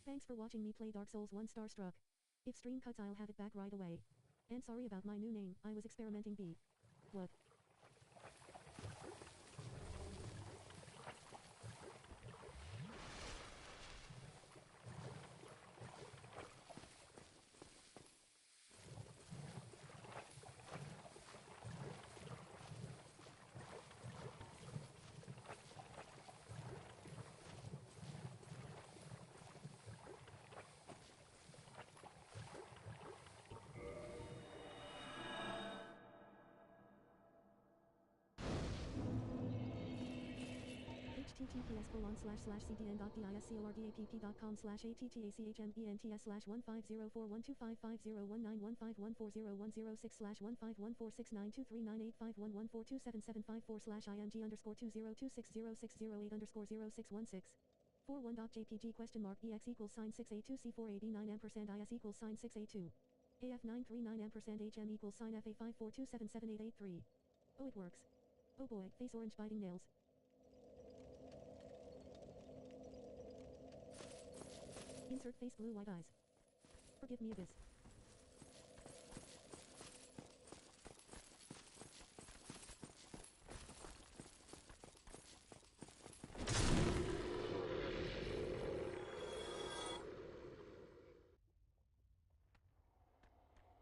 Thanks for watching me play Dark Souls 1 Starstruck. If stream cuts I'll have it back right away. And sorry about my new name, I was experimenting B. What? https://cdn.dice.org.ap.com/httacachmenti/1501255012115401006/151469239851146923985114775/4/1267754/IMG_score 202606608_jpg $EX=6A2C489 AF939 AF542777883. Oh, it works. Oh boy, face orange biting nails. Insert face blue white eyes. Forgive me abyss.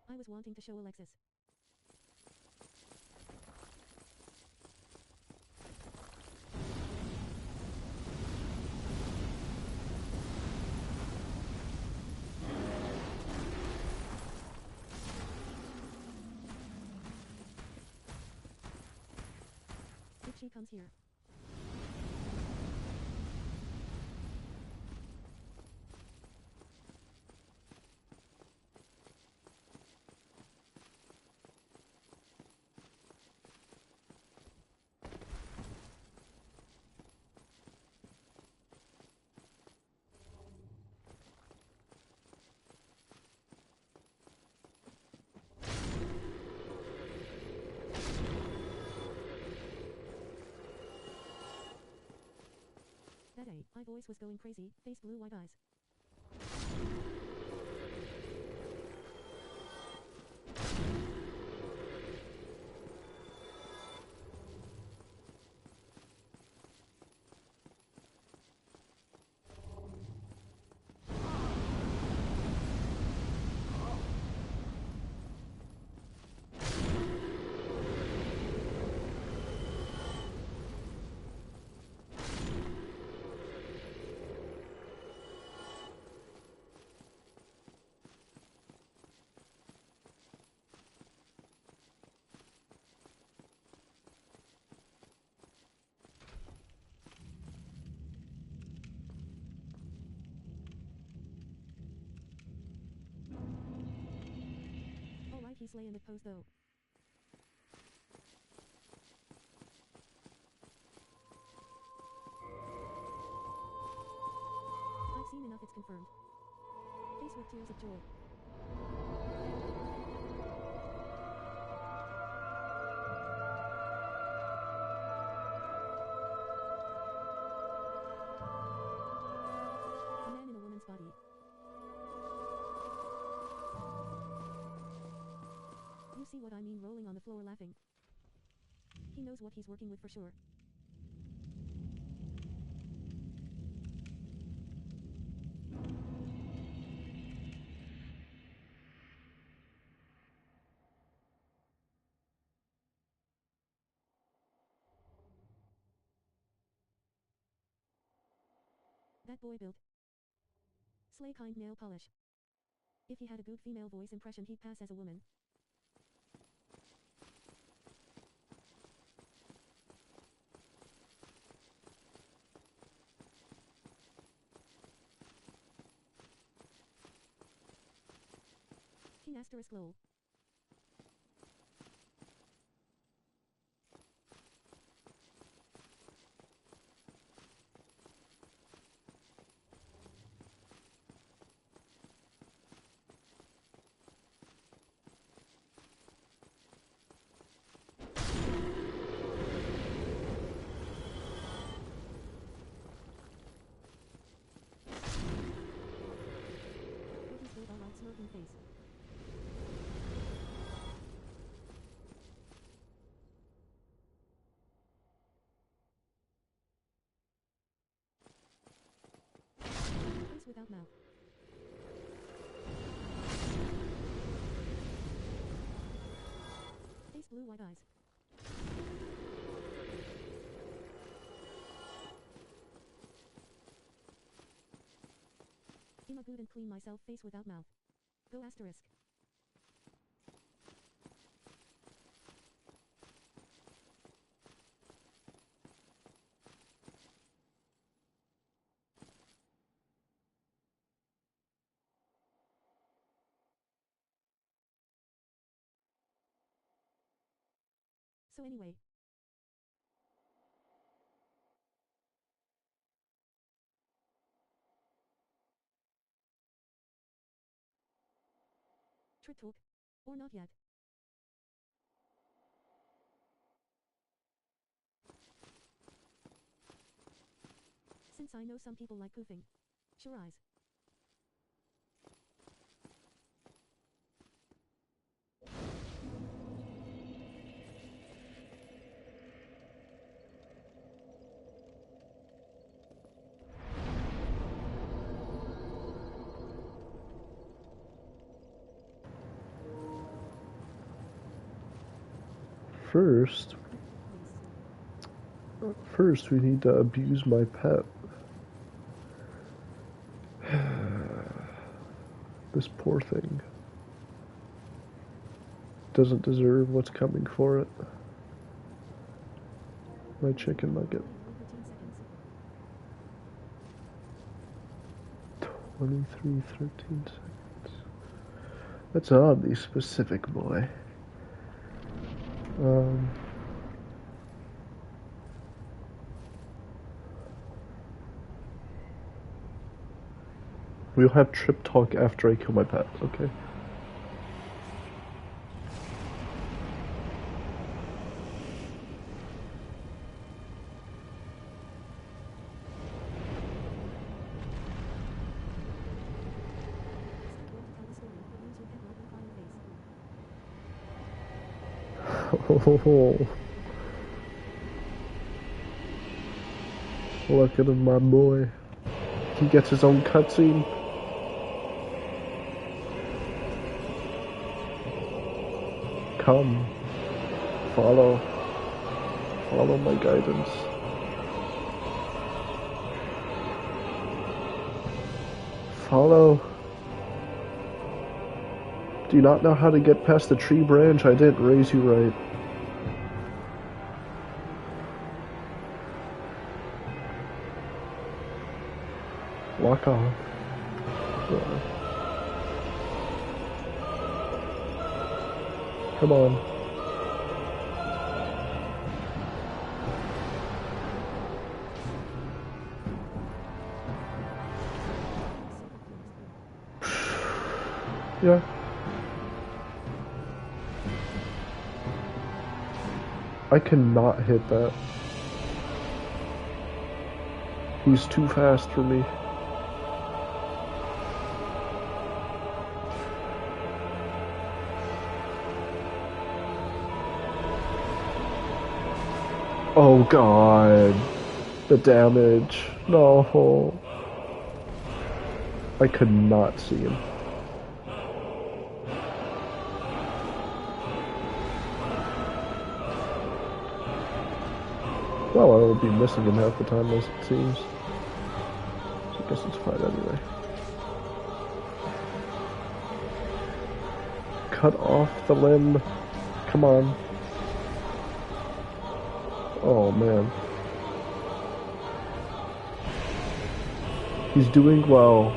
I was wanting to show Alexis. If she comes here. That my voice was going crazy, face blue white eyes. Alright, he's laying the pose though. I've seen enough, it's confirmed. Face with tears of joy. A man in a woman's body. You see what I mean, rolling on the floor laughing. He knows what he's working with for sure. That boy built. Slay kind nail polish. If he had a good female voice impression he'd pass as a woman. King asterisk lol. my face. Face without mouth. Face blue white eyes. I'm a good and clean myself face without mouth. Go asterisk. So anyway. Trick talk. Or not yet. Since I know some people like goofing. Sure eyes. First we need to abuse my pet. This poor thing doesn't deserve what's coming for it. My chicken nugget. 23:13 seconds. That's oddly specific, boy. We'll have trip talk after I kill my pet, okay? Oh, look at him, my boy. He gets his own cutscene. Come, follow my guidance. Follow. Do you not know how to get past the tree branch? I didn't raise you right. Walk off. Yeah. Come on. Yeah. I cannot hit that. He's too fast for me. Oh god. The damage. No. I could not see him. Well, I will be missing him half the time as it seems. So I guess it's fine anyway. Cut off the limb. Come on. Oh man. He's doing well.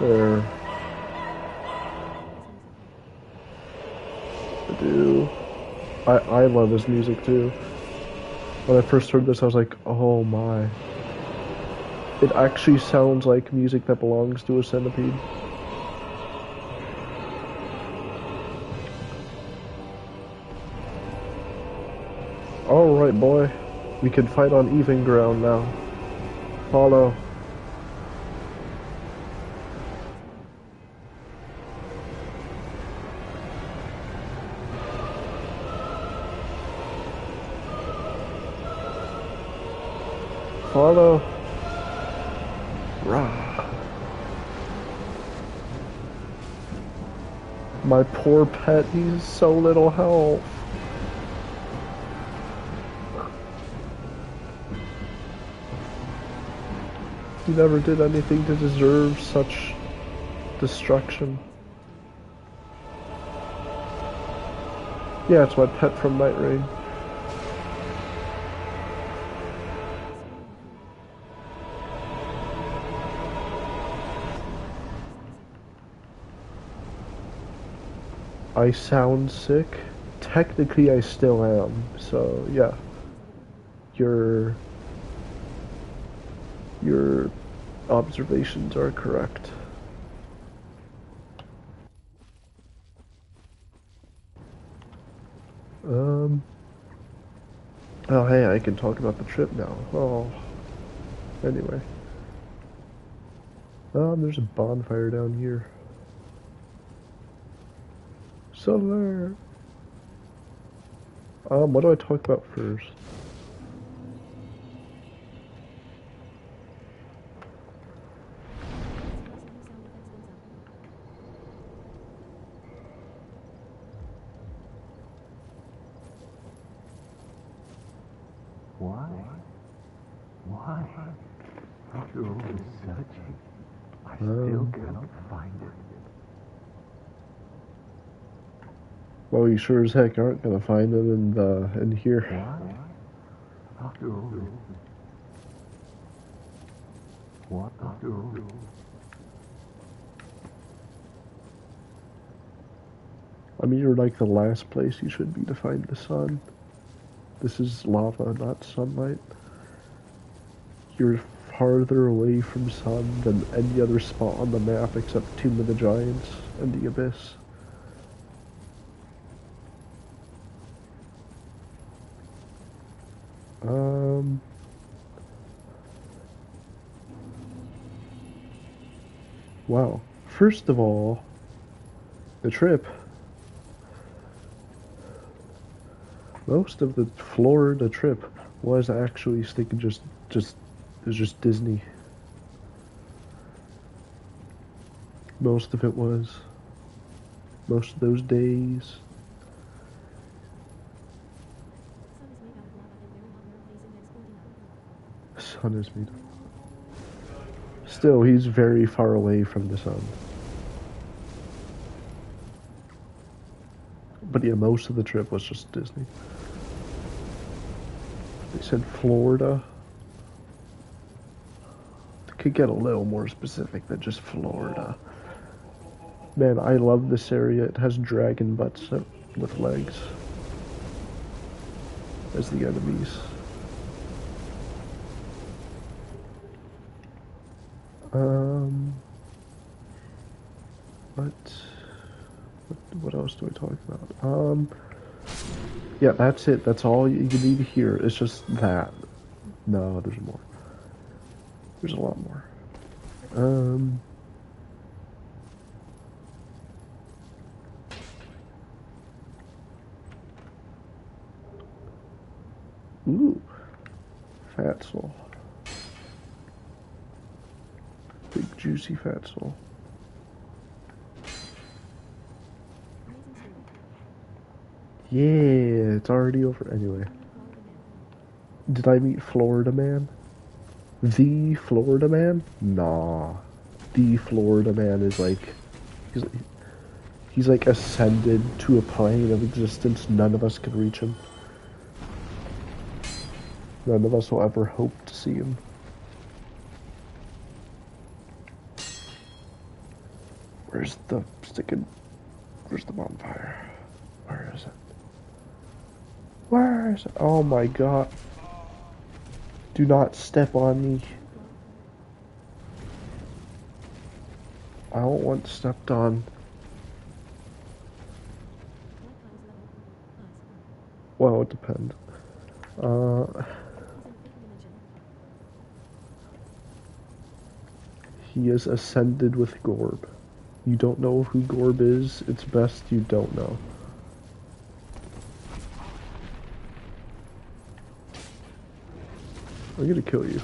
There. I love his music too. When I first heard this, I was like, oh my. It actually sounds like music that belongs to a centipede. Alright, boy. We can fight on even ground now. Follow. Follow. Rah. My poor pet, he's so little health. He never did anything to deserve such destruction. Yeah, it's my pet from Night Rain. I sound sick. Technically, I still am. So, yeah. Your observations are correct. Oh, hey, I can talk about the trip now. Oh. Anyway. There's a bonfire down here. Somewhere. What do I talk about first? Why? After all this searching, I still cannot find it. Well, you sure as heck aren't gonna find it in here. Why? After all this. What after all? I mean, you're like the last place you should be to find the sun. This is lava, not sunlight. You're farther away from sun than any other spot on the map except Tomb of the Giants and the Abyss. Wow. First of all, the trip. Most of the Florida trip was actually sticking it was just Disney. Most of it was. Most of those days. The sun is made of. Still, he's very far away from the sun. But yeah, most of the trip was just Disney. They said Florida. They could get a little more specific than just Florida. Man, I love this area. It has dragon butts with legs as the enemies. What else do I talk about? Yeah, that's it. That's all you need to hear. It's just that. No, there's more. There's a lot more. Ooh. Fat soul. Big juicy fat soul. Yeah, it's already over. Anyway. Did I meet Florida Man? The Florida Man? Nah. The Florida Man is like... He's like ascended to a plane of existence. None of us can reach him. None of us will ever hope to see him. Where's the bonfire? Where is it? Where is it? Oh my god. Do not step on me. I don't want stepped on. Well, it depends. He is ascended with Gorb. You don't know who Gorb is, it's best you don't know. I'm gonna kill you.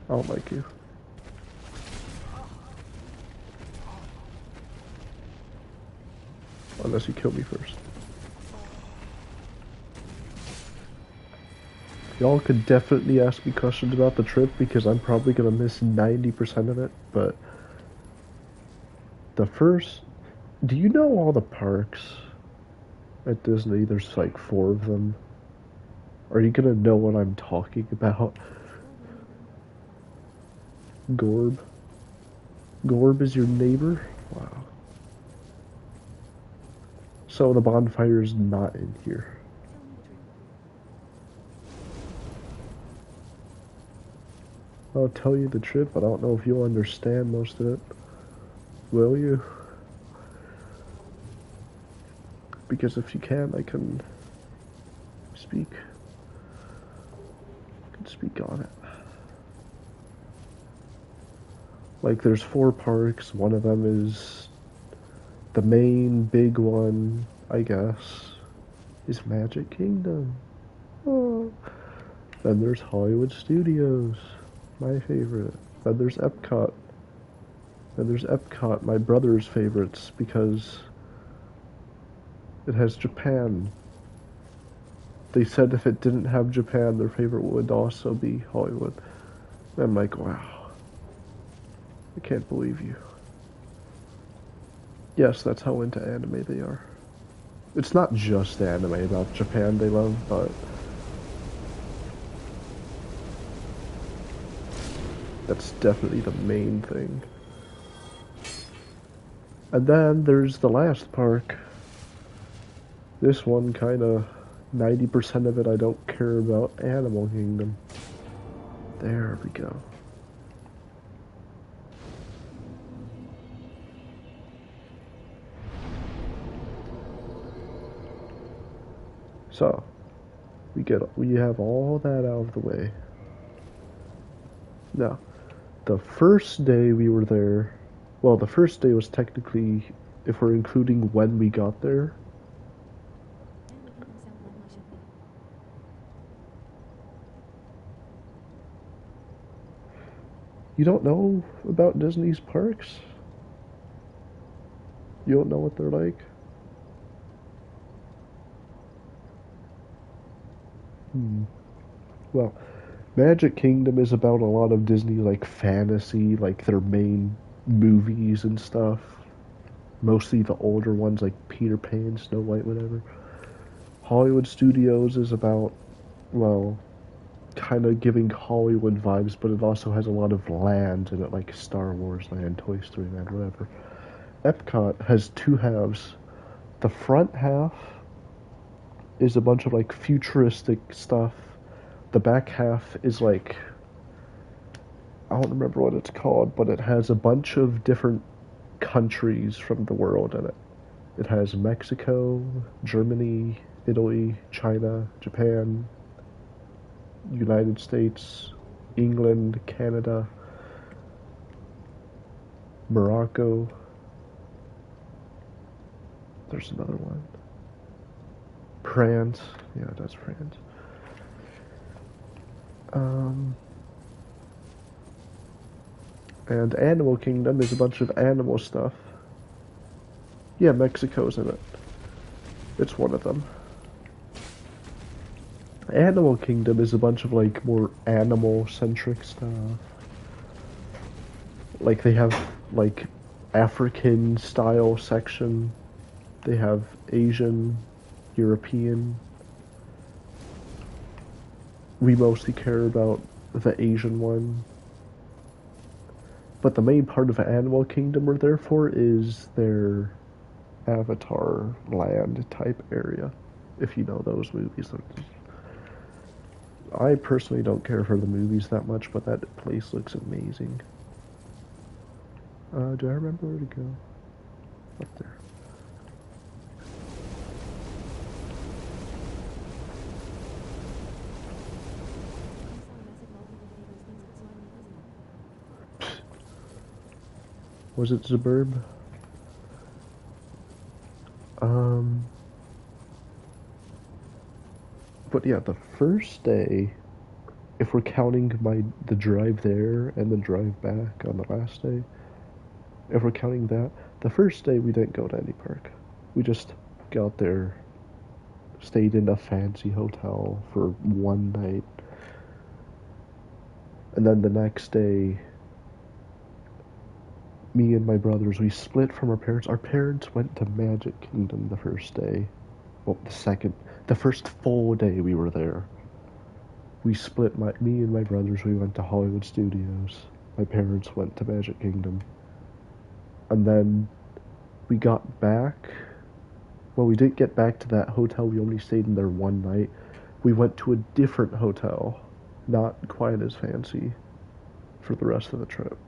I don't like you. Unless you kill me first. Y'all could definitely ask me questions about the trip because I'm probably gonna miss 90% of it, but the first... Do you know all the parks at Disney? There's like 4 of them. Are you gonna know what I'm talking about? Gorb? Gorb is your neighbor? Wow. So the bonfire's not in here. I'll tell you the trip, but I don't know if you'll understand most of it. Will you? Because if you can, I can speak. I can speak on it. Like, there's 4 parks. One of them is the main big one, I guess, is Magic Kingdom. Oh. Then there's Hollywood Studios, my favorite. Then there's Epcot. Then there's Epcot, my brother's favorites, because it has Japan. They said if it didn't have Japan, their favorite would also be Hollywood. And I'm like, wow. I can't believe you. Yes, that's how into anime they are. It's not just anime about Japan they love, but that's definitely the main thing. And then there's the last park. This one kinda 90% of it I don't care about. Animal Kingdom. There we go. So, we have all that out of the way. Now, the first day we were there, well, the first day was technically, if we're including when we got there. You don't know about Disney's parks? You don't know what they're like? Well, Magic Kingdom is about a lot of Disney, like, fantasy, like, their main movies and stuff. Mostly the older ones, like Peter Pan, Snow White, whatever. Hollywood Studios is about, well, kind of giving Hollywood vibes, but it also has a lot of land in it, like Star Wars Land, Toy Story Land, whatever. Epcot has 2 halves. The front half is a bunch of, like, futuristic stuff. The back half is, like, I don't remember what it's called, but it has a bunch of different countries from the world in it. It has Mexico, Germany, Italy, China, Japan, United States, England, Canada, Morocco. There's another one. France. Yeah, that's France. And Animal Kingdom is a bunch of animal stuff. Yeah, Mexico's in it. It's one of them. Animal Kingdom is a bunch of, like, more animal-centric stuff. Like, they have, like, African-style section. They have Asian, European. We mostly care about the Asian one. But the main part of Animal Kingdom we're there for is their Avatar land type area. if you know those movies. I personally don't care for the movies that much, but that place looks amazing. Do I remember where to go? Up there. Was it Suburb? But yeah, the first day, if we're counting the drive there and the drive back on the last day, if we're counting that, the first day we didn't go to any park. We just got there, stayed in a fancy hotel for one night, and then the next day, me and my brothers, we split from our parents. Our parents went to Magic Kingdom the first day. Well, the first full day we were there. We split, me and my brothers, we went to Hollywood Studios. My parents went to Magic Kingdom. And then we got back. Well, we didn't get back to that hotel. We only stayed in there one night. We went to a different hotel, not quite as fancy, for the rest of the trip.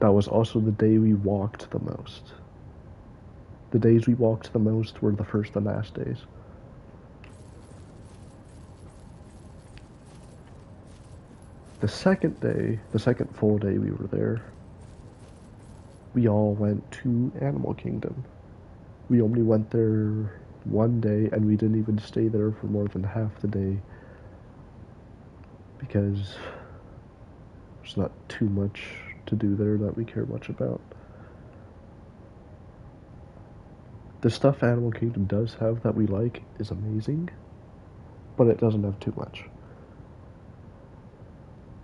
That was also the day we walked the most. The days we walked the most were the first and last days. The second day, the second full day we were there, we all went to Animal Kingdom. We only went there one day, and we didn't even stay there for more than half the day because there's not too much to do there that we care much about. The stuff Animal Kingdom does have that we like is amazing, but it doesn't have too much.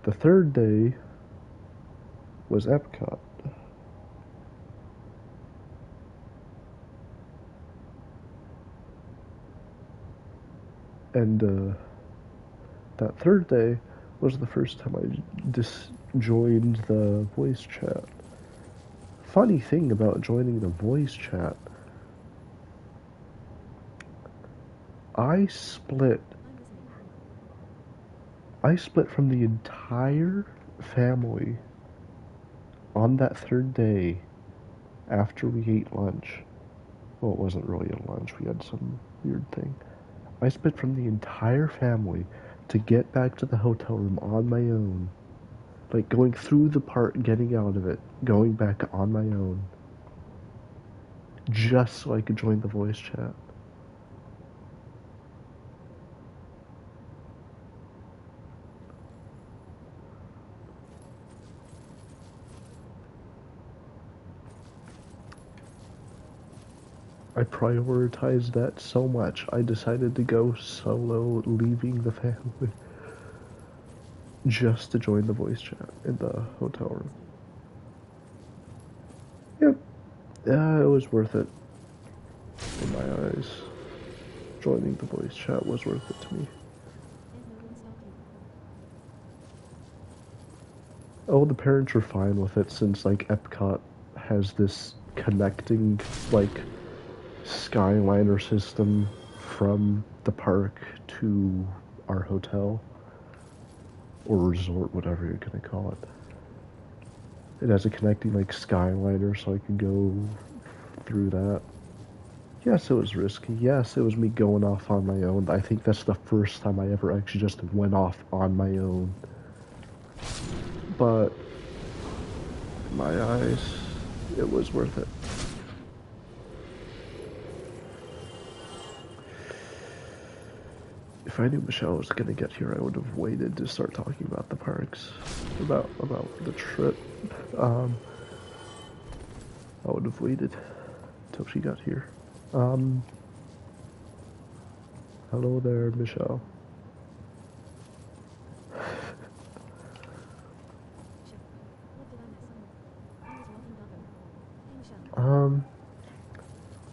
The third day was Epcot. And that third day was the first time I joined the voice chat. Funny thing about joining the voice chat, I split from the entire family on that third day after we ate lunch. Well, it wasn't really a lunch, we had some weird thing. I split from the entire family to get back to the hotel room on my own. Like going through the part, getting out of it, going back on my own. Just so I could join the voice chat. I prioritized that so much, I decided to go solo, leaving the family, just to join the voice chat in the hotel room. Yep, it was worth it, in my eyes. Joining the voice chat was worth it to me. Oh, the parents are fine with it since, like, Epcot has this connecting, like, Skyliner system from the park to our hotel or resort, whatever you're gonna call it. It has a connecting like Skyliner, so I can go through that. Yes, it was risky. Yes, it was me going off on my own. I think that's the first time I ever actually just went off on my own. But in my eyes, it was worth it. If I knew Michelle was gonna get here, I would have waited to start talking about the parks, about the trip. I would have waited till she got here. Hello there, Michelle.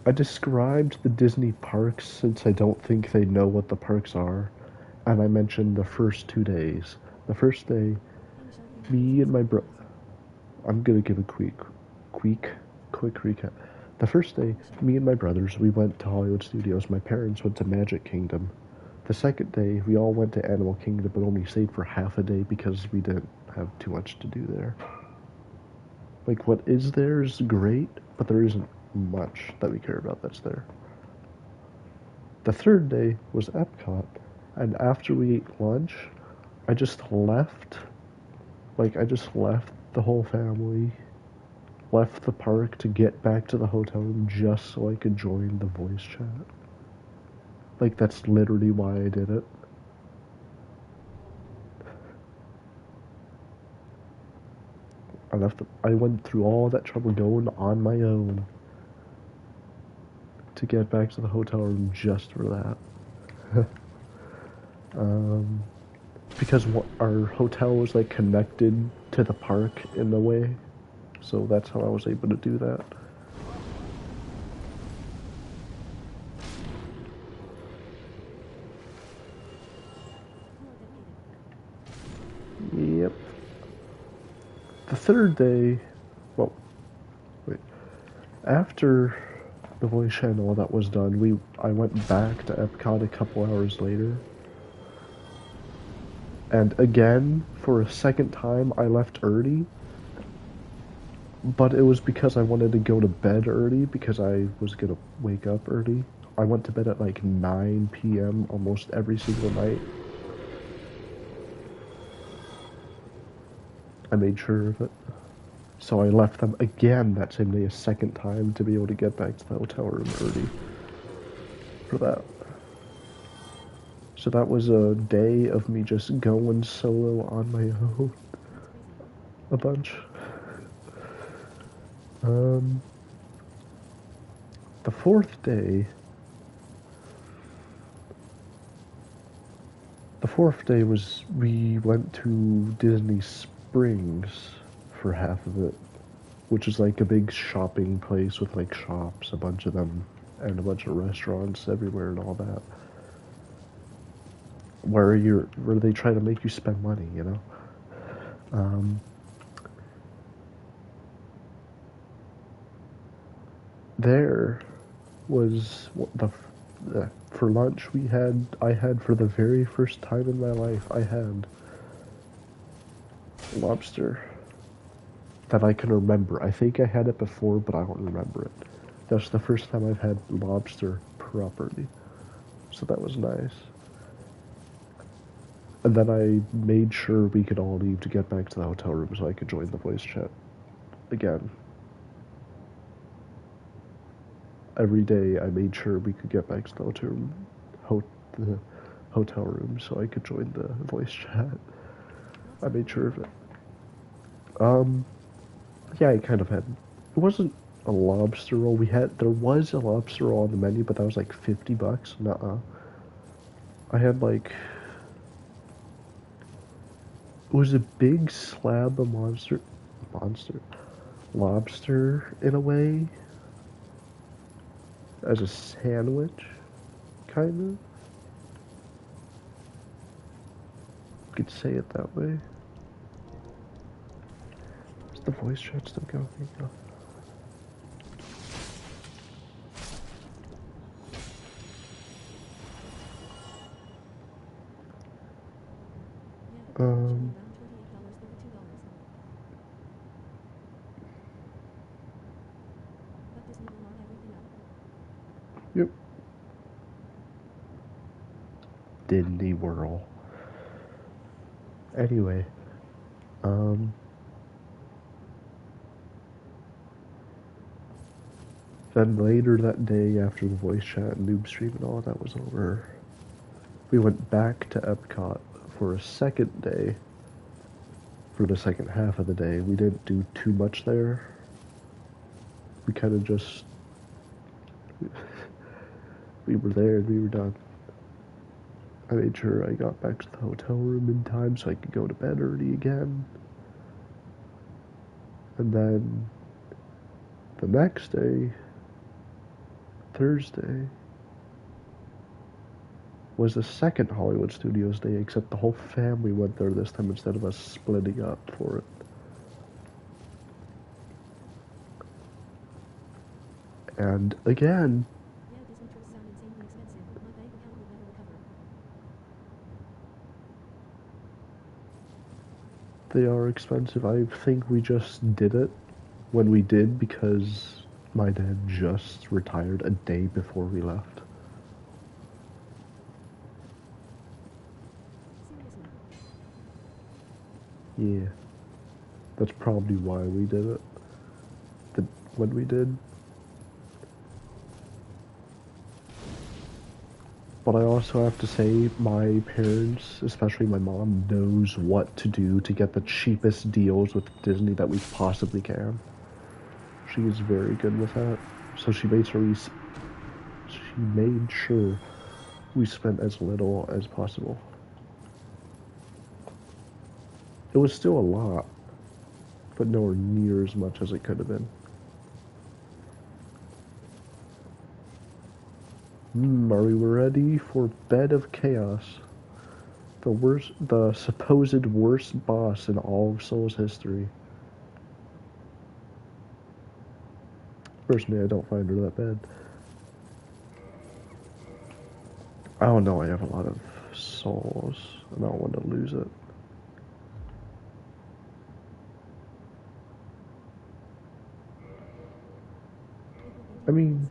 I described the Disney parks since I don't think they know what the parks are, and I mentioned the first 2 days. The first day, me and my I'm gonna give a quick quick recap. The first day, me and my brothers, we went to Hollywood Studios. My parents went to Magic Kingdom. The second day, we all went to Animal Kingdom, but only stayed for half a day because we didn't have too much to do there. Like, what is there is great, but there isn't much that we care about that's there. The third day was Epcot, and after we ate lunch, I just left. Like, I just left the whole family, left the park to get back to the hotel room just so I could join the voice chat. Like, that's literally why I did it. I went through all that trouble going on my own to get back to the hotel room just for that. Because our hotel was like connected to the park in a way, so that's how I was able to do that. Yep. The third day, well, wait. After the voice chat and all that was done, I went back to Epcot a couple hours later. And again, for a second time, I left early. But it was because I wanted to go to bed early because I was going to wake up early. I went to bed at like 9 p.m. almost every single night. I made sure of it. So I left them again that same day a second time to be able to get back to the hotel room early for that. So that was a day of me just going solo on my own a bunch. The fourth day was we went to Disney Springs for half of it, which is like a big shopping place with like shops, a bunch of them, and a bunch of restaurants everywhere and all that. Where they try to make you spend money, you know? There was for lunch I had for the very first time in my life, I had lobster that I can remember. I think I had it before, but I don't remember it. That's the first time I've had lobster properly. So that was nice. And then I made sure we could all leave to get back to the hotel room so I could join the voice chat again. Every day I made sure we could get back to the hotel room so I could join the voice chat. I made sure of it. Yeah, I kind of had. It wasn't a lobster roll. There was a lobster roll on the menu, but that was like $50. Nuh-uh. I had like. It was a big slab of lobster in a way. As a sandwich, kind of. You could say it that way. Is the voice chat still going? Yep. Disney World. Anyway, then later that day, after the voice chat and noob stream and all that was over, we went back to Epcot for a second day. For the second half of the day, we didn't do too much there. We kind of just we were there and we were done. I made sure I got back to the hotel room in time so I could go to bed early again. And then the next day, Thursday, was the second Hollywood Studios day, except the whole family went there this time instead of us splitting up for it. And again, Yeah, Disney trips sound insanely expensive. My bank account would never recover. they are expensive. I think we just did it when we did because my dad just retired a day before we left. Seriously. Yeah, that's probably why we did it. The, when we did. But I also have to say, my parents, especially my mom, knows what to do to get the cheapest deals with Disney that we possibly can. She is very good with that. So she made sure we spent as little as possible. It was still a lot, but nowhere near as much as it could have been. Are we ready for Bed of Chaos? The supposed worst boss in all of Soul's history. Personally, I don't find her that bad. I don't know, I have a lot of souls, and I don't want to lose it. It will be I mean,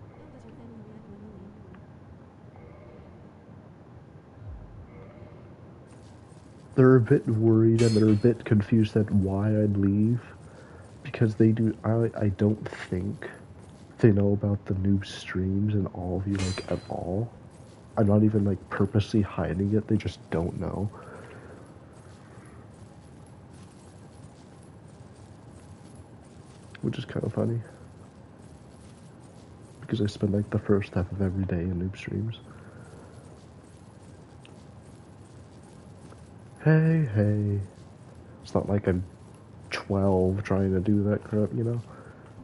How does your family react when you leave? they're a bit worried and they're a bit confused at why I'd leave. Because I don't think they know about the new streams and all of you, like, at all. I'm not even, like, purposely hiding it, they just don't know. Which is kind of funny. Because I spend, like, the first half of every day in noob streams. Hey, hey. It's not like I'm 12 trying to do that crap, you know?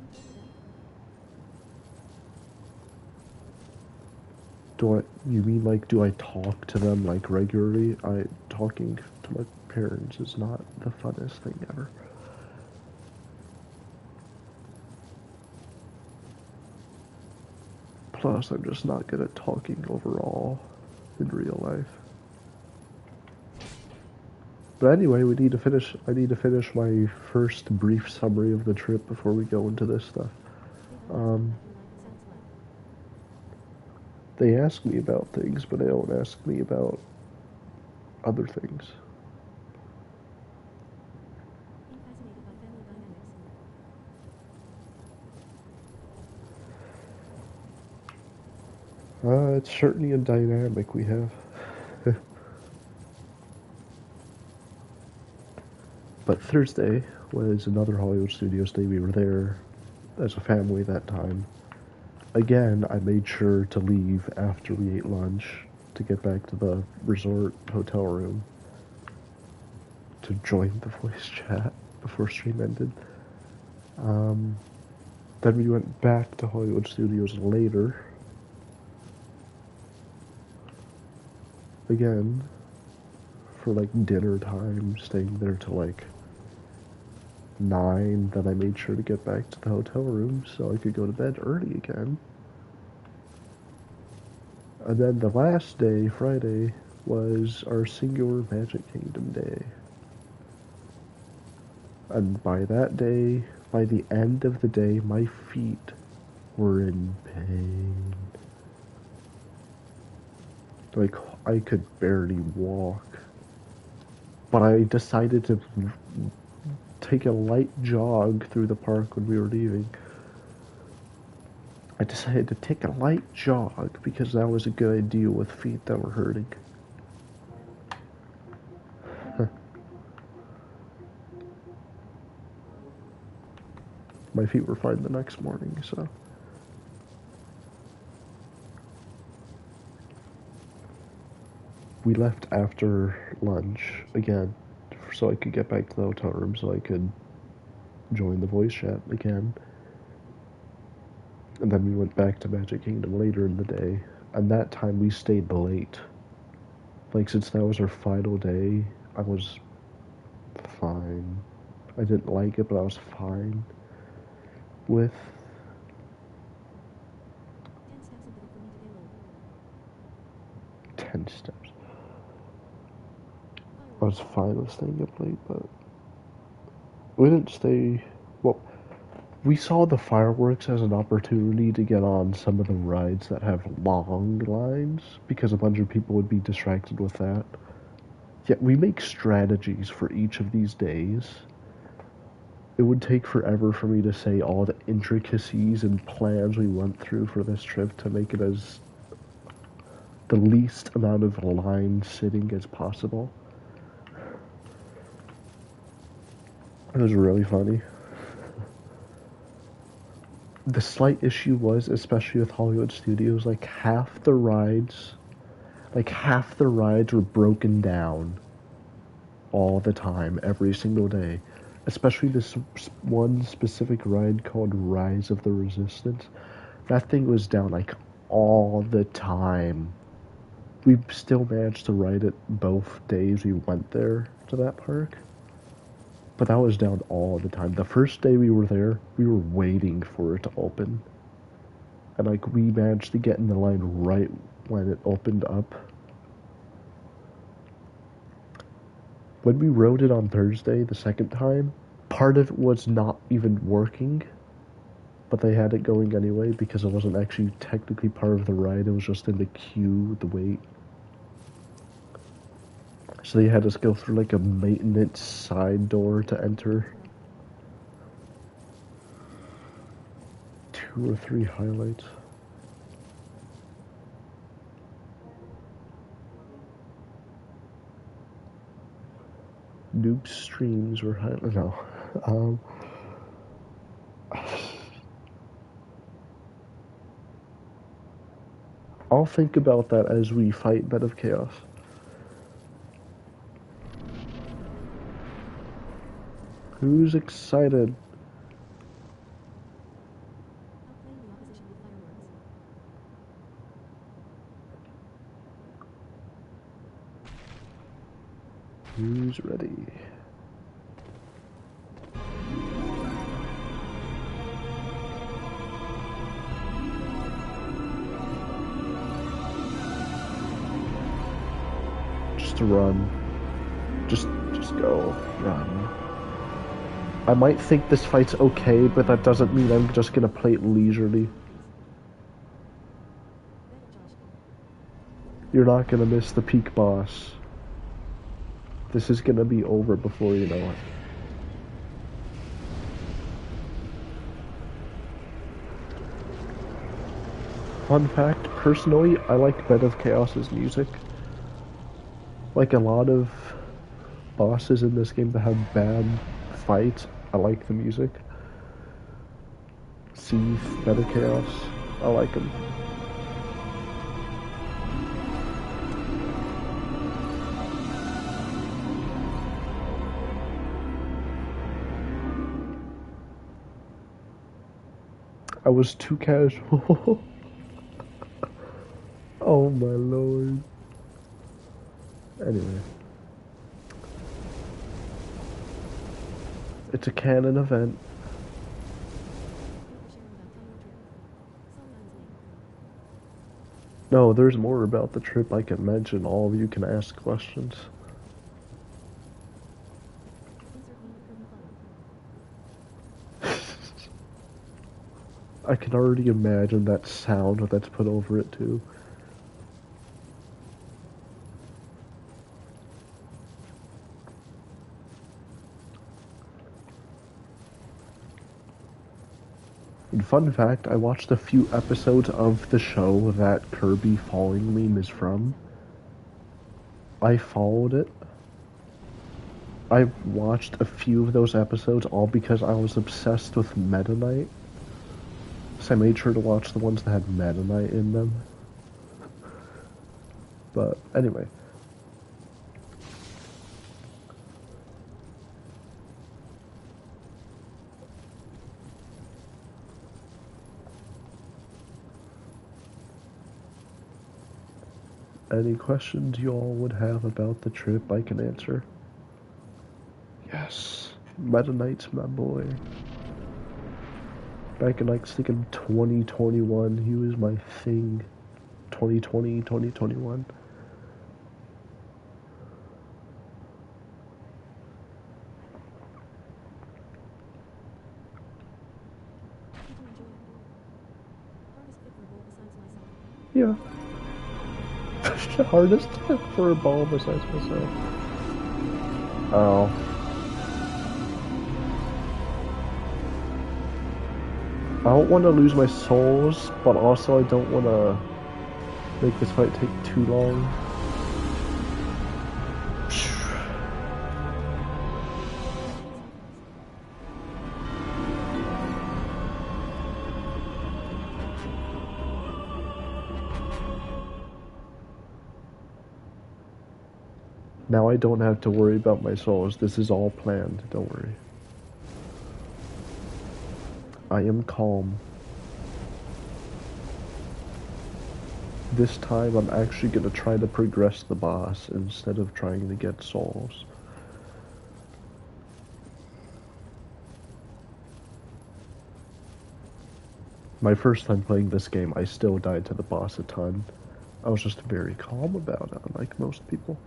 Can you tell me that? You mean, like, do I talk to them, like, regularly? Talking to my parents is not the funnest thing ever. Plus, I'm just not good at talking overall in real life. But anyway, I need to finish my first brief summary of the trip before we go into this stuff. They don't ask you Um, about your life, it sounds like. they ask me about things, but they don't ask me about other things. I'm fascinated by family dynamics. It's certainly a dynamic we have. But Thursday was another Hollywood Studios day. We were there as a family that time. Again, I made sure to leave after we ate lunch to get back to the resort hotel room to join the voice chat before stream ended. Then we went back to Hollywood Studios later. Again, for like dinner time, staying there till like 9. Then I made sure to get back to the hotel room so I could go to bed early again. And then the last day, Friday, was our singular Magic Kingdom day. And by that day, by the end of the day, my feet were in pain. Like, I could barely walk. But I decided to take a light jog through the park when we were leaving. I decided to take a light jog because that was a good idea with feet that were hurting. My feet were fine the next morning, so. We left after lunch again so I could get back to the hotel room so I could join the voice chat again. And then we went back to Magic Kingdom later in the day. And that time we stayed late. Like, since that was our final day, I was fine. I didn't like it, but I was fine with 10 steps. I was fine with staying up late, but we didn't stay. Well, we saw the fireworks as an opportunity to get on some of the rides that have long lines because a bunch of people would be distracted with that. Yet we make strategies for each of these days. It would take forever for me to say all the intricacies and plans we went through for this trip to make it as the least amount of line sitting as possible. It was really funny. The slight issue was, especially with Hollywood Studios, like half the rides were broken down all the time, every single day. Especially this one specific ride called Rise of the Resistance. That thing was down like all the time. We still managed to ride it both days we went there to that park. But that was down all the time. The first day we were there, we were waiting for it to open. And like we managed to get in the line right when it opened up. When we rode it on Thursday, the second time, part of it was not even working, but they had it going anyway because it wasn't actually technically part of the ride, it was just in the queue, the wait. So they had us go through like a maintenance side door to enter. 2 or 3 highlights. Noob streams were no. I'll think about that as we fight Bed of Chaos. Who's excited? Outplaying the opposition with fireworks. Who's ready? Just run. Just go. Run. I might think this fight's okay, but that doesn't mean I'm just gonna play it leisurely. You're not gonna miss the peak boss. This is gonna be over before you know it. Fun fact, personally, I like Bed of Chaos's music. Like a lot of bosses in this game that have bad fights, I like the music. See Bed of Chaos, I like him. I was too casual. Oh my lord. Anyway. It's a canon event. No, there's more about the trip I can mention. All of you can ask questions. I can already imagine that sound that's put over it too. And fun fact, I watched a few episodes of the show that Kirby Falling meme is from. I followed it. I watched a few of those episodes all because I was obsessed with Meta Knight. So I made sure to watch the ones that had Meta Knight in them. But anyway. Any questions you all would have about the trip I can answer? Yes. Meta Knight's my boy. Back in like thinking 2021, he was my thing. 2020, 2021. Yeah. The hardest for a ball besides myself. Oh. I don't want to lose my souls, but also I don't want to make this fight take too long. Now I don't have to worry about my souls. This is all planned. Don't worry. I am calm. This time I'm actually going to try to progress the boss instead of trying to get souls. My first time playing this game, I still died to the boss a ton. I was just very calm about it, unlike most people.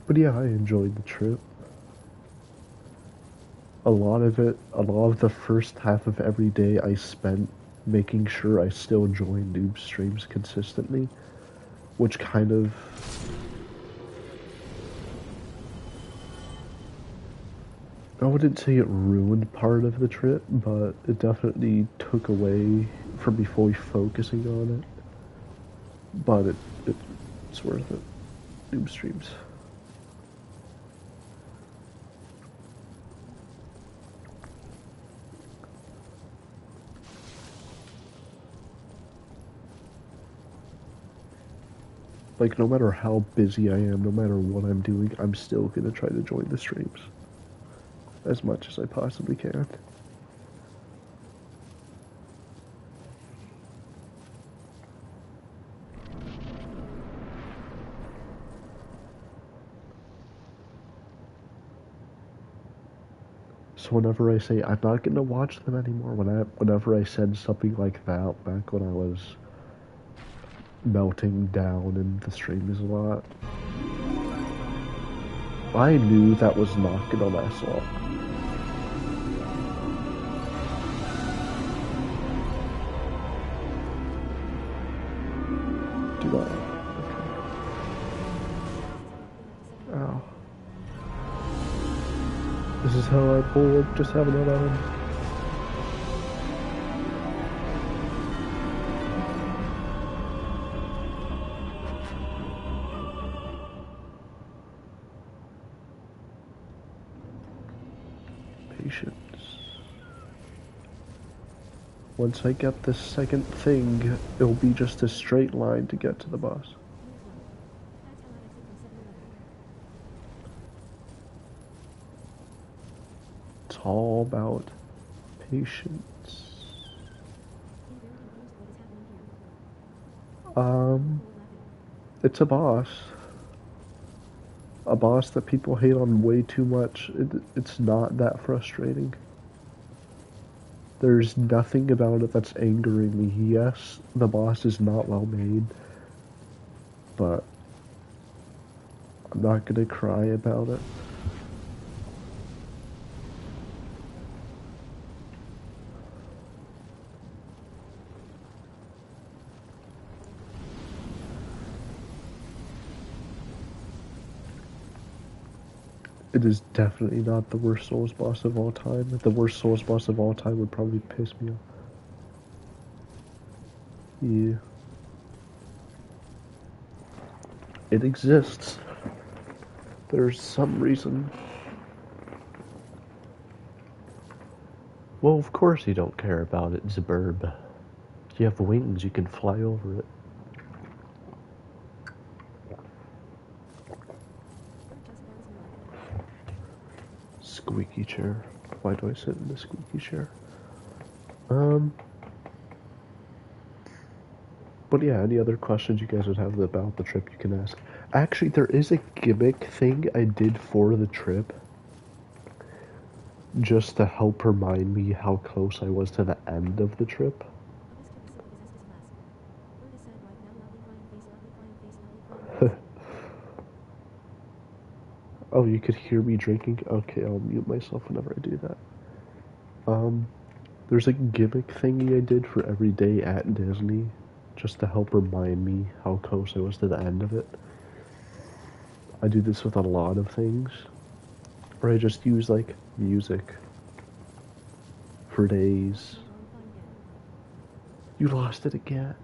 But yeah, I enjoyed the trip. A lot of the first half of every day I spent making sure I still joined noob streams consistently, which kind of I wouldn't say it ruined part of the trip, but it definitely took away from me fully focusing on it. But it's worth it. Noob streams. Like, no matter how busy I am, no matter what I'm doing, I'm still gonna try to join the streams. As much as I possibly can. So whenever I say I'm not gonna watch them anymore, whenever I said something like that back when I was melting down in the streams a lot, I knew that was not gonna last long. Do I? Okay. Ow. This is how I pull up, just having it on. Patience. Once I get this second thing, it'll be just a straight line to get to the boss. It's all about patience. It's a boss. A boss that people hate on way too much. It's not that frustrating. There's nothing about it that's angering me. Yes, the boss is not well made, but I'm not gonna cry about it. It is definitely not the worst Souls boss of all time. The worst Souls boss of all time would probably piss me off. Yeah. It exists. There's some reason. Well, of course you don't care about it, Zaburb. You have wings, you can fly over it. Squeaky chair. Why do I sit in the squeaky chair? But yeah, any other questions you guys would have about the trip, you can ask. Actually, there is a gimmick thing I did for the trip, just to help remind me how close I was to the end of the trip. Oh, you could hear me drinking? Okay, I'll mute myself whenever I do that. There's a gimmick thingy I did for every day at Disney, just to help remind me how close I was to the end of it. I do this with a lot of things, where I just use, like, music for days. You lost it again.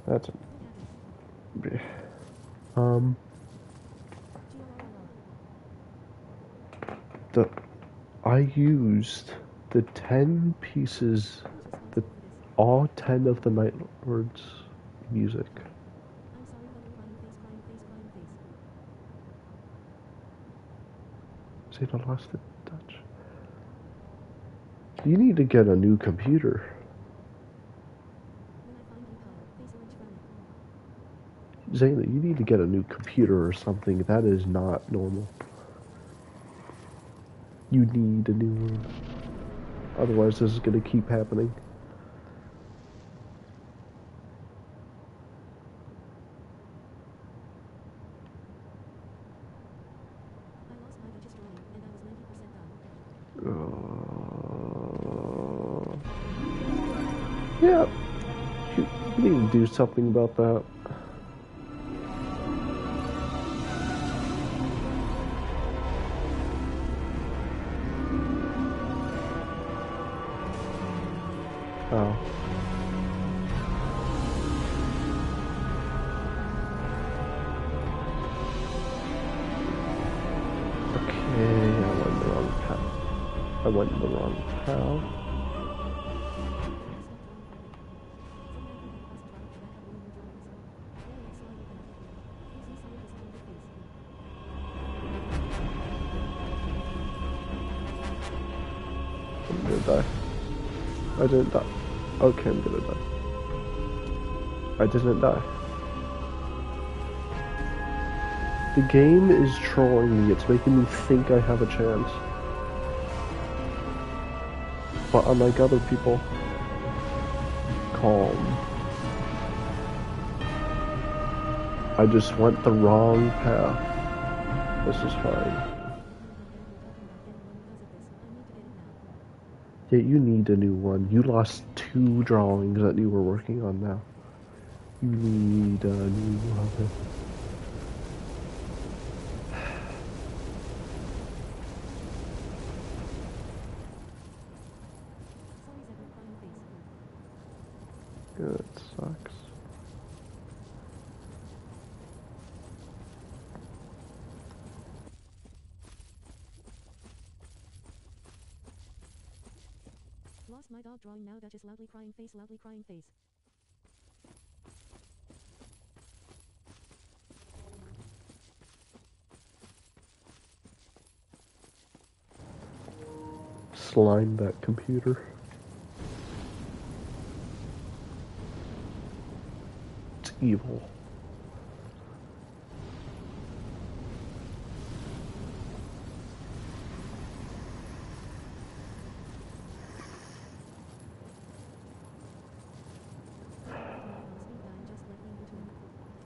That's um the I used the 10 pieces, the all 10 of the Night Lord's music. I'm sorry, honey, crying face, crying face, crying face. See, I lost it. Touch. You need to get a new computer. When I find you, pile, face orange frowning. Zayna, you need to get a new computer or something. That is not normal. You need a new one. Otherwise, this is going to keep happening. I lost my Duchess drawing, and I was 90% done. Yeah. You need to do something about that. Oh. Okay, I went the wrong path. I went the wrong path. I'm gonna die. I didn't die. Okay, I'm gonna die. I didn't die. The game is trolling me. It's making me think I have a chance. But unlike other people, calm. I just went the wrong path. This is fine. Yeah, you need a new one. You lost 2 drawings that you were working on now. You need a new one. It sucks. Lost my dog drawing now, Duchess loudly crying face, loudly crying face. Slime that computer. It's evil.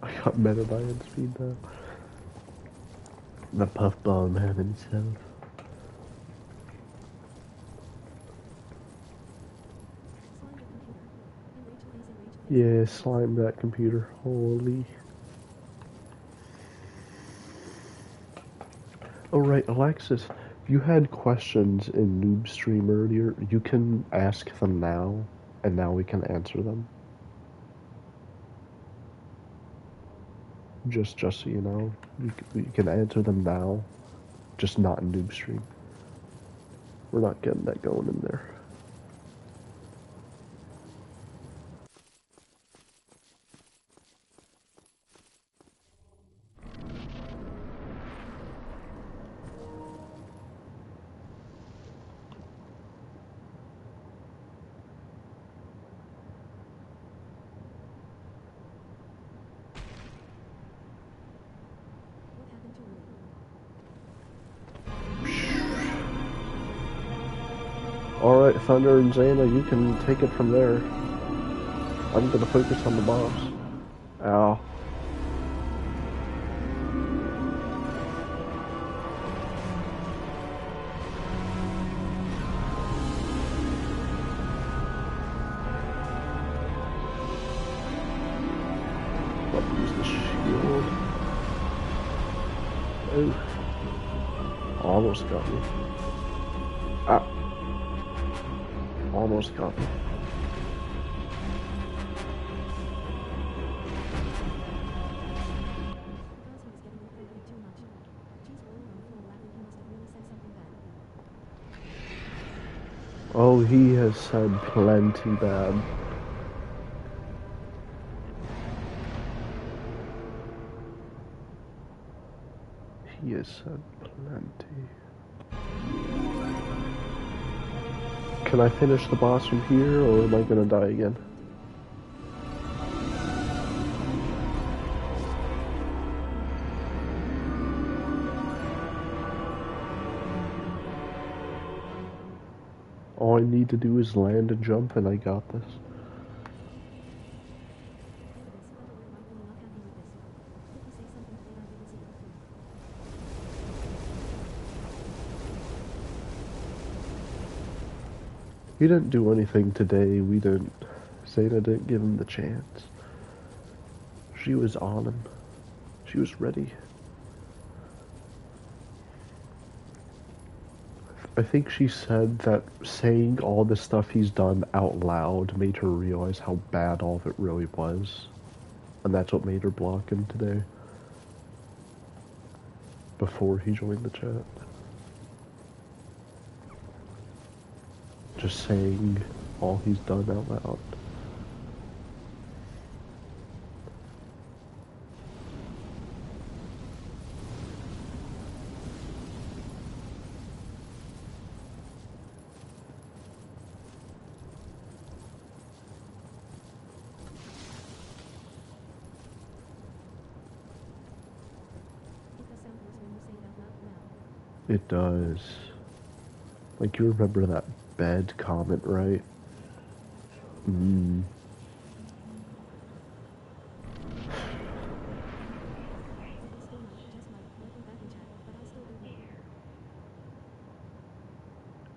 I got Metadine speed now. The puffball man himself. Yeah, slime that computer. Holy. Oh right, Alexis, you had questions in Noob Stream earlier. You can ask them now, and now we can answer them. Just so you know, you can answer them now, just not in Noob Stream. We're not getting that going in there. Alright, Thunder and Zayna, you can take it from there. I'm gonna focus on the boss. Ow. Ooh. Almost got me. Ah. Almost got me. Oh, he has said plenty bad. He has said plenty. Can I finish the boss from here, or am I gonna die again? All I need to do is land and jump, and I got this. He didn't do anything today. Zeta didn't give him the chance. She was on him. She was ready. I think she said that saying all the stuff he's done out loud made her realize how bad all of it really was. And that's what made her block him today. Before he joined the chat. Just saying all he's done out loud. It does. Like, you remember that bed comment, right?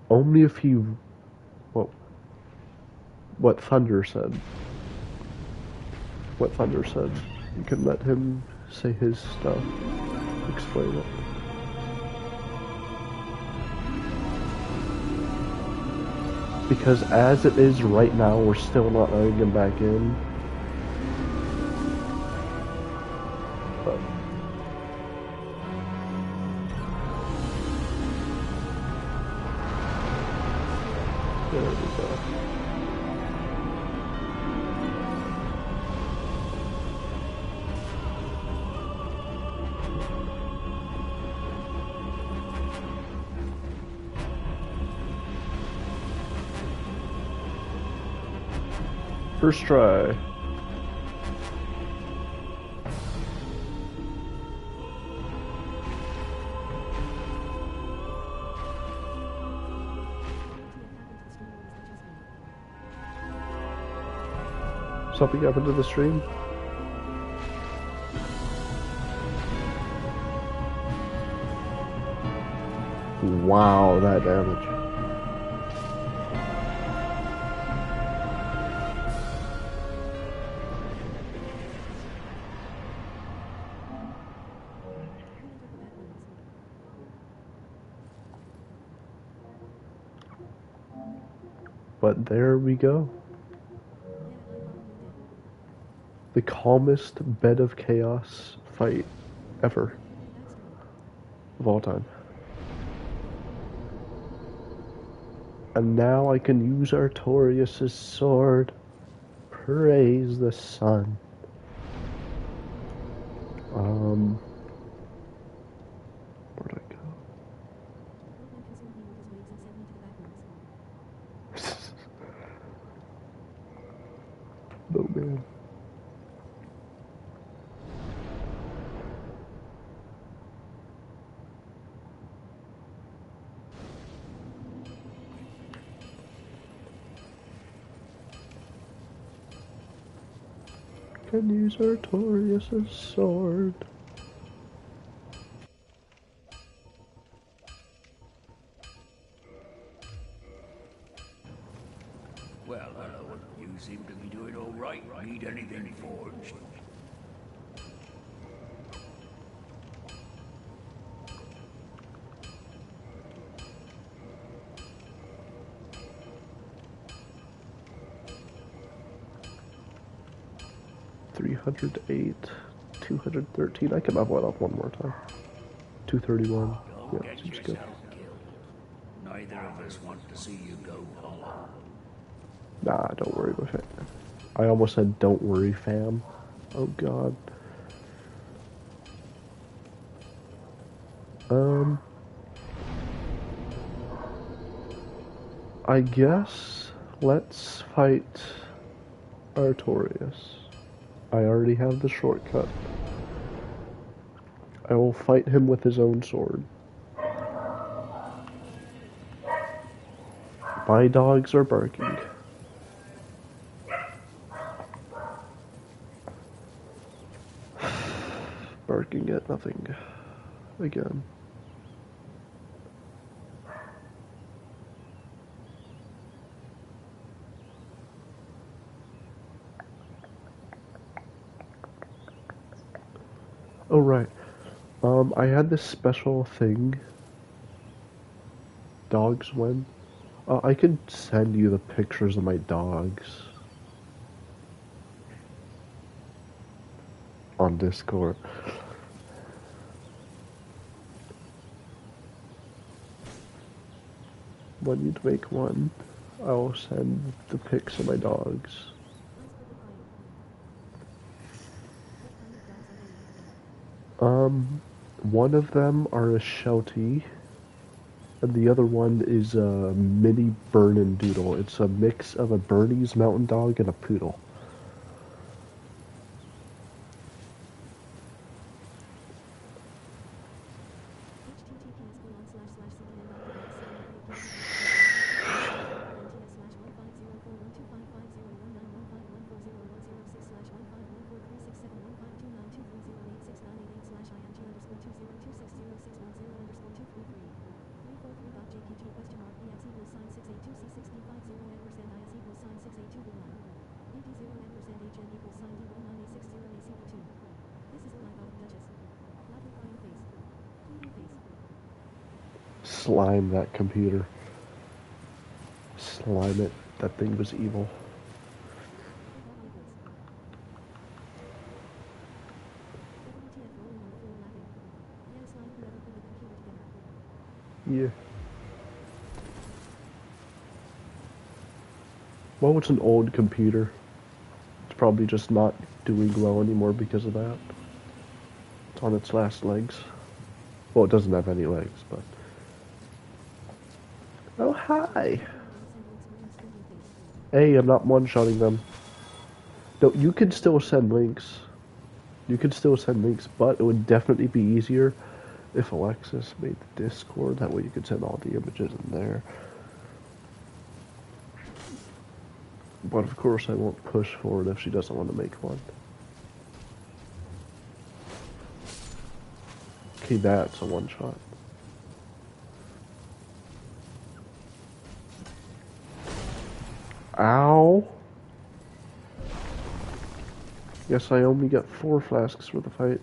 Only if he... What Thunder said. What Thunder said. You can let him say his stuff. Explain it. Because as it is right now, we're still not letting him back in. But there we go. First try. Something happened to the stream? Wow, that damage. But there we go. The calmest bed of chaos fight ever. Of all time. And now I can use Artorias' sword. Praise the sun. Where'd I go? No, man. Can use Artorias' sword. Well, hello. You seem to be doing all right. Need anything forged? 308, 213. I can level it up one more time. 231. Don't Yeah, get seems good. yourself killed. Neither of us want to see you go hollow. Nah, don't worry about it. I almost said don't worry, fam. Oh god. I guess let's fight Artorias. I already have the shortcut. I will fight him with his own sword. My dogs are barking. Barking at nothing. Again. Oh, right. I had this special thing. Dogs win. I could send you the pictures of my dogs. On Discord. When you'd make one, I'll send the pics of my dogs. One of them are a Sheltie, and the other one is a mini Bernin Doodle. It's a mix of a Bernese Mountain Dog and a Poodle. Slime that computer. Slime it. That thing was evil. Yeah. Well, it's an old computer. It's probably just not doing well anymore because of that. It's on its last legs. Well, it doesn't have any legs, but... Oh, hi! Hey, I'm not one-shotting them. No, you can still send links. You can still send links, but it would definitely be easier if Alexis made the Discord. That way you could send all the images in there. But of course I won't push forward if she doesn't want to make one. Okay, that's a one-shot. Ow! Guess I only got 4 flasks for the fight.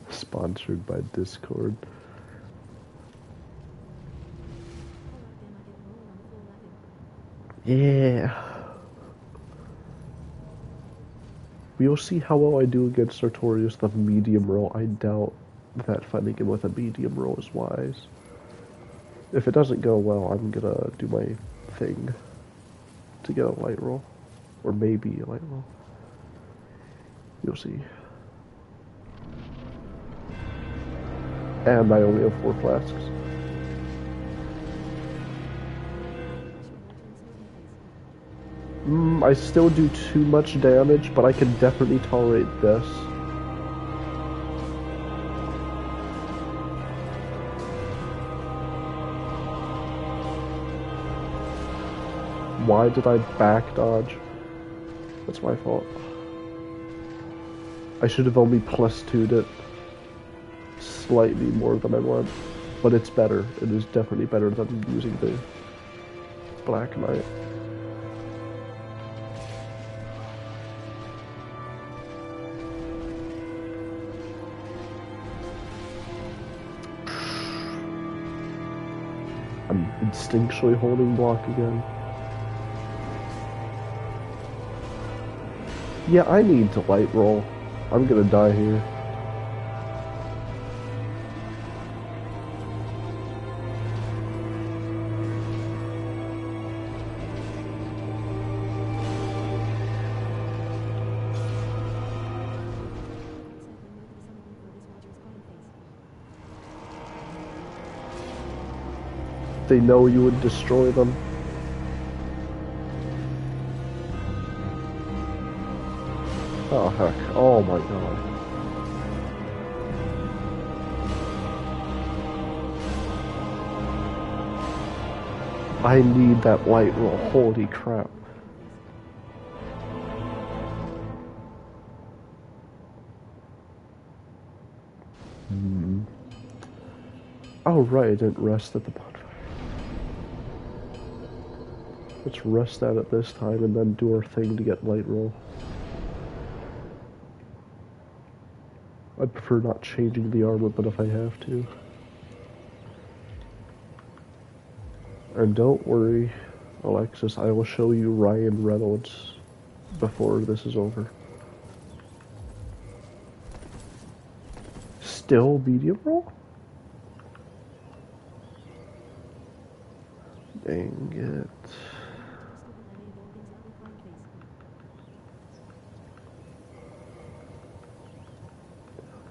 Sponsored by Discord. Yeah. We'll see how well I do against Sartorius with a medium roll. I doubt that fighting him with a medium roll is wise. If it doesn't go well, I'm gonna do my thing to get a light roll. Or maybe a light roll. You'll see. And I only have 4 flasks. I still do too much damage, but I can definitely tolerate this. Why did I back dodge? That's my fault. I should have only +2'd it slightly more than I want, but it's better. It is definitely better than using the Black Knight. I'm instinctually holding block again. Yeah, I need to light roll. I'm gonna die here. They know you would destroy them. Oh heck, oh my god. I need that light roll, holy crap. Oh right, I didn't rest at the bonfire. Let's rest out at this time and then do our thing to get light roll. I prefer not changing the armor, but if I have to. And don't worry, Alexis, I will show you Ryan Reynolds before this is over. Still medium roll? Dang it.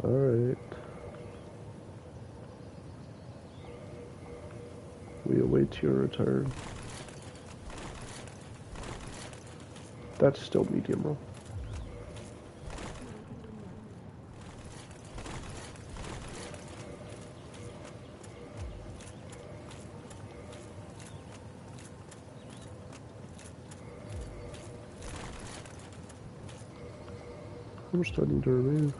Alright. We await your return. That's still medium roll. How much do I need to remove?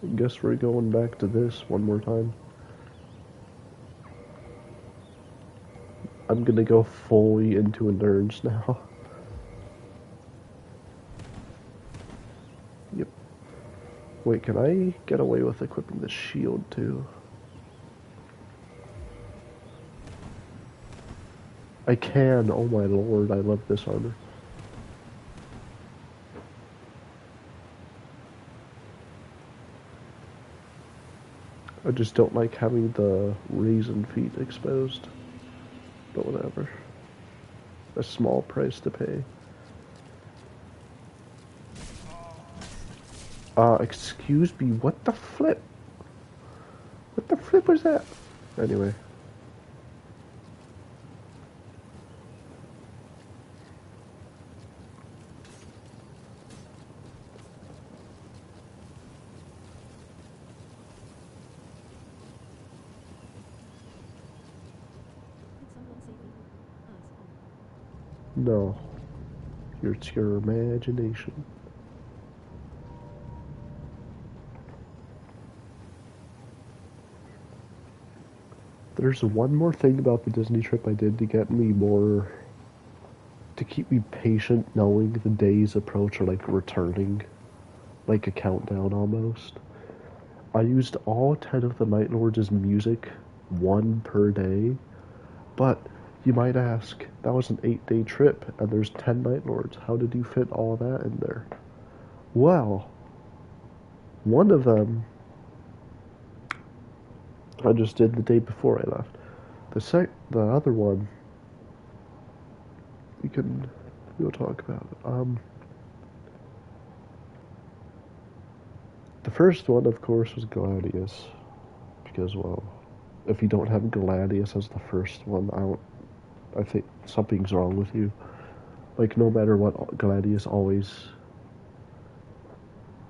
I guess we're going back to this one more time. I'm gonna go fully into endurance now. Yep. Wait, can I get away with equipping the shield too? I can, oh my lord, I love this armor. I just don't like having the raisin feet exposed. But whatever. A small price to pay. Excuse me, what the flip? What the flip was that? Anyway. No. It's your imagination. There's one more thing about the Disney trip I did to get me more... to keep me patient knowing the days approach are like returning. Like a countdown almost. I used all 10 of the Night Lords' music, one per day. But you might ask, that was an 8-day trip and there's 10 Night Lords. How did you fit all that in there? Well, one of them I just did the day before I left. The other one we'll talk about. The first one, of course, was Gladius, because well, if you don't have Gladius as the first one, I think something's wrong with you. Like no matter what, Gladius always.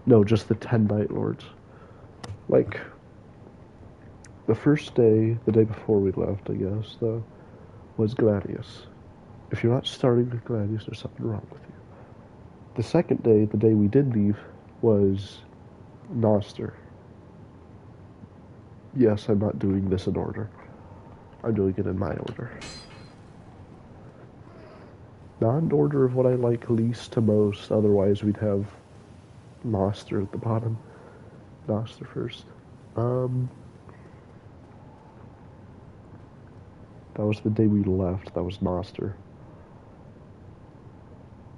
No, just the 10 Night Lords. Like. The first day, the day before we left, I guess, though, was Gladius. If you're not starting with Gladius, there's something wrong with you. The second day, the day we did leave, was Noster. Yes, I'm not doing this in order. I'm doing it in my order. Not in order of what I like least to most, otherwise we'd have Noster at the bottom. Noster first. That was the day we left. That was Noster.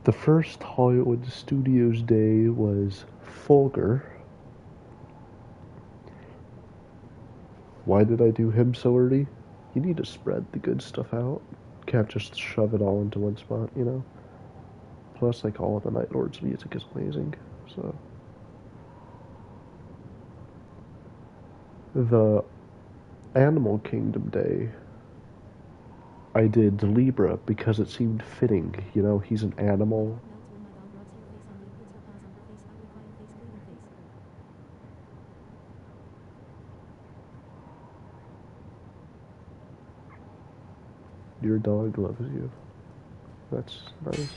The first Hollywood Studios day was Fulgur. Why did I do him so early? You need to spread the good stuff out. Can't just shove it all into one spot, you know? Plus, like, all of the Night Lord's music is amazing, so... The Animal Kingdom day, I did Libra because it seemed fitting. You know, he's an animal. Your dog loves you. That's nice.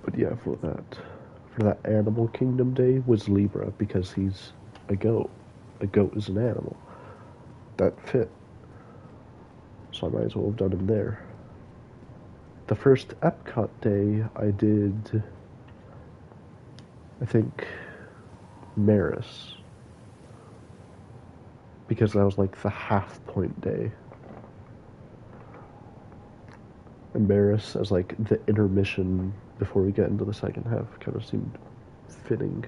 But yeah, for that Animal Kingdom day was Libra because he's a goat. A goat is an animal. That fit. So I might as well have done him there. The first Epcot day I did, I think, Maris. Because that was like the half point day. And Maris as like the intermission before we get into the second half kind of seemed fitting,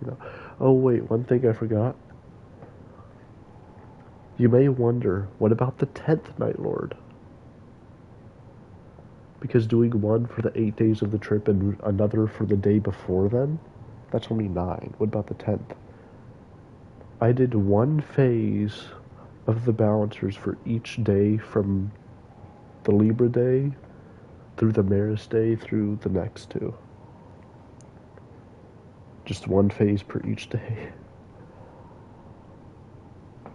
you know. Oh wait, one thing I forgot. You may wonder, what about the 10th Night Lord? Because doing one for the 8 days of the trip and another for the day before then, that's only 9. What about the 10th? I did one phase of the balancers for each day from the Libra day through the Maris day through the next two. Just one phase per each day.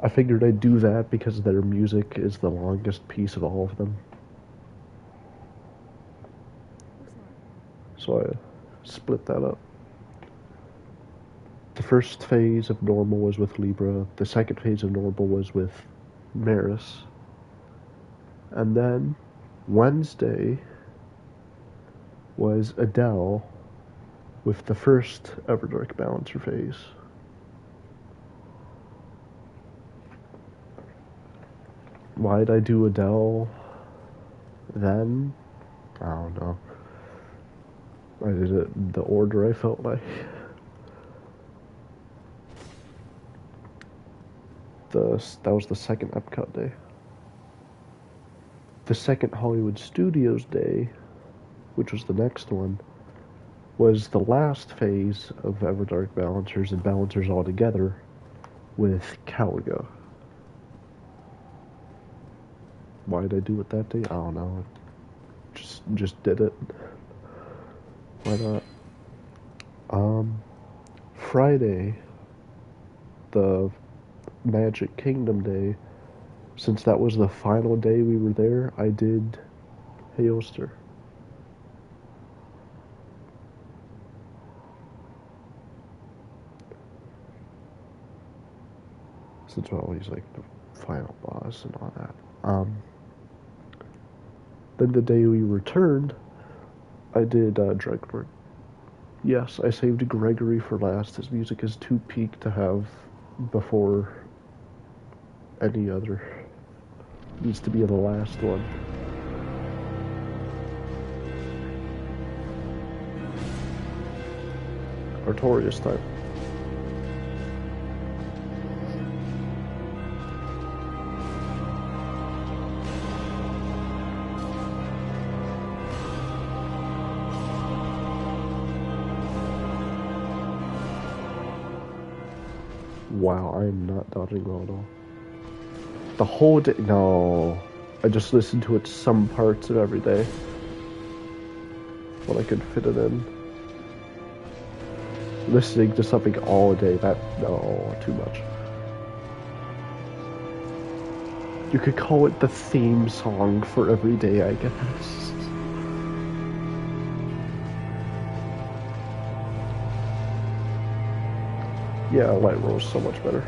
I figured I'd do that because their music is the longest piece of all of them. So I split that up. The first phase of normal was with Libra. The second phase of normal was with Maris. And then Wednesday was Adele with the first Everdark Balancer phase. Why'd I do Adele then? I don't know. I did it in the order I felt like. That was the second Epcot day. The second Hollywood Studios day, which was the next one, was the last phase of Everdark Balancers and Balancers all together with Caligo. Why did I do it that day? I don't know. Just did it. Why not? Friday, the Magic Kingdom day, since that was the final day we were there, I did Hailster. Since well, he's like the final boss and all that. Then the day we returned, I did Dreadlord. Yes, I saved Gregory for last. His music is too peak to have before any other. Needs to be the last one. Artorias time. Wow, I am not dodging well at all. The whole day? No. I just listened to it some parts of every day. When I could fit it in. Listening to something all day, no, too much. You could call it the theme song for every day, I guess. Yeah, Light Roll's so much better.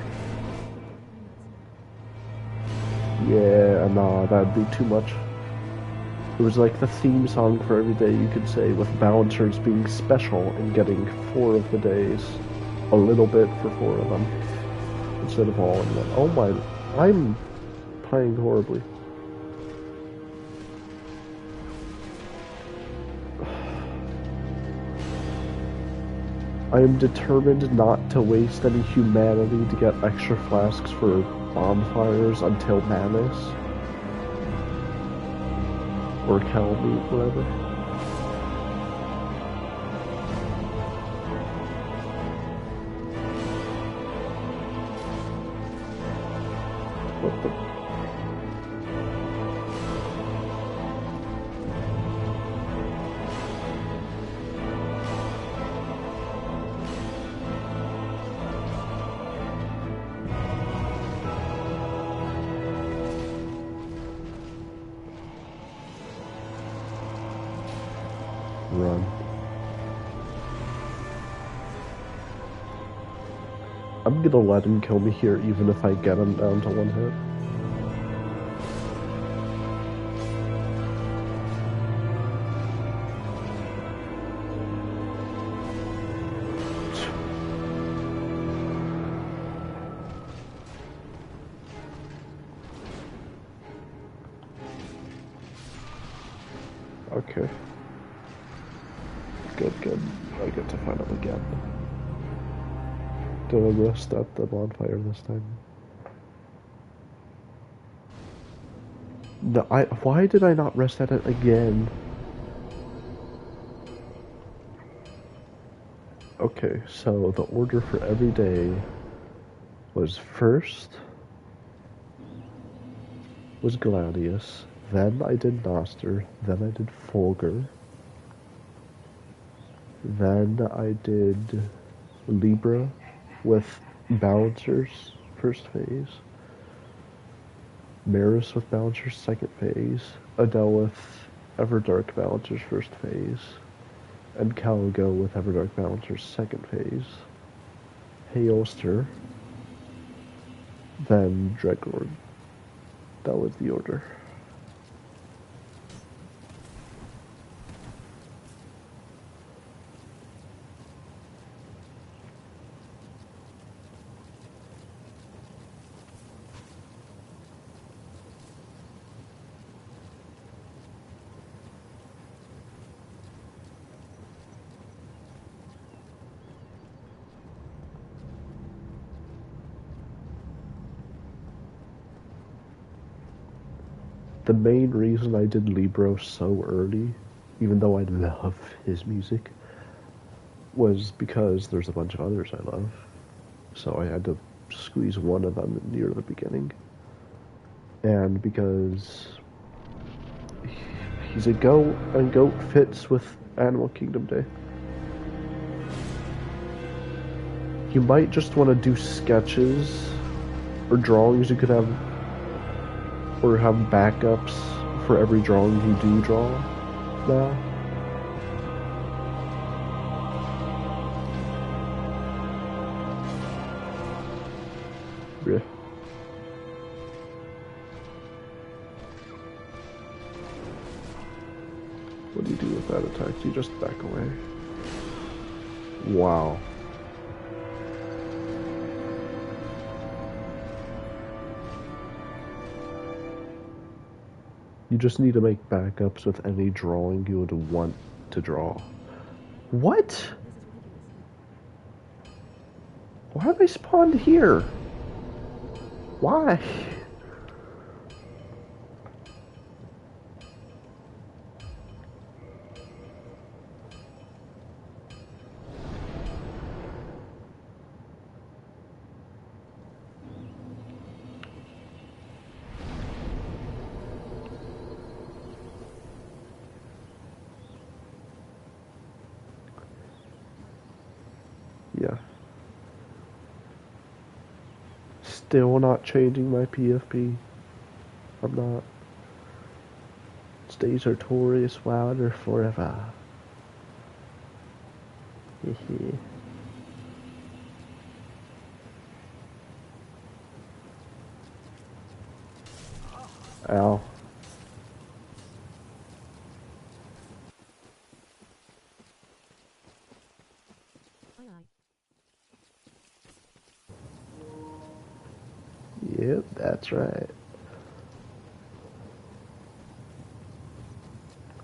Yeah, nah, that'd be too much. It was like the theme song for every day, you could say, with bouncers being special and getting 4 of the days. A little bit for 4 of them. Instead of all in one. Oh my... I'm playing horribly. I am determined not to waste any humanity to get extra flasks for bonfires until Manus. Or Calmeet, whatever. What the... Run. I'm gonna let him kill me here even if I get him down to 1 hit. Okay. Good. I get to find him again. Did I rest at the bonfire this time? No, why did I not rest at it again? Okay, so the order for every day was first was Gladius, then I did Noster, then I did Fulgur, then I did Libra with Balancers, first phase, Maris with Balancers, second phase, Adele with Everdark Balancers, first phase, and Caligo with Everdark Balancers, second phase, Hailster, then Dreadlord. That was the order. The main reason I did Libro so early, even though I love his music, was because there's a bunch of others I love. So I had to squeeze one of them near the beginning. And because he's a goat, and goat fits with Animal Kingdom Day. You might just want to do sketches or drawings you could have, or have backups for every drawing you do draw now. Yeah. What do you do with that attack? Do you just back away? Wow. You just need to make backups with any drawing you would want to draw. What? This is ridiculous. Why have I spawned here? Why? Yeah. Still not changing my PFP. I'm not. Stay Sartorius Wilder forever. Hehe. Ow. Aye. Yep, that's right.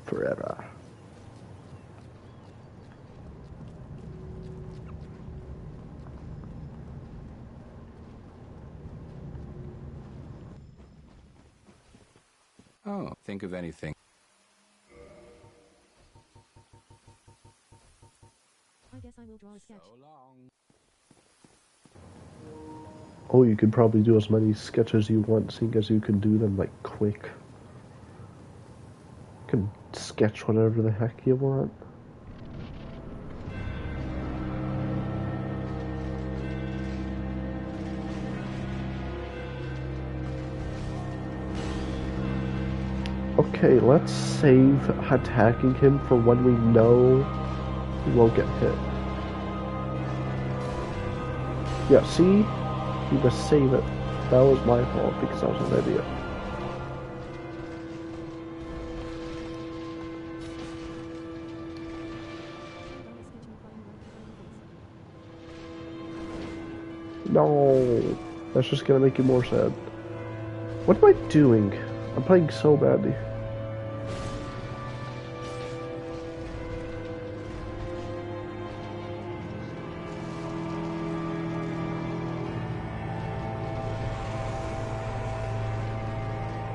Forever. Oh, think of anything. I guess I will draw a sketch. So long. Oh, you could probably do as many sketches you want, seeing as you can do them like quick. You can sketch whatever the heck you want. Okay, let's save attacking him for when we know he won't get hit. Yeah, see? You just save it. That was my fault because I was an idiot. No, that's just gonna make you more sad. What am I doing? I'm playing so badly.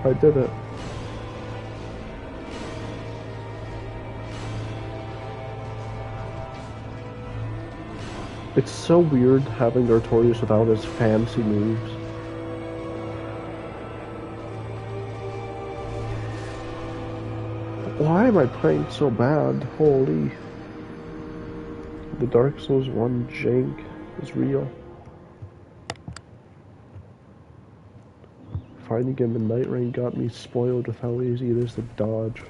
I did it. It's so weird having Artorias without his fancy moves. Why am I playing so bad? Holy. The Dark Souls 1 jank is real. Finding him in Night Rain got me spoiled with how easy it is to dodge.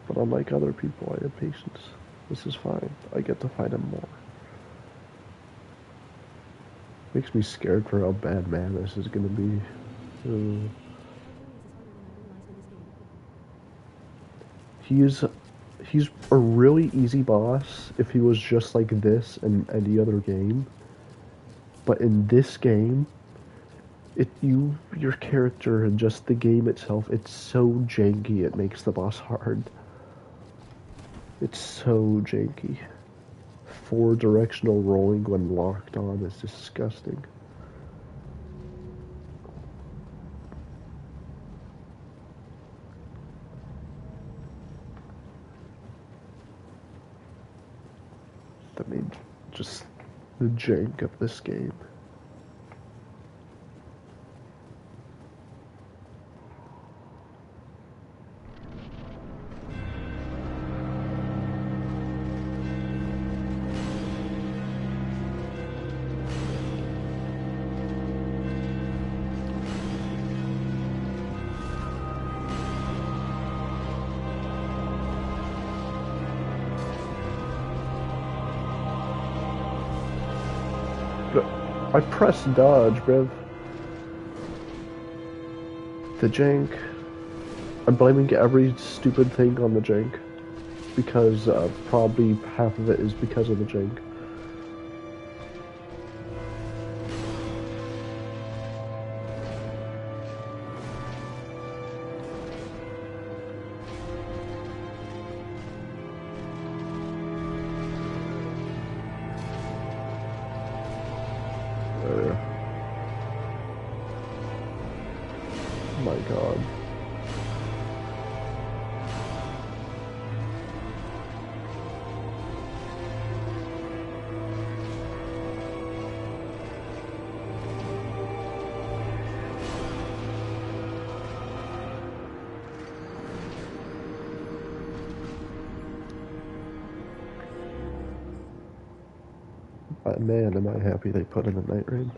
But unlike other people, I have patience. This is fine. I get to fight him more. Makes me scared for how bad Manus is gonna be. He's a really easy boss if he was just like this in any other game. But in this game, your character and just the game itself, it's so janky it makes the boss hard. It's so janky. 4-directional rolling when locked on is disgusting. I mean, just the jank of this game. I pressed dodge, bruv. The jank. I'm blaming every stupid thing on the jank. Because probably half of it is because of the jank. Oh my god. Man, am I happy they put in a Night Rain.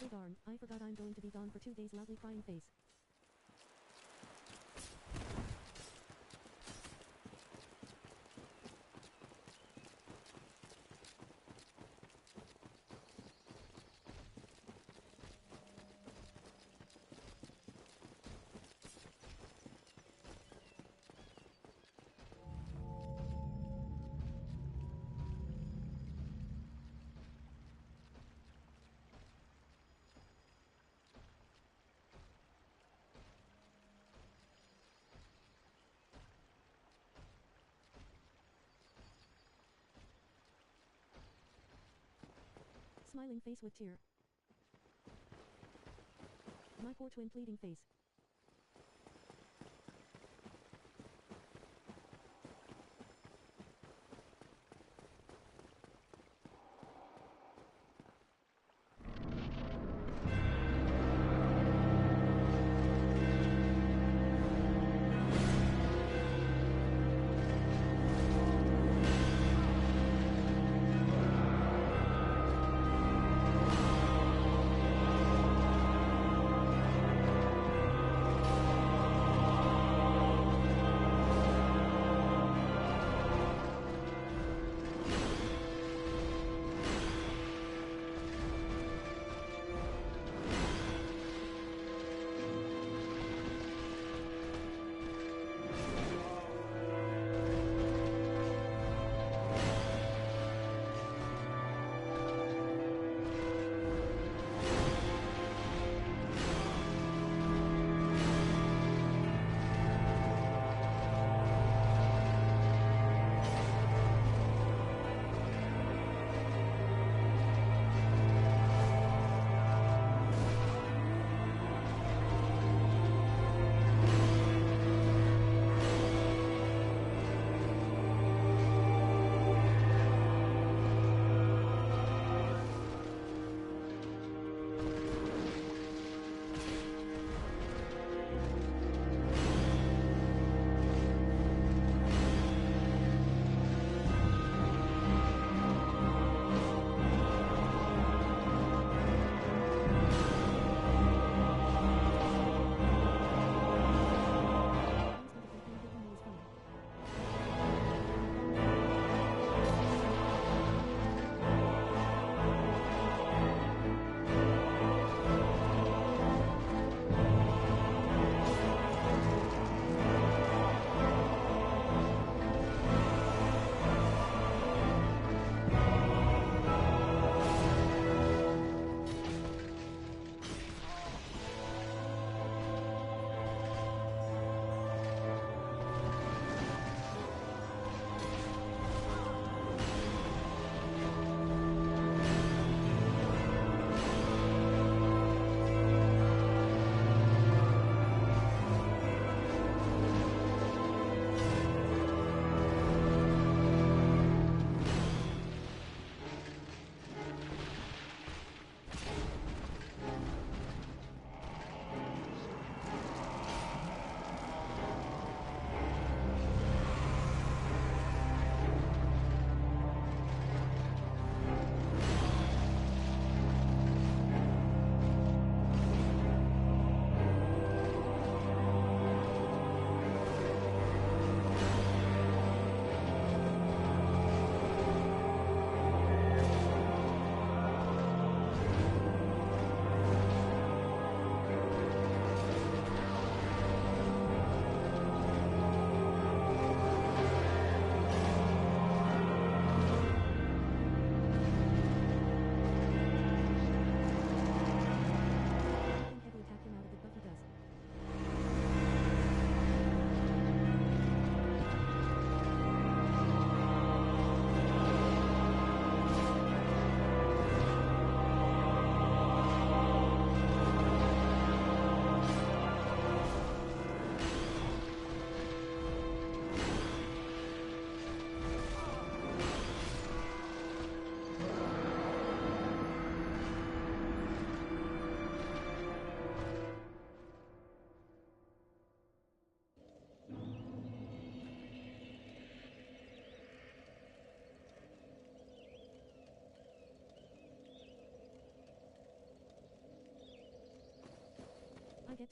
darn, I forgot I'm going to be gone for 2 days. Loudly crying face. Smiling face with tear. My poor twin pleading face.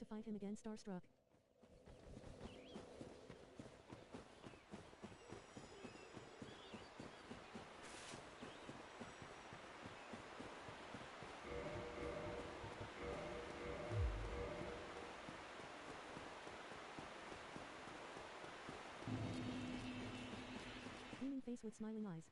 fight him again, starstruck. Beaming face with smiling eyes.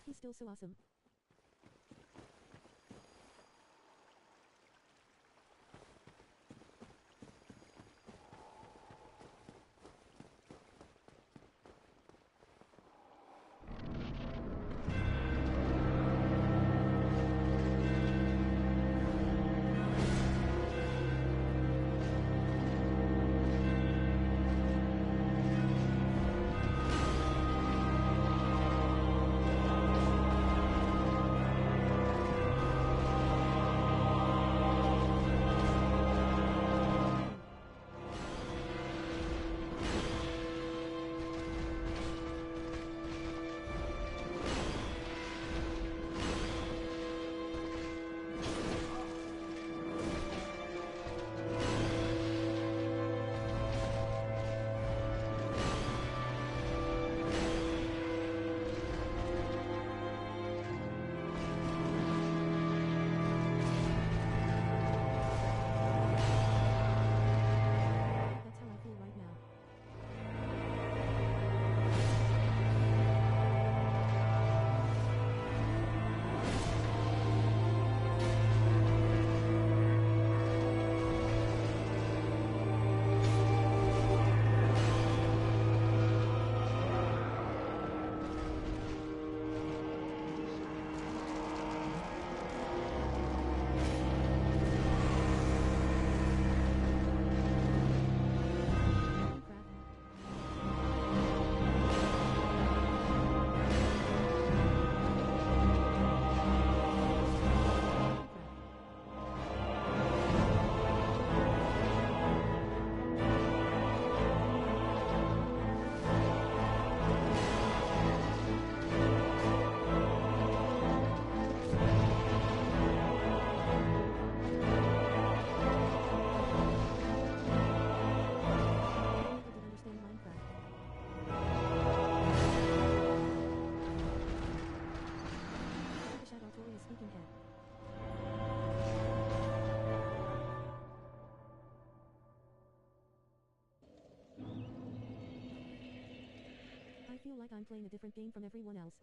He's still so awesome. That's how I feel right now. Holy crap. Holy crap. I never did understand Minecraft. The Shadow Tori is speaking head. I feel like I'm playing a different game from everyone else.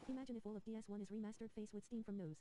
Imagine if all of DS1 is remastered face with steam from nose.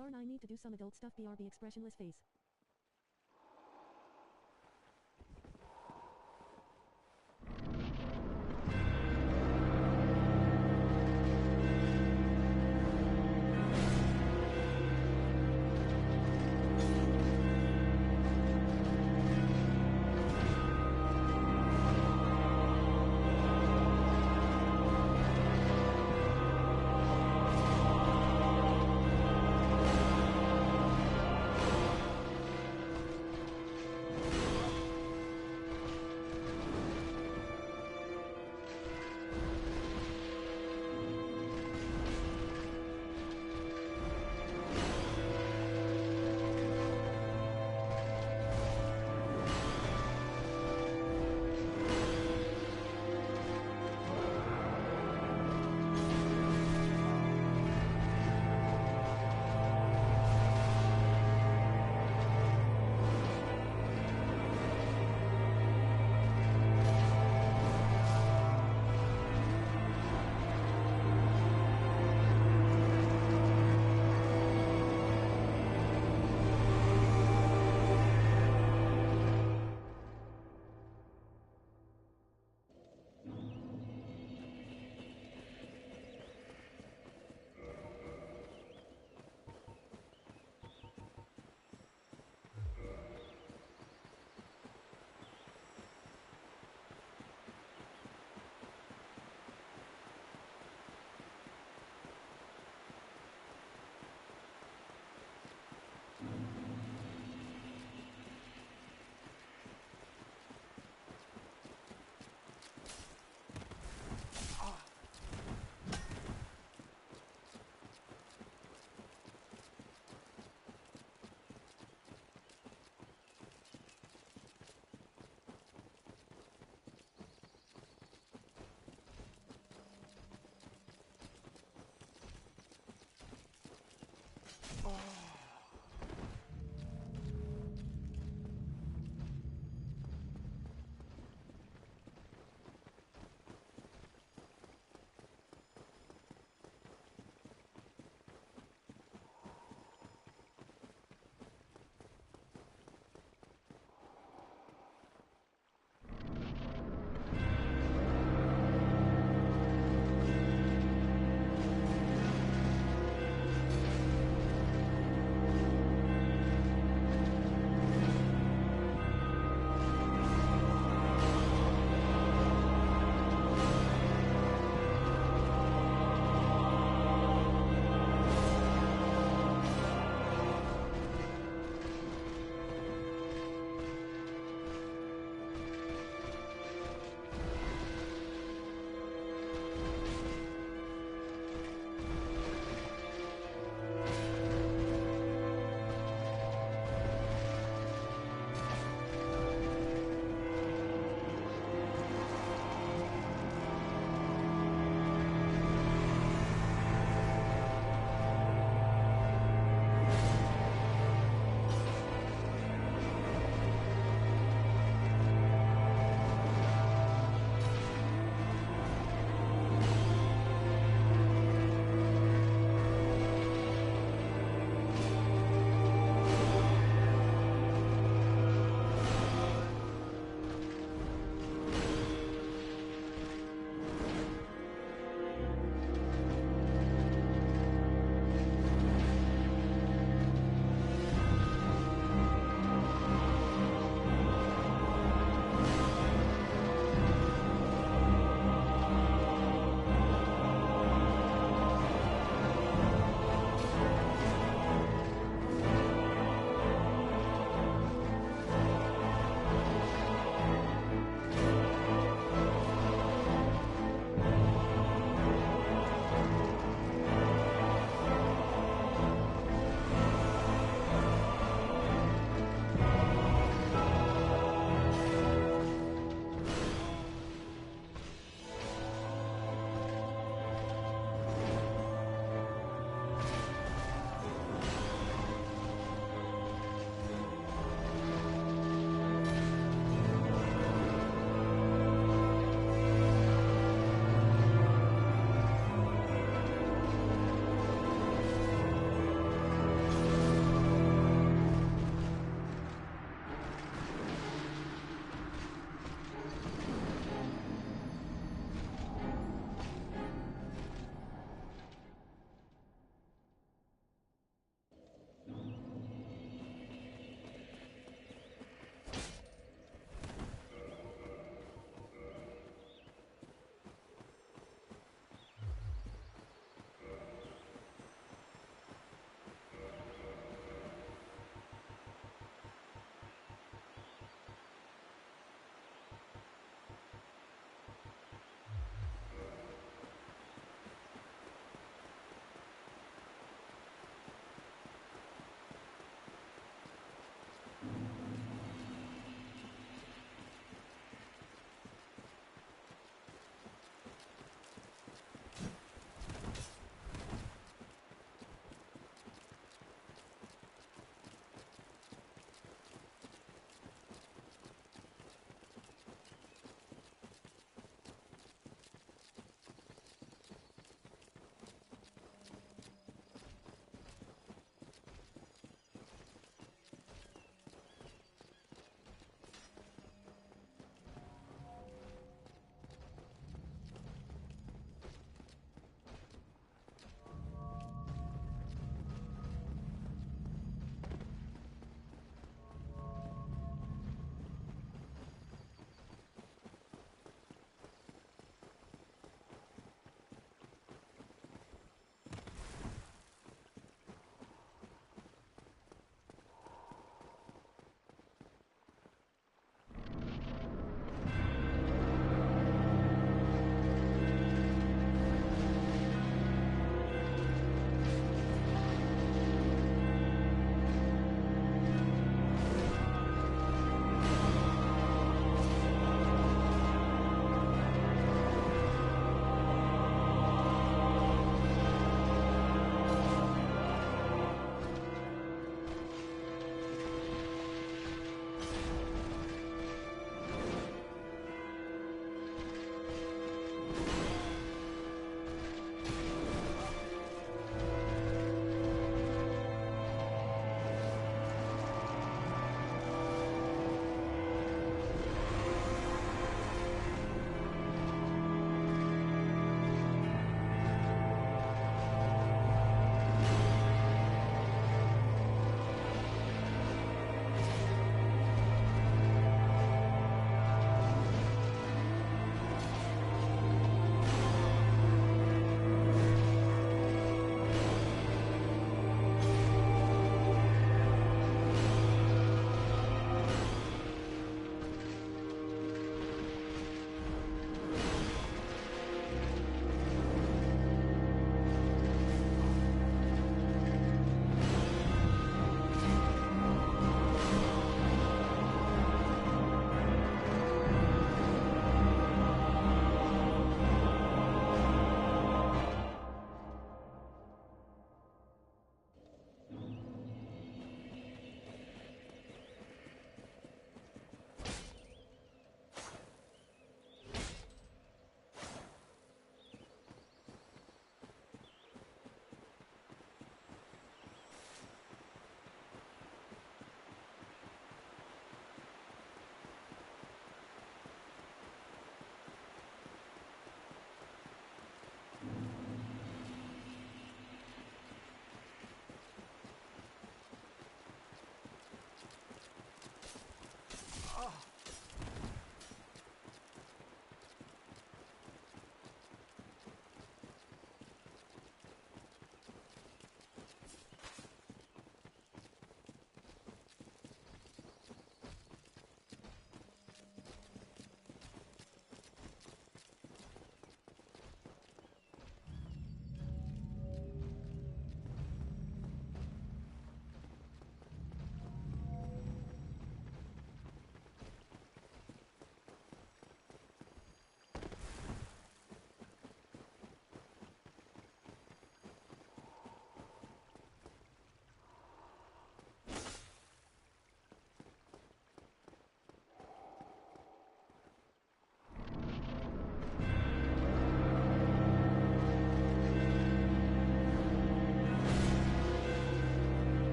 Darn, I need to do some adult stuff. BRB expressionless face.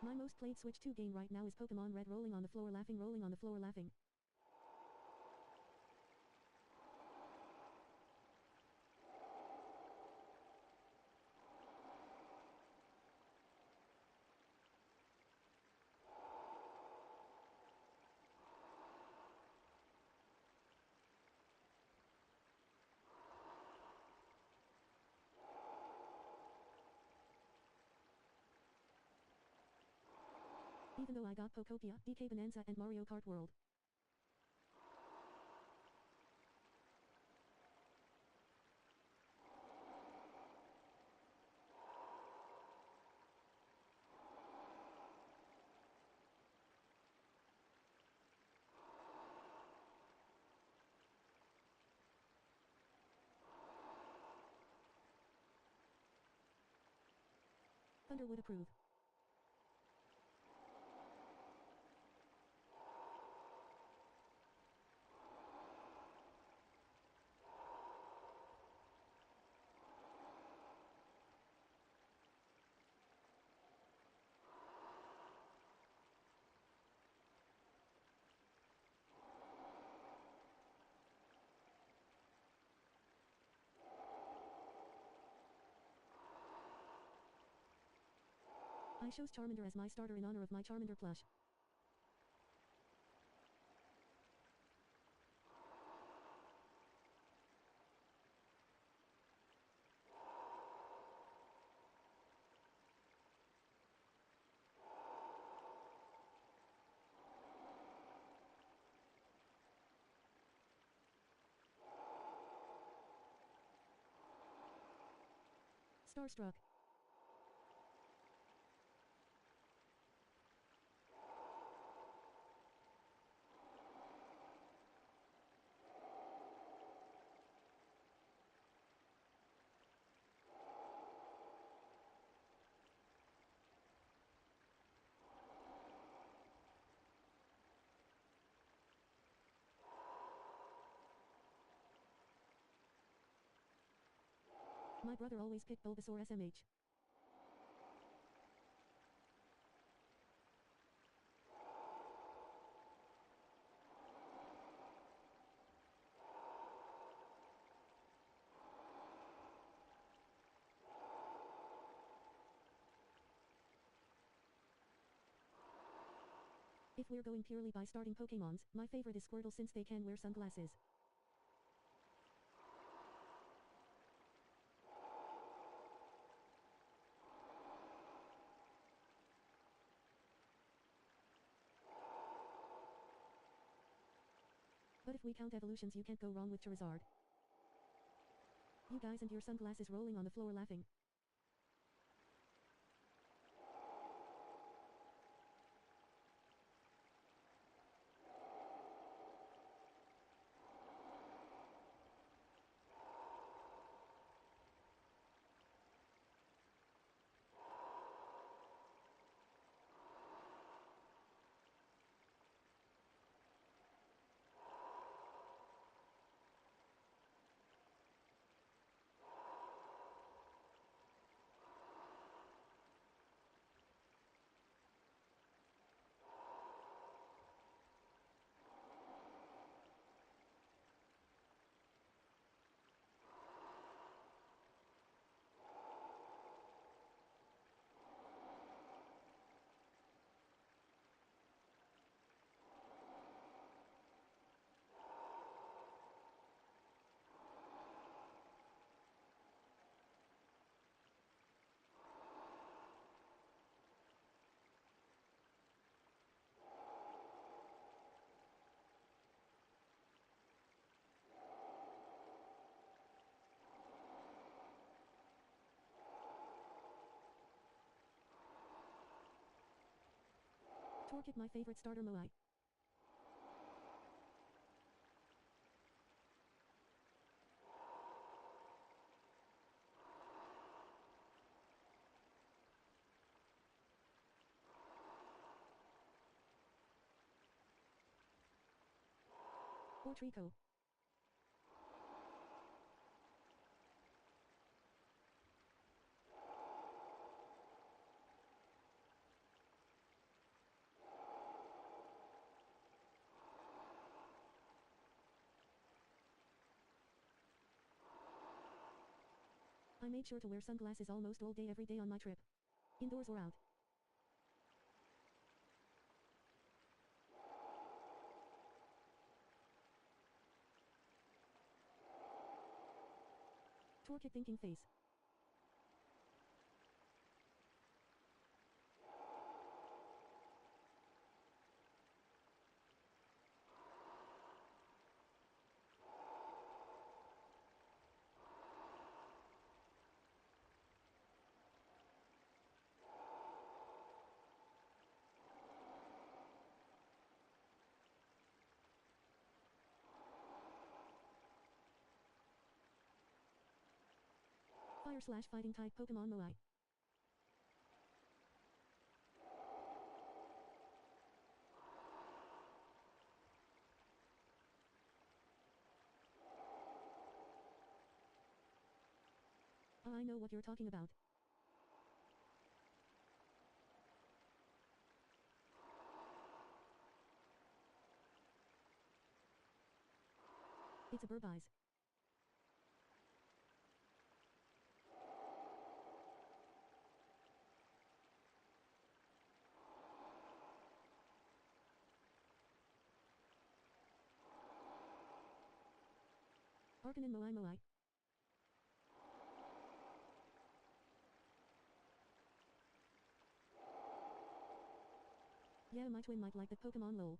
My most played Switch 2 game right now is Pokemon Red. Rolling on the floor laughing, rolling on the floor laughing. Even though I got Pokopia, DK Bonanza and Mario Kart World. Thunder would approve. I chose Charmander as my starter in honor of my Charmander plush. Starstruck. My brother always picked Bulbasaur SMH. If we're going purely by starting Pokemons, my favorite is Squirtle since they can wear sunglasses. But if we count evolutions, you can't go wrong with Charizard. You guys and your sunglasses rolling on the floor laughing. Torkit, my favorite starter Moai. Or Trico. I made sure to wear sunglasses almost all day every day on my trip. Indoors or out. Torque thinking face. Fire/fighting type Pokemon Moai. I know what you're talking about. It's a Burbies. Arcanin Moai Moai. Yeah, my twin might like the Pokemon lol.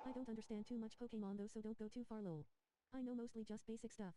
I don't understand too much Pokemon though, so don't go too far lol. I know mostly just basic stuff.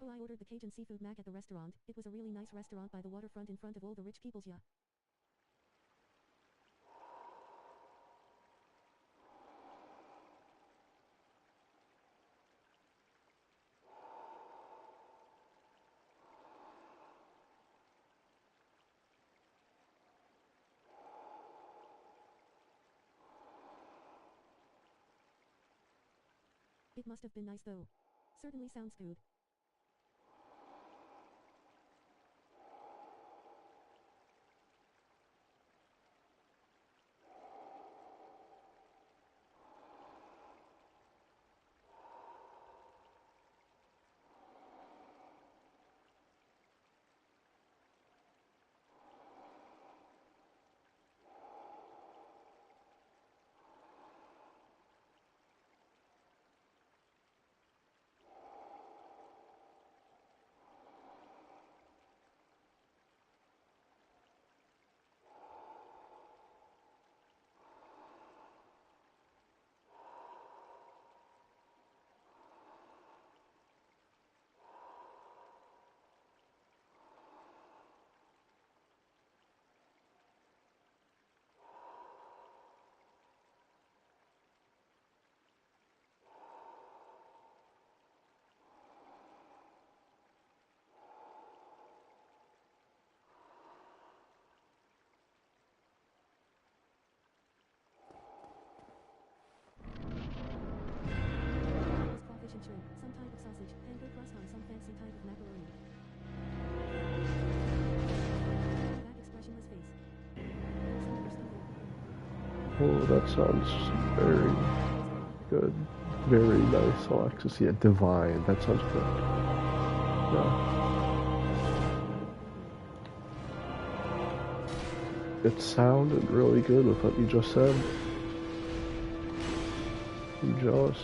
Oh, I ordered the Cajun seafood mac at the restaurant. It was a really nice restaurant by the waterfront in front of all the rich people's yeah. It must have been nice though. Certainly sounds good. Oh, that sounds very good. Very nice, Alexis. Yeah, divine. That sounds correct. Yeah. It sounded really good with what you just said. I'm jealous.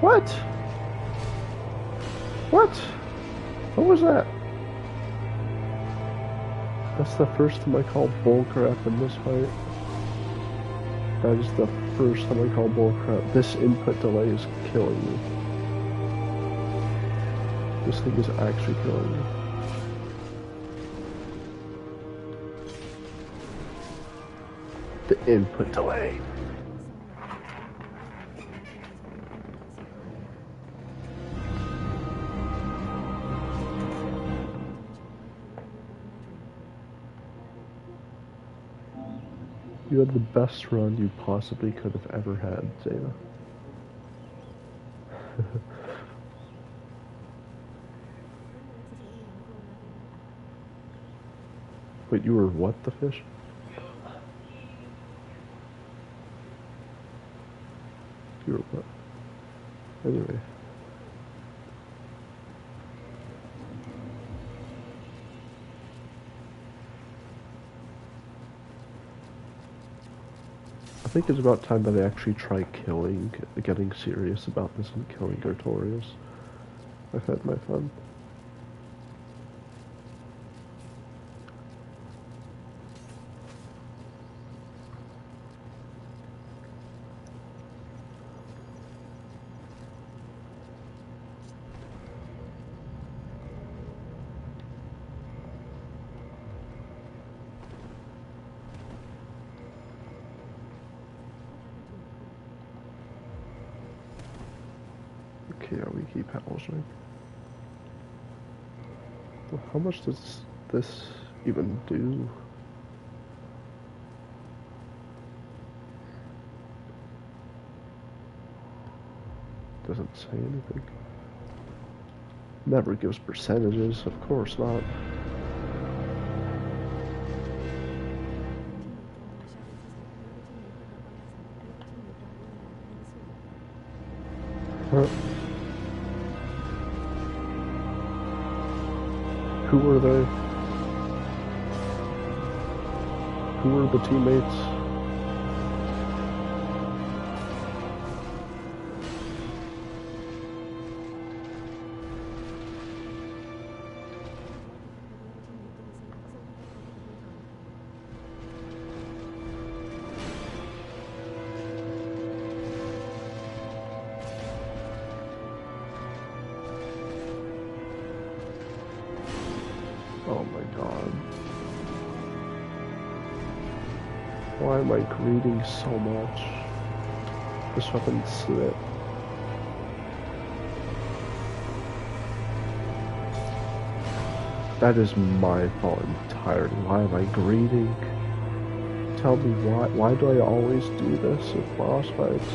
What? What? What was that? That's the first time I called bullcrap in this fight. That is the first time I called bullcrap. This input delay is killing me. This thing is actually killing me. The input delay. You had the best run you possibly could have ever had, Zayna. Wait, you were what, the fish? You were what? Anyway. I think it's about time that I actually try getting serious about this and killing Artorias. I've had my fun. Okay, yeah, we keep housing. Well, how much does this even do? Doesn't say anything. Never gives percentages, of course not. Huh. Who were they? Who were the teammates? Oh my god. Why am I greeting so much? This fucking slip. That is my fault entirely. Why am I greeting? Tell me why. Why do I always do this with boss fights?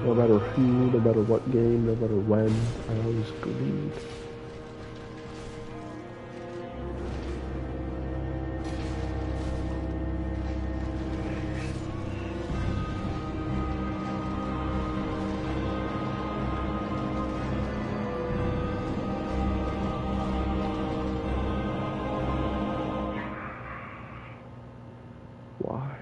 No matter who, no matter what game, no matter when, I always greed. Why?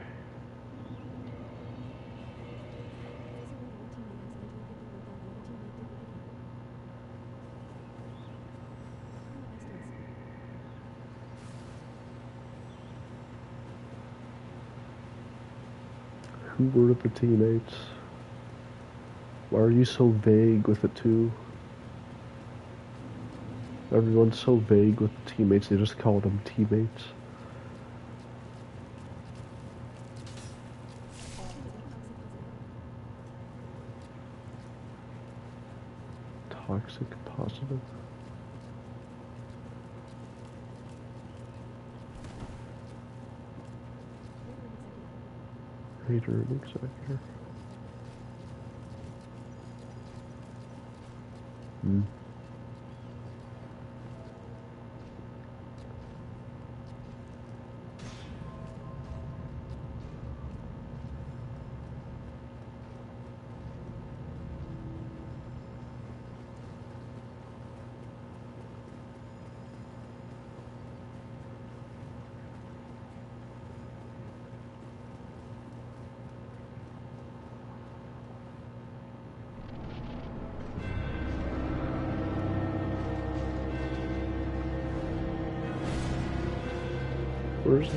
Who were the teammates? Why are you so vague with it too? Everyone's so vague with the teammates, they just call them teammates. toxic positive. Raider and executor. Hmm. Where's it?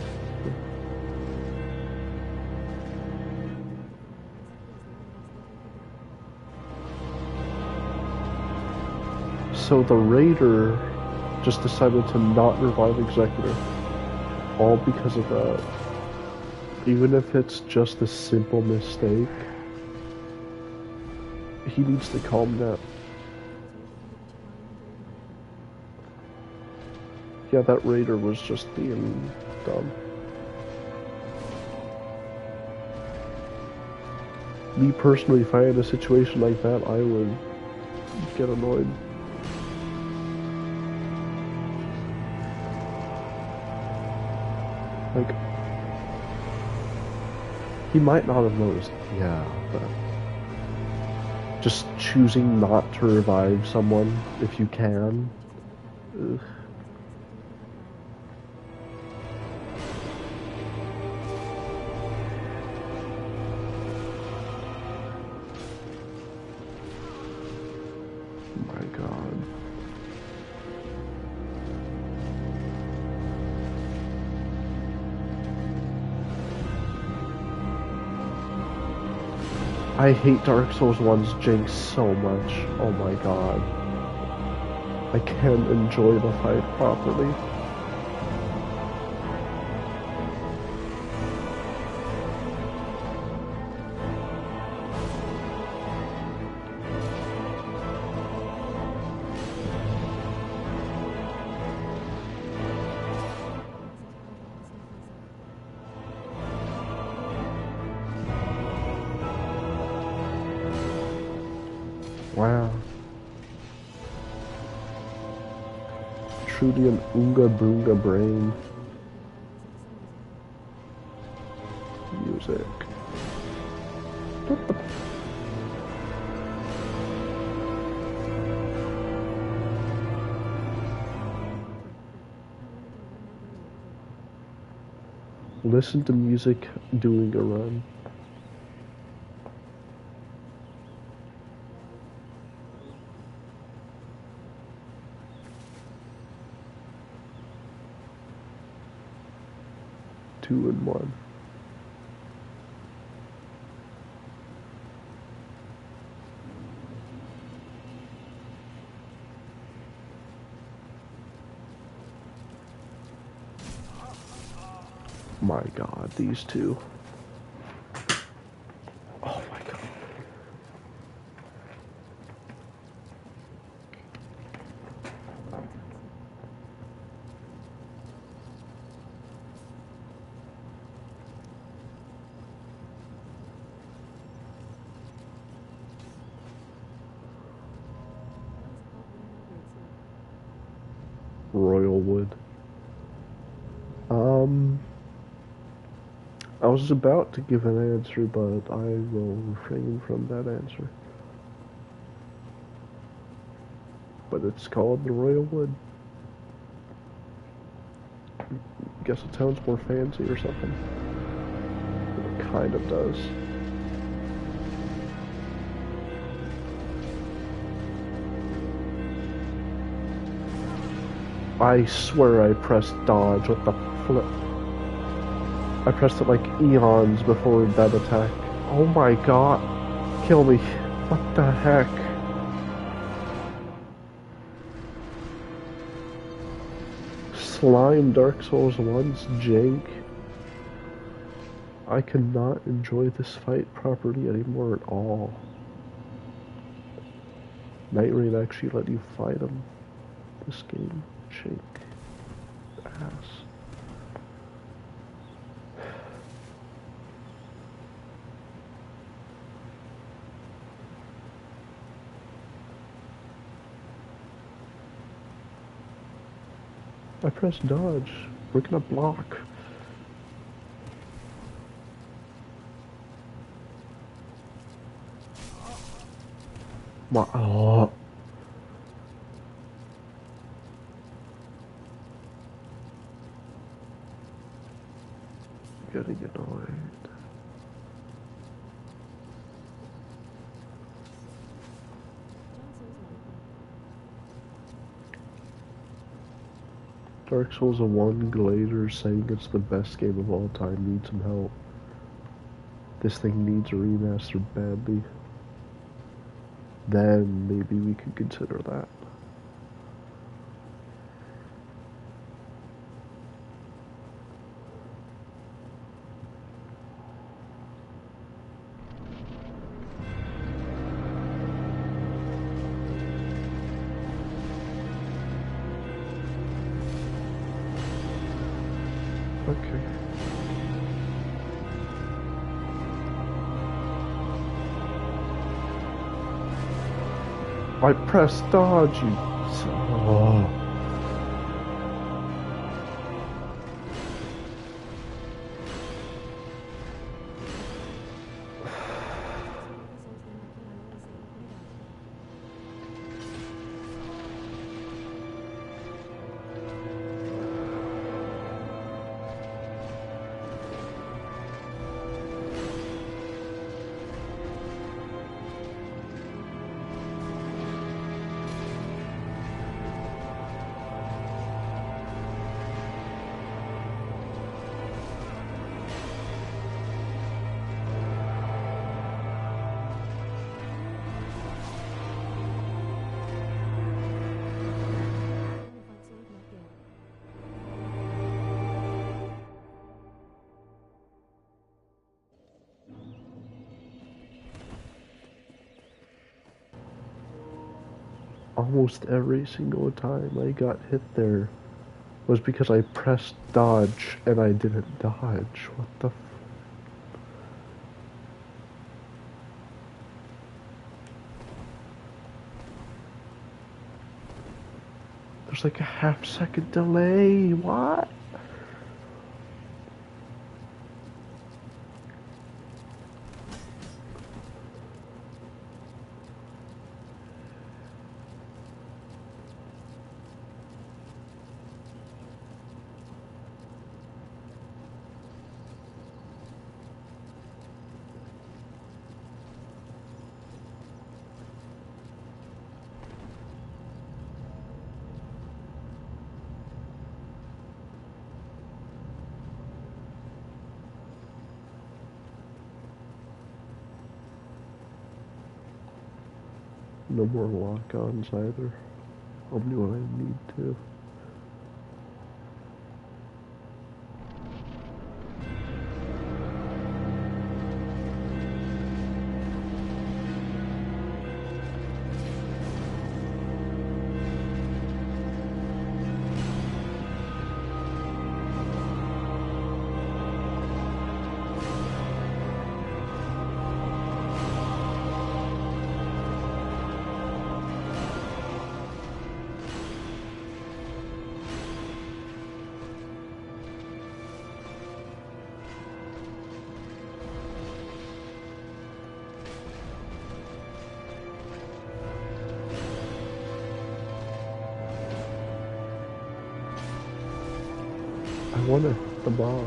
So the Raider just decided to not revive Executor. All because of that. Even if it's just a simple mistake, he needs to calm down. Yeah, that Raider was just being dumb. Me personally, if I had a situation like that, I would get annoyed. Like, he might not have noticed, yeah, but just choosing not to revive someone if you can. Ugh. My God. I hate Dark Souls 1's Jinx so much. Oh my God. I can't enjoy the fight properly. Wow. Truly an Oonga Boonga brain. Music. Listen to music doing a run. Two and one. My God, these two. Oh my God. Royal Wood. I was about to give an answer, but I will refrain from that answer. But it's called the Royal Wood. Guess it sounds more fancy or something. It kind of does. I swear I pressed dodge with the flip. I pressed it like eons before that attack. Oh my God. Kill me. What the heck? Slime Dark Souls 1's jank. I cannot enjoy this fight properly anymore at all. Night Rain actually let you fight him. This game, shake ass. I pressed dodge. We're gonna block. Oh. Getting annoyed. Dark Souls 1 Glader saying it's the best game of all time needs some help. This thing needs a remaster badly. Then maybe we could consider that. Okay. I pressed dodge, you... Oh. Almost every single time I got hit there was because I pressed dodge and I didn't dodge. What the f... There's like a half-second delay. What? No more lock-ons either. I'll do what I need to. I wanted the boss.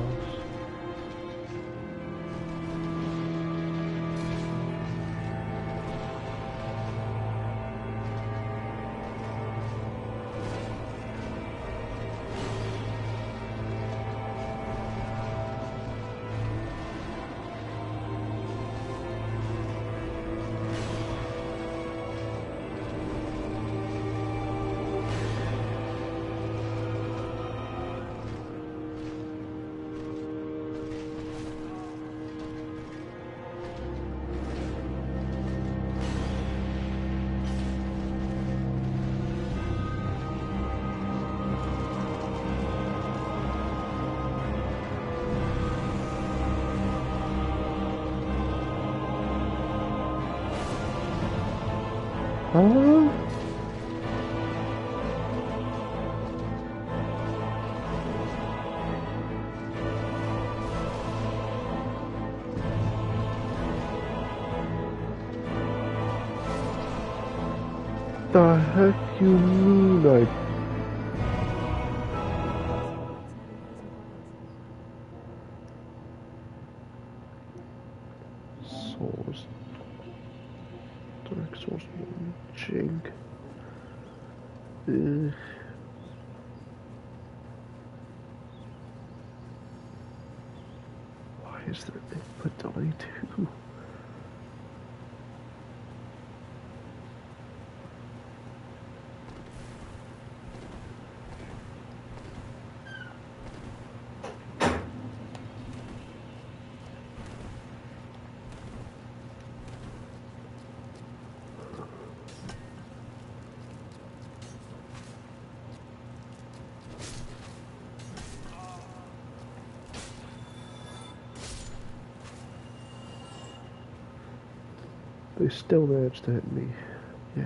Huh? The heck you mean I... Source. Direct source 1. Jink. Why is there input delay too? They still managed to hit me. Yay.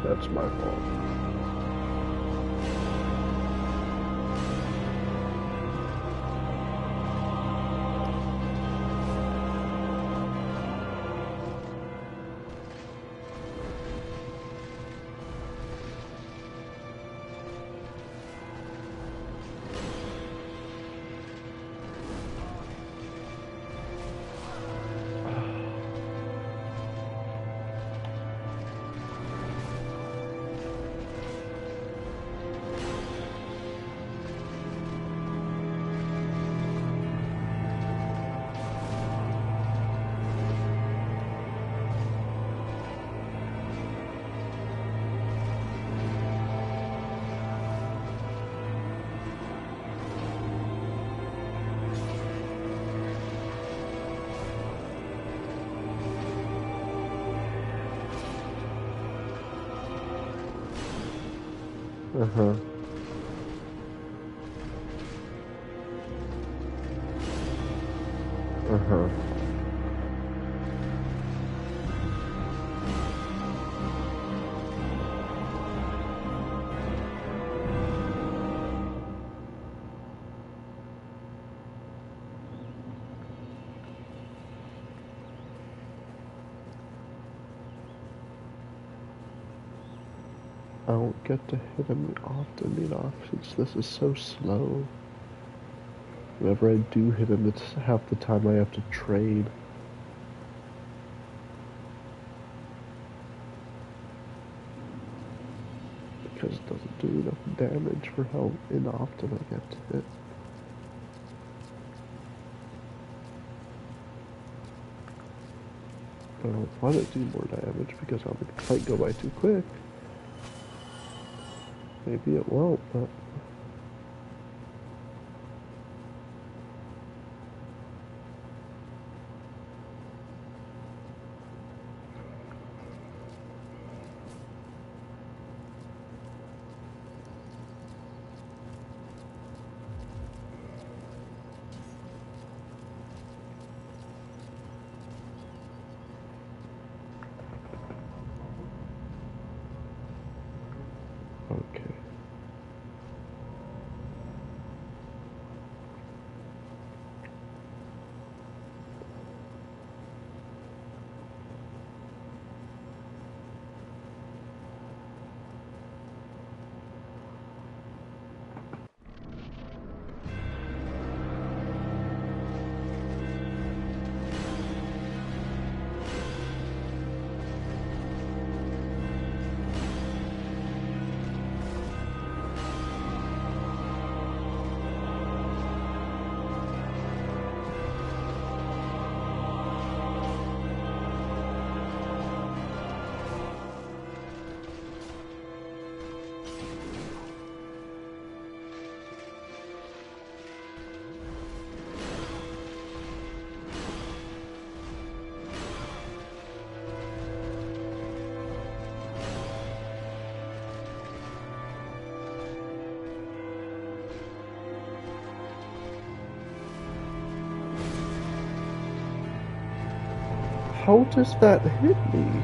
That's my fault. Uh-huh. Uh-huh. I don't get to hit him often enough since this is so slow. Whenever I do hit him, it's half the time I have to trade. Because it doesn't do enough damage for how often I get to hit. I don't want to do more damage because I'll make the fight go by too quick. Maybe it won't, but... Okay. How does that hit me?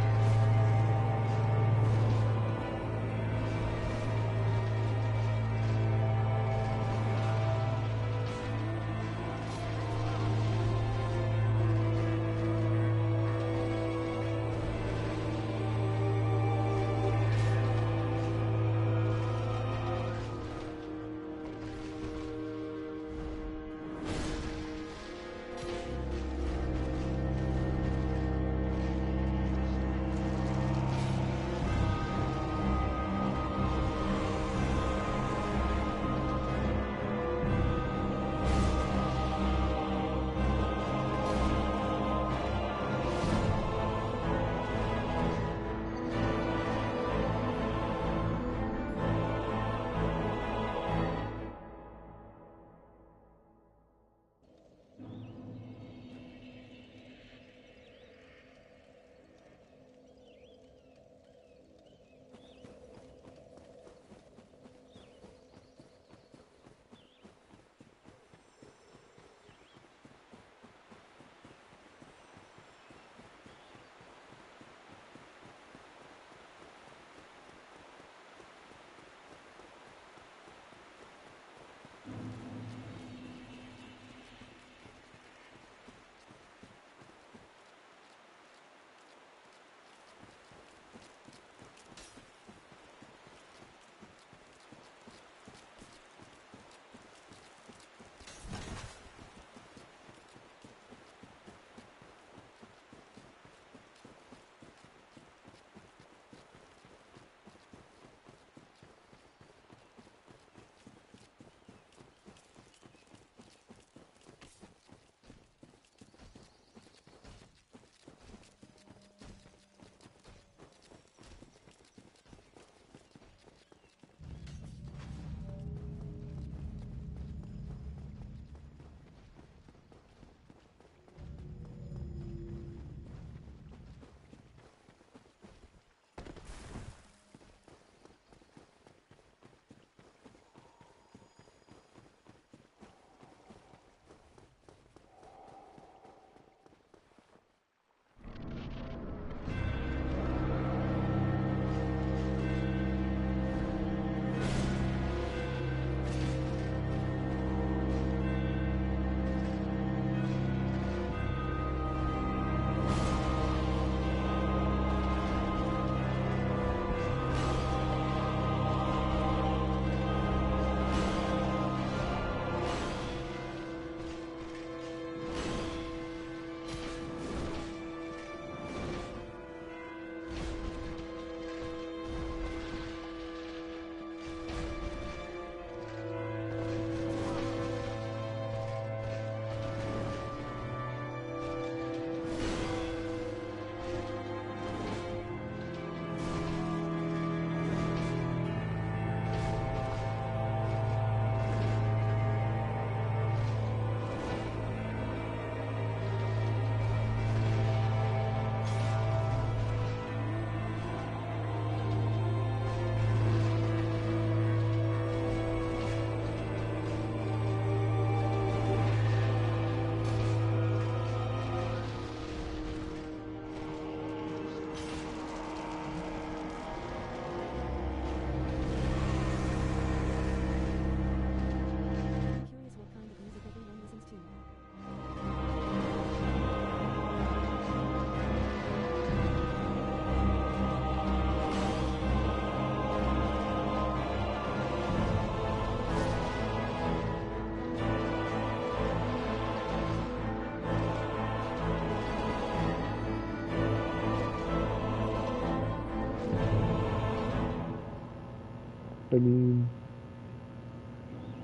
I mean,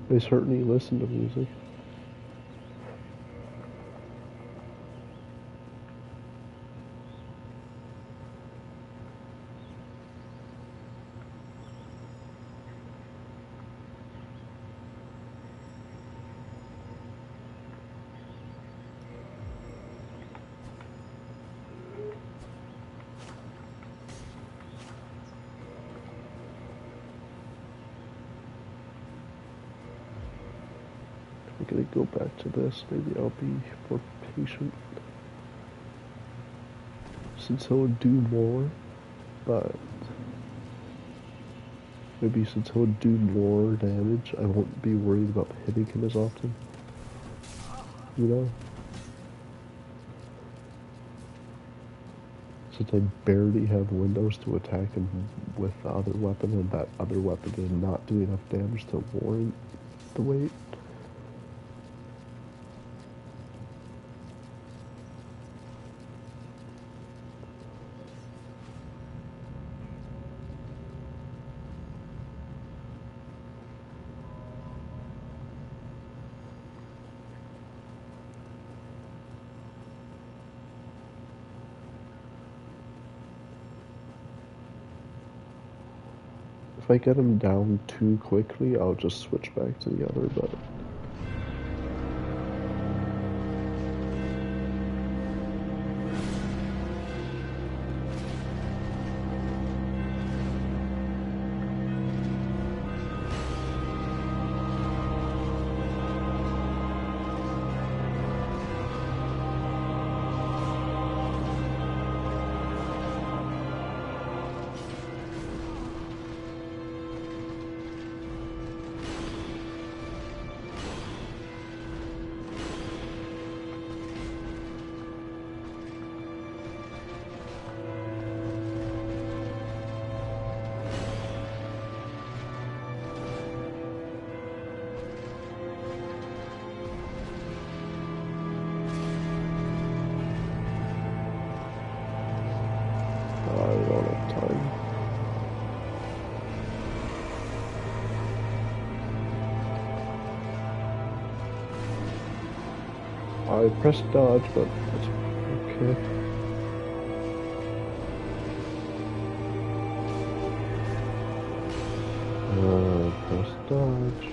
they certainly listen to music. I'm gonna go back to this. Maybe I'll be more patient. since he'll do more, but maybe since he'll do more damage, I won't be worried about hitting him as often. You know? Since I barely have windows to attack him with the other weapon, and that other weapon is not doing enough damage to warrant the wait. If I get him down too quickly, I'll just switch back to the other, but... I don't have time. I pressed dodge, but that's okay. Press dodge.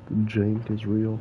The jank is real.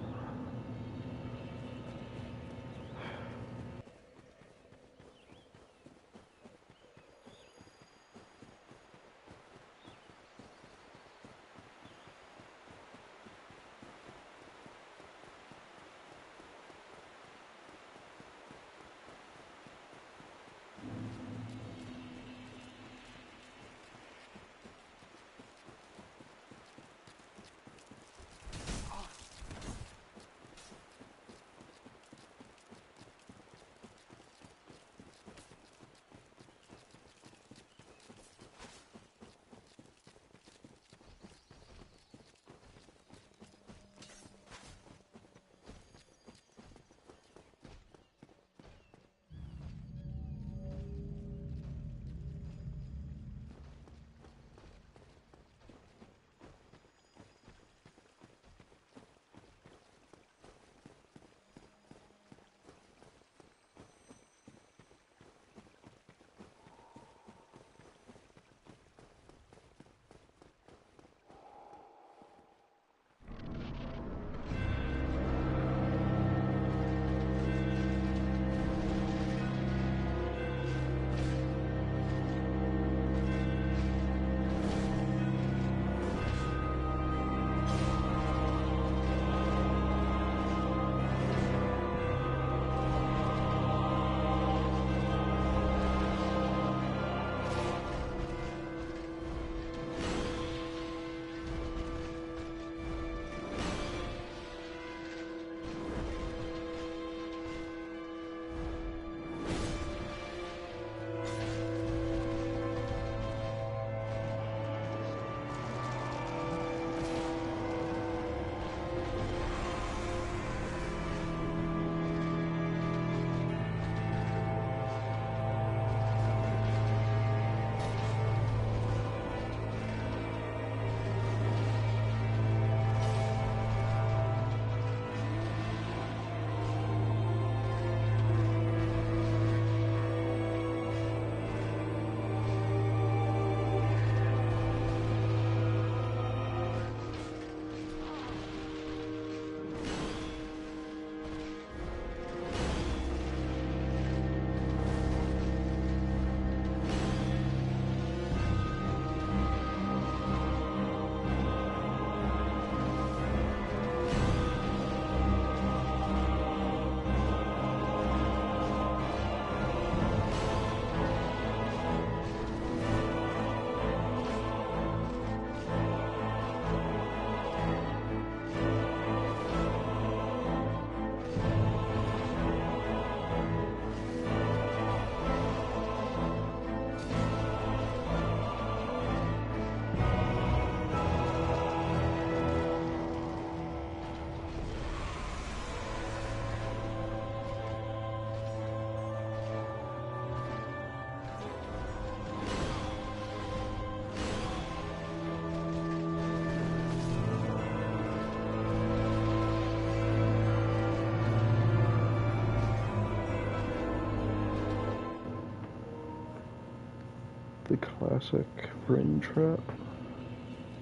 the classic brain trap. To use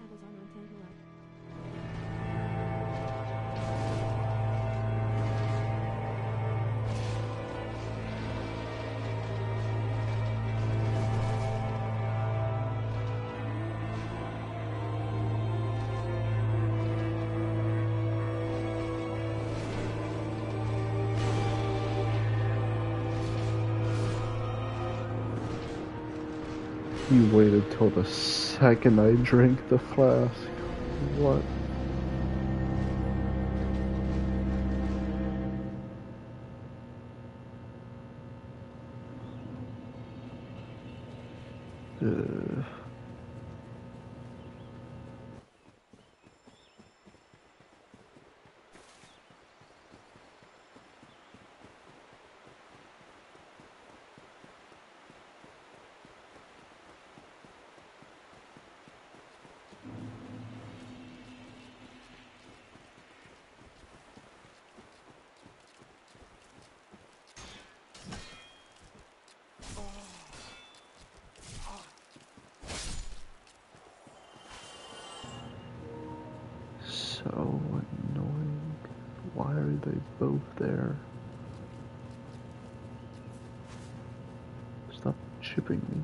Hago's armor and tank morale. You waited till the second I drank the flask. What? Uh, so annoying. Why are they both there? Stop chipping me.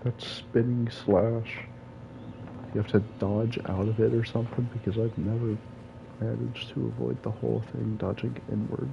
That spinning slash. You have to dodge out of it or something because I've never managed to avoid the whole thing dodging inward.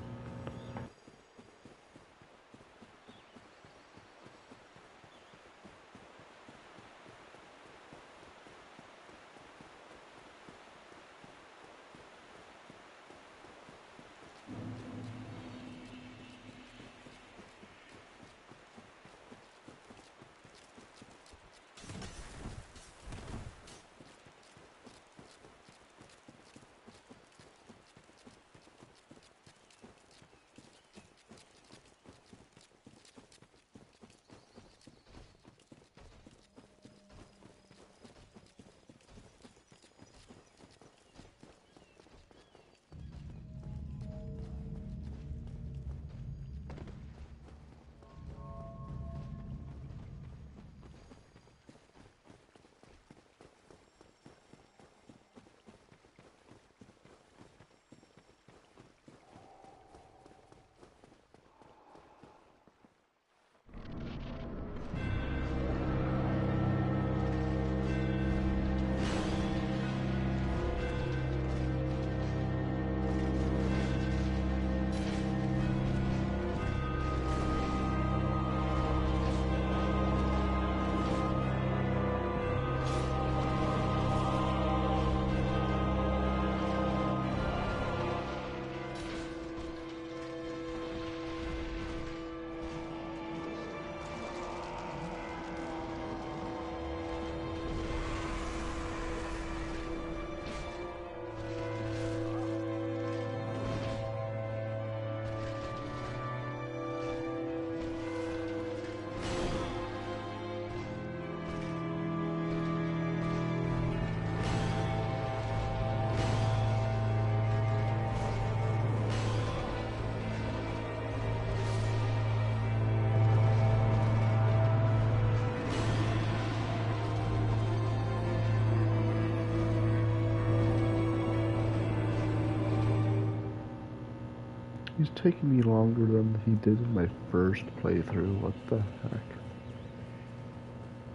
He's taking me longer than he did in my first playthrough. What the heck?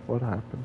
What happened?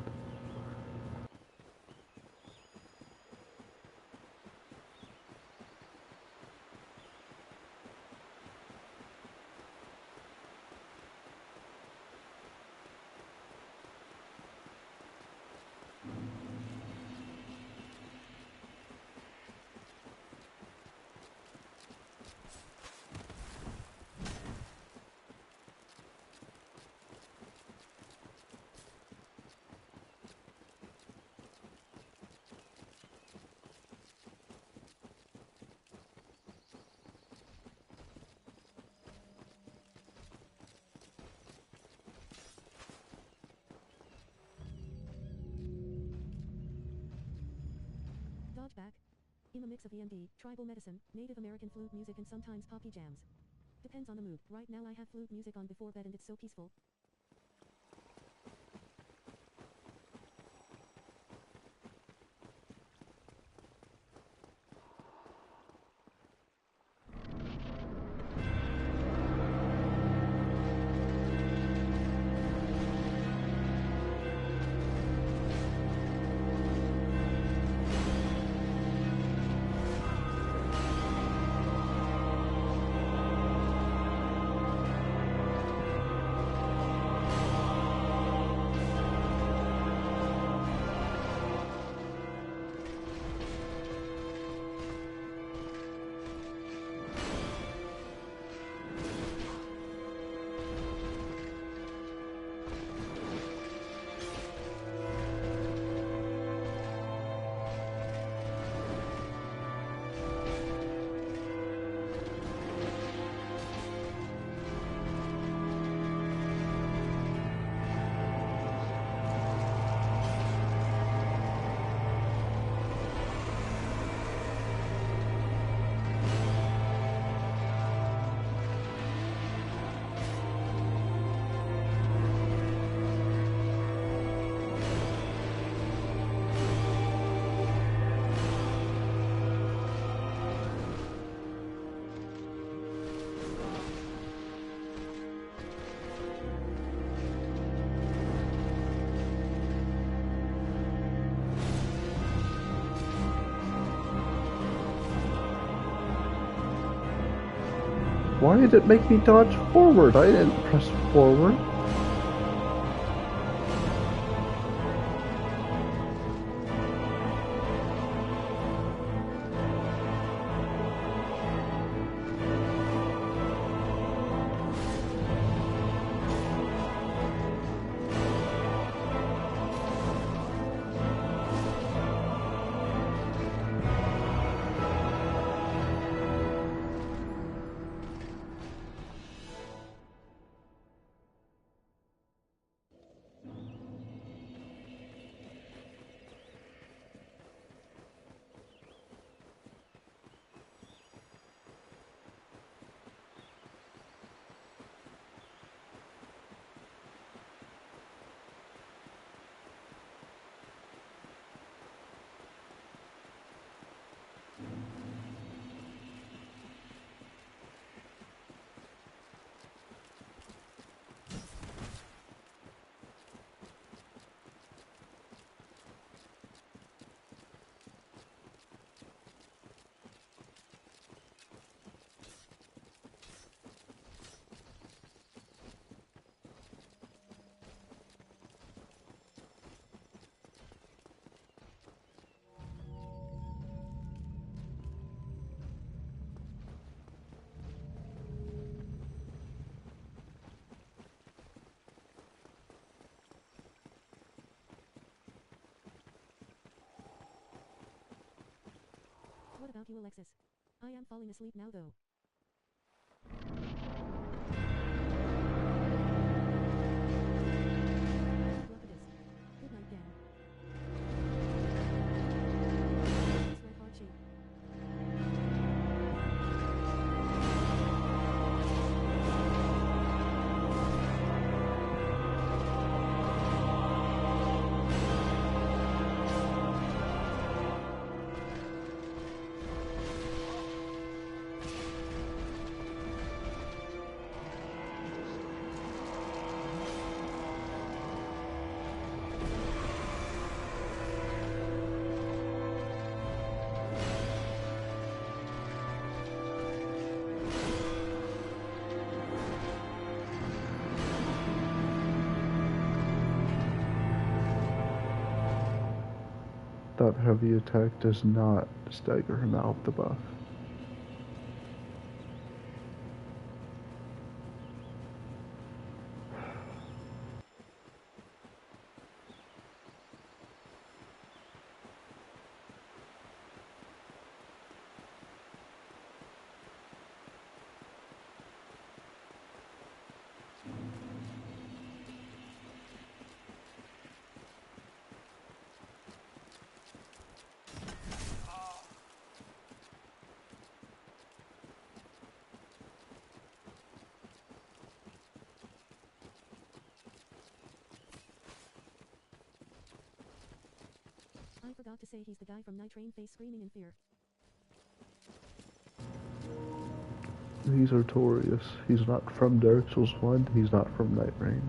Dodge back. In a mix of EMD, tribal medicine, Native American flute music and sometimes poppy jams. Depends on the mood. Right now I have flute music on before bed and it's so peaceful. Why did it make me dodge forward? I didn't press forward. What about you, Alexis? I am falling asleep now though. Look at this. Good night, Dan. This red heart shape. That heavy attack does not stagger him out of the buff. I forgot to say he's the guy from Night Train face screaming in fear. He's Artorias. He's not from Dark Souls 1. He's not from Night Rain.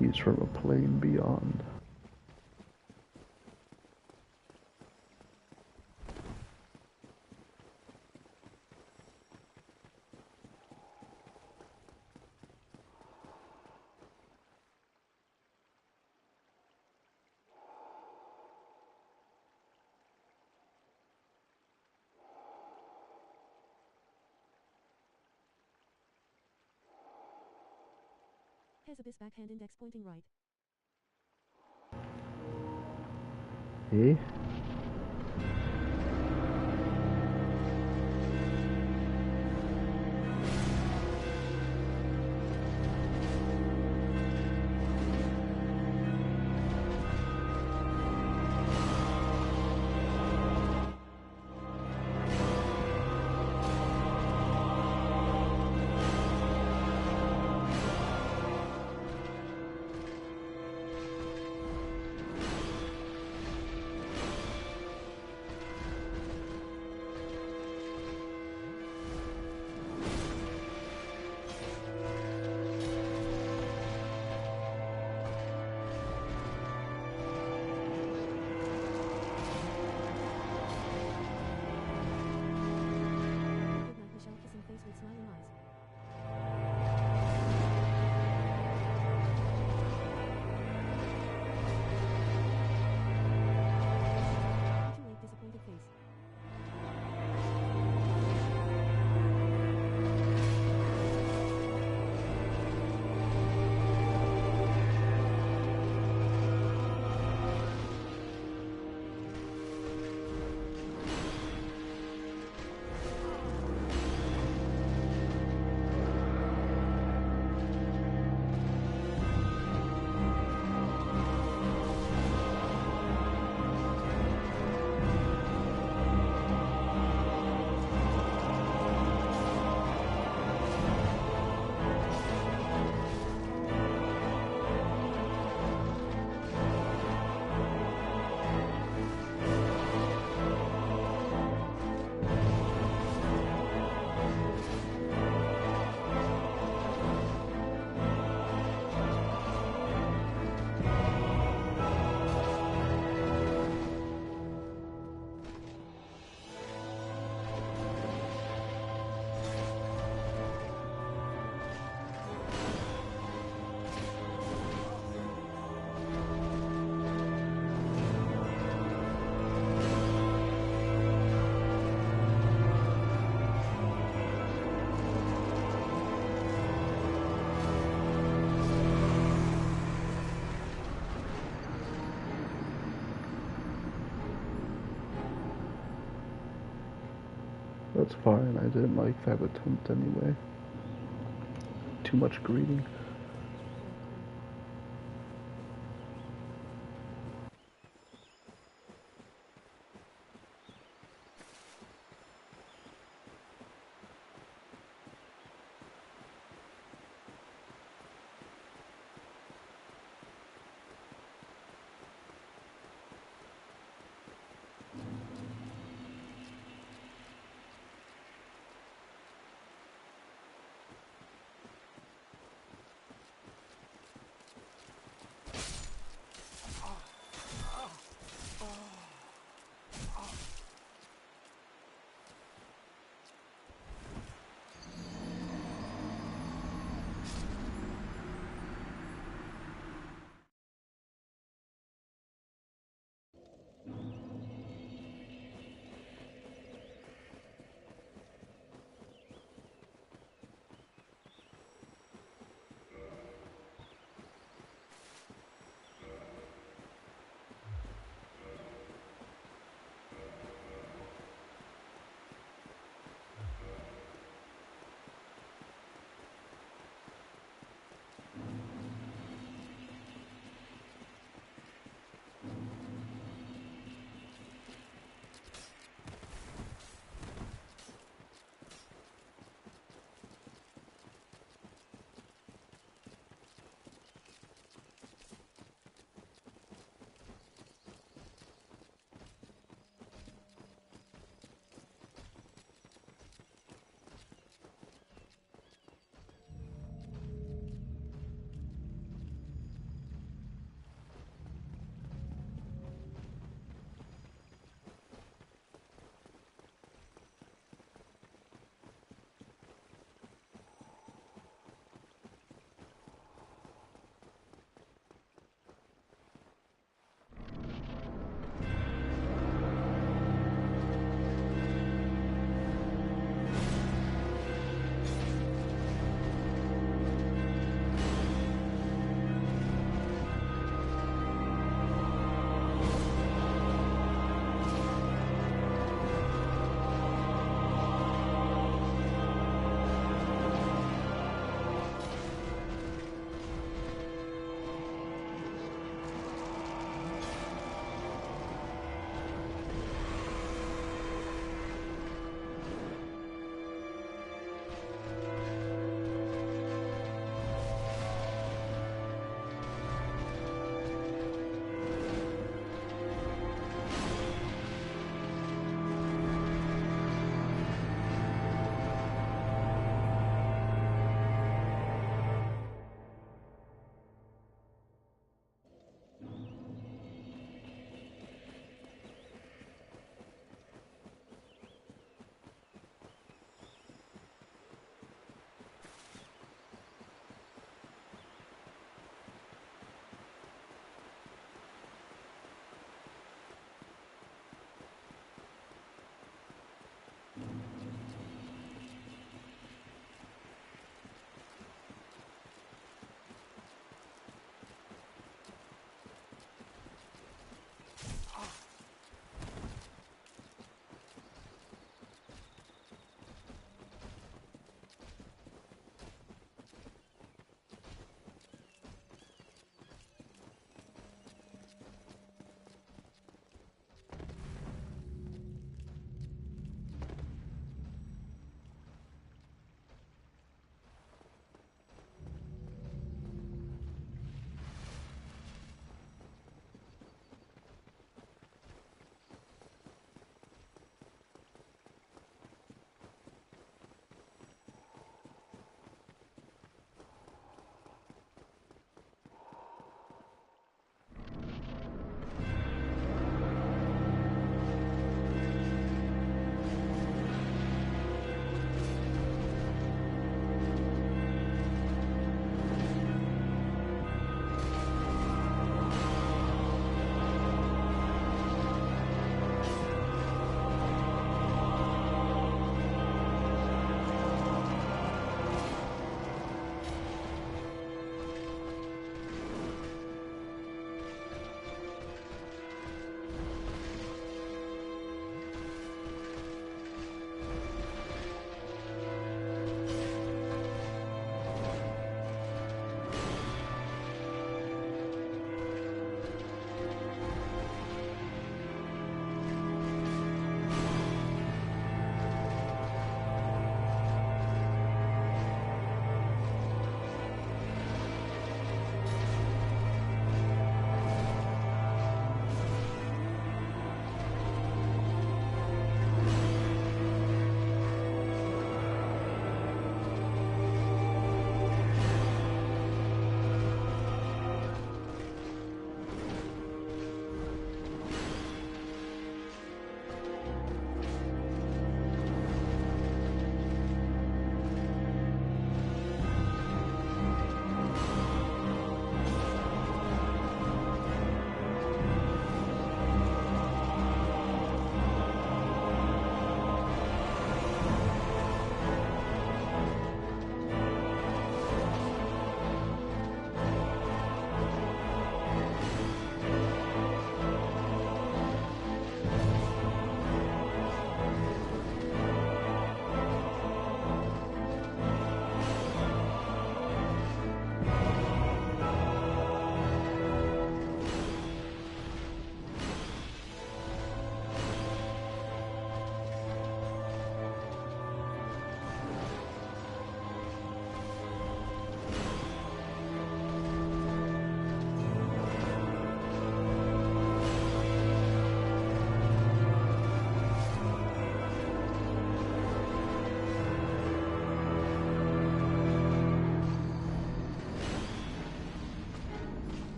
He's from a plane beyond. Has abyss backhand index pointing right. Eh? That's fine. I didn't like that attempt anyway. Too much greeting.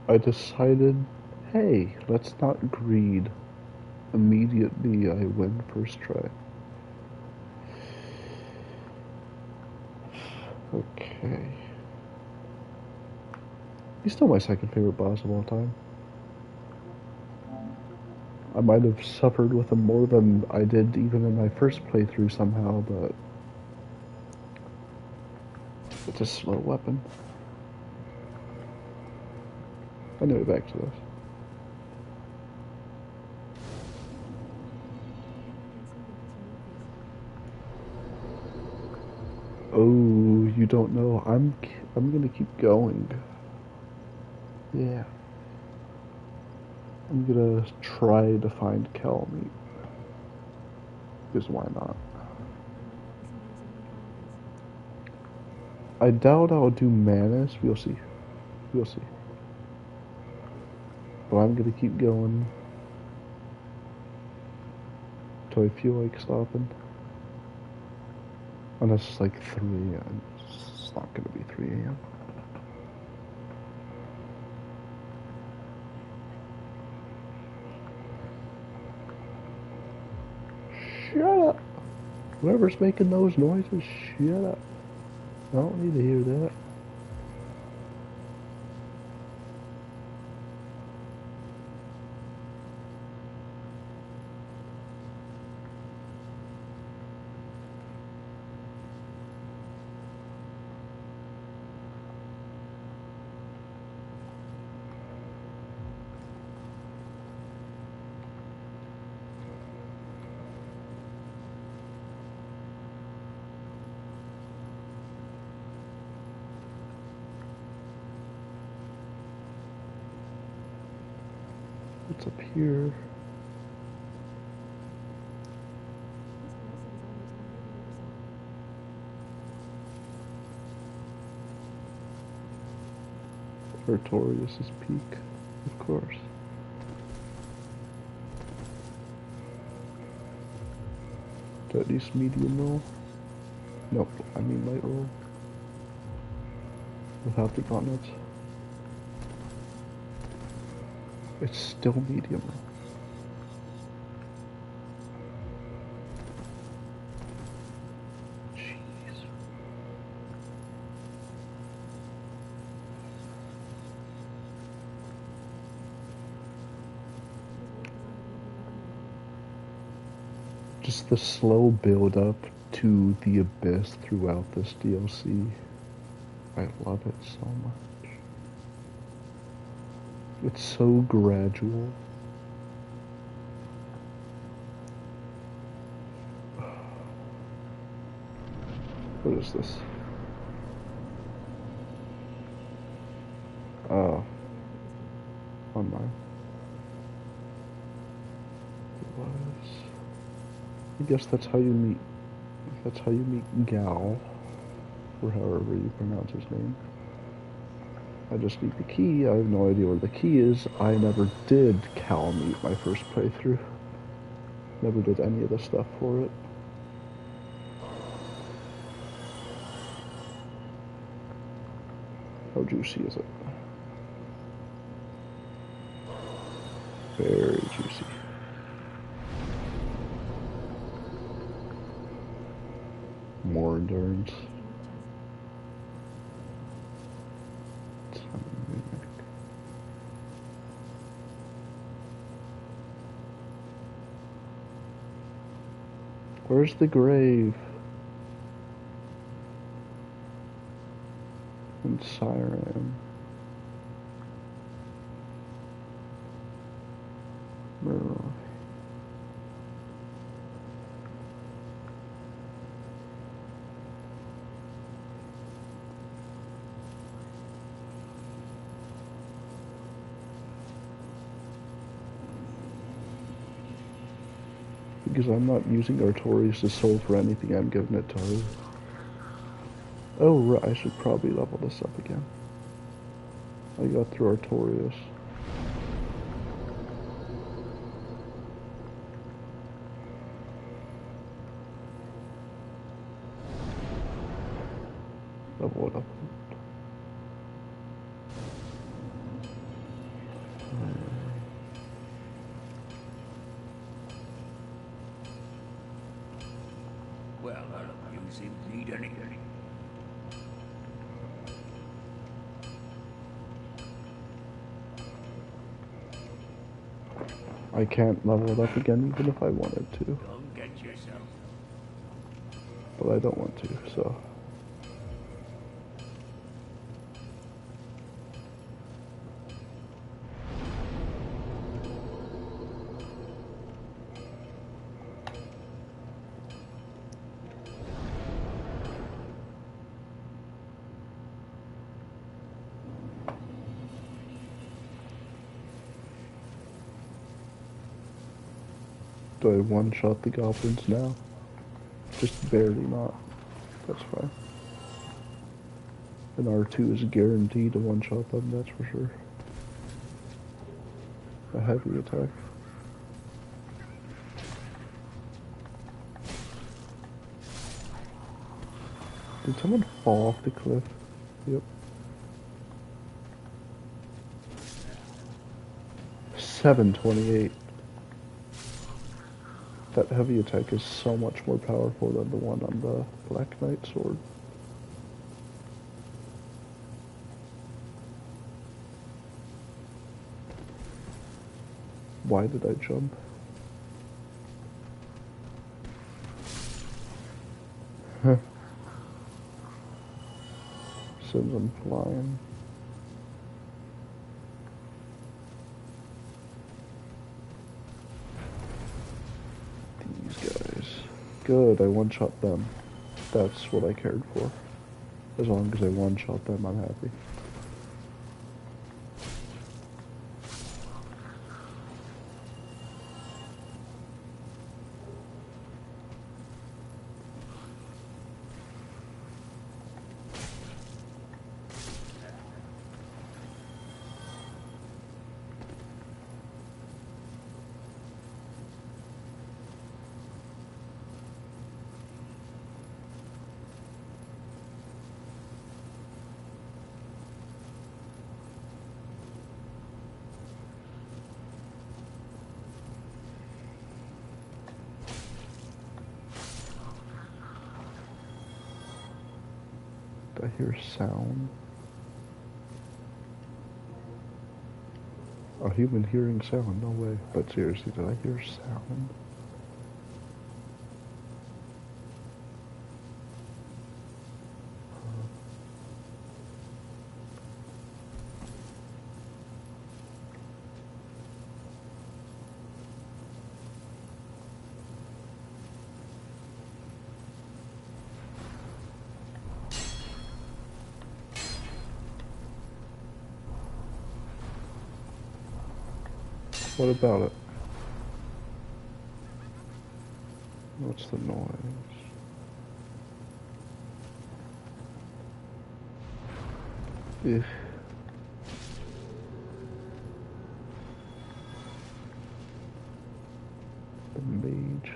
I decided, hey, let's not greed. Immediately I win first try. Okay. He's still my second favorite boss of all time. I might have suffered with him more than I did even in my first playthrough somehow, but it's a slow weapon. Anyway, back to this. Oh, you don't know. I'm gonna keep going. Yeah. I'm gonna try to find cow meat. Because why not? I doubt I'll do Manus. We'll see. We'll see. But I'm gonna keep going till I feel like stopping. Unless it's like 3 a.m. It's not gonna be 3 a.m. Shut up! Whoever's making those noises, shut up. I don't need to hear that. What's up here? Artorias' peak, of course. At least medium roll? Nope, I mean light roll. Without the gauntlets. It's still medium roll. Jeez. Just the slow build up to the abyss throughout this DLC. I love it so much. It's so gradual. What is this? Oh. On mine. It was. I guess that's how you meet. That's how you meet Gal, or however you pronounce his name. I just need the key. I have no idea where the key is. I never did Cal meet my first playthrough. Never did any of the stuff for it. How juicy is it? Very juicy. More endurance. Where's the grave? And Siren. Because I'm not using Artorias' soul for anything, I'm giving it to her. Oh, right, I should probably level this up again. I got through Artorias. Level it up. use him. Need anything. I can't level it up again even if I wanted to. Don't get yourself. But I don't want to, so. Do I one-shot the goblins now? Just barely not. That's fine. And R2 is guaranteed to one-shot them, that's for sure. A heavy attack. Did someone fall off the cliff? Yep. 728. That heavy attack is so much more powerful than the one on the Black Knight sword. Why did I jump? Huh. Sends them flying. These guys. Good, I one-shot them. That's what I cared for. As long as I one-shot them, I'm happy. I hear sound. A human hearing sound? No way. But seriously, did I hear sound? What about it? What's the noise? Ugh. The mage.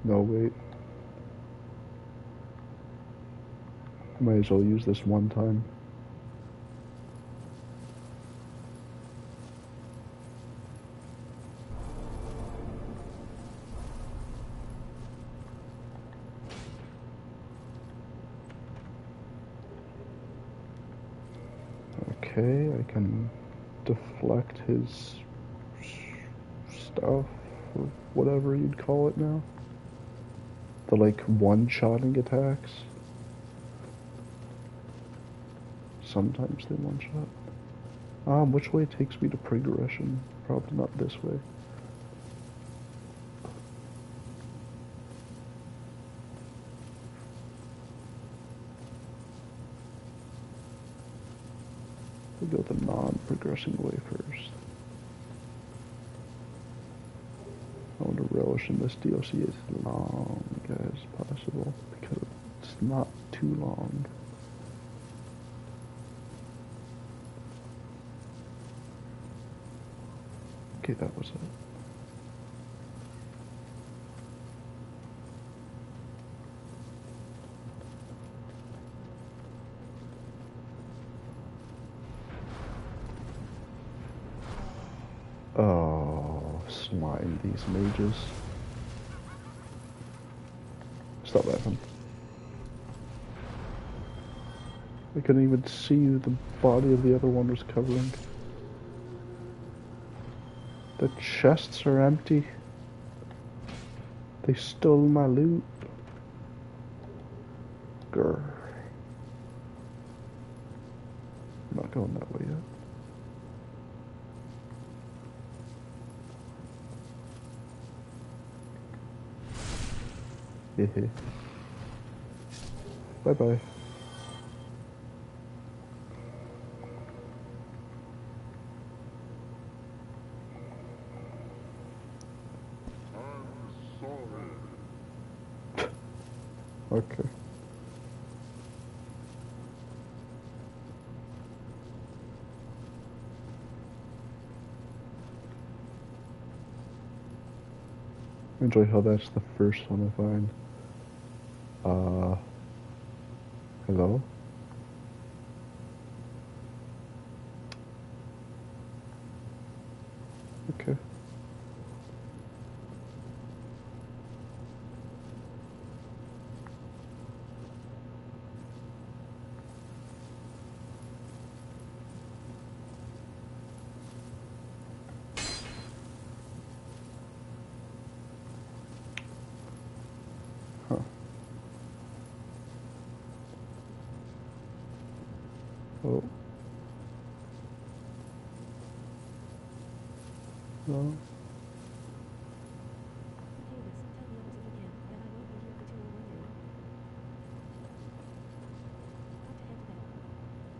No, wait. Might as well use this one time. Okay, I can deflect his stuff, or whatever you'd call it now. The, like, one-shotting attacks. Sometimes they one-shot. Which way takes me to progression? Probably not this way. We go the non-progressing way first. I want to relish in this DLC as long as possible, because it's not too long. Okay, that was it. slime these mages. Stop laughing. I couldn't even see who the body of the other one was covering. The chests are empty. They stole my loot. Grr. I'm not going that way yet. Hehe. Bye bye. Okay. Enjoy how that's the first one I find. Hello? Okay. Huh. Oh. No.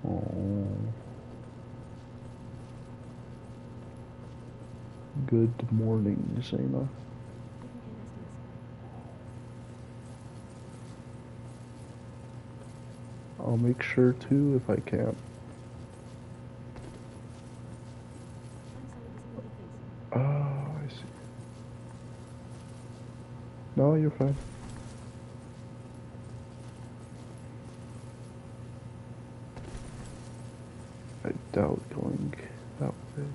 Oh. Good morning, Zayna. I'll make sure to if I can. Oh, I see. No, you're fine. I doubt going that way.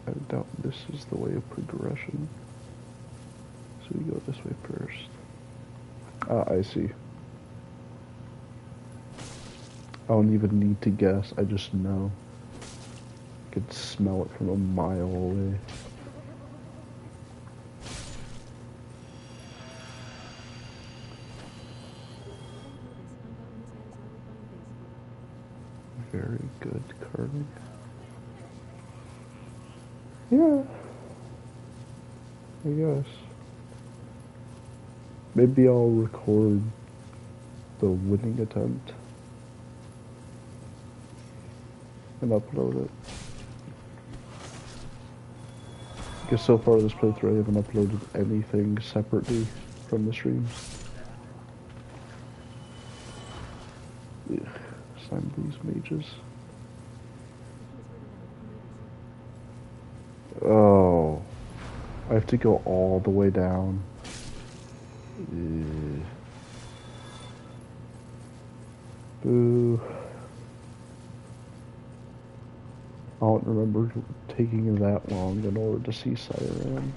I doubt this is the way of progression. So we go this way first. Ah, I see. I don't even need to guess, I just know. I could smell it from a mile away. Very good carving. Yeah. I guess. Maybe I'll record the winning attempt and upload it. Because so far this playthrough I haven't uploaded anything separately from the streams. Ugh, slime these mages. Oh, I have to go all the way down. Ugh. Boo. I don't remember taking that long in order to see Siren.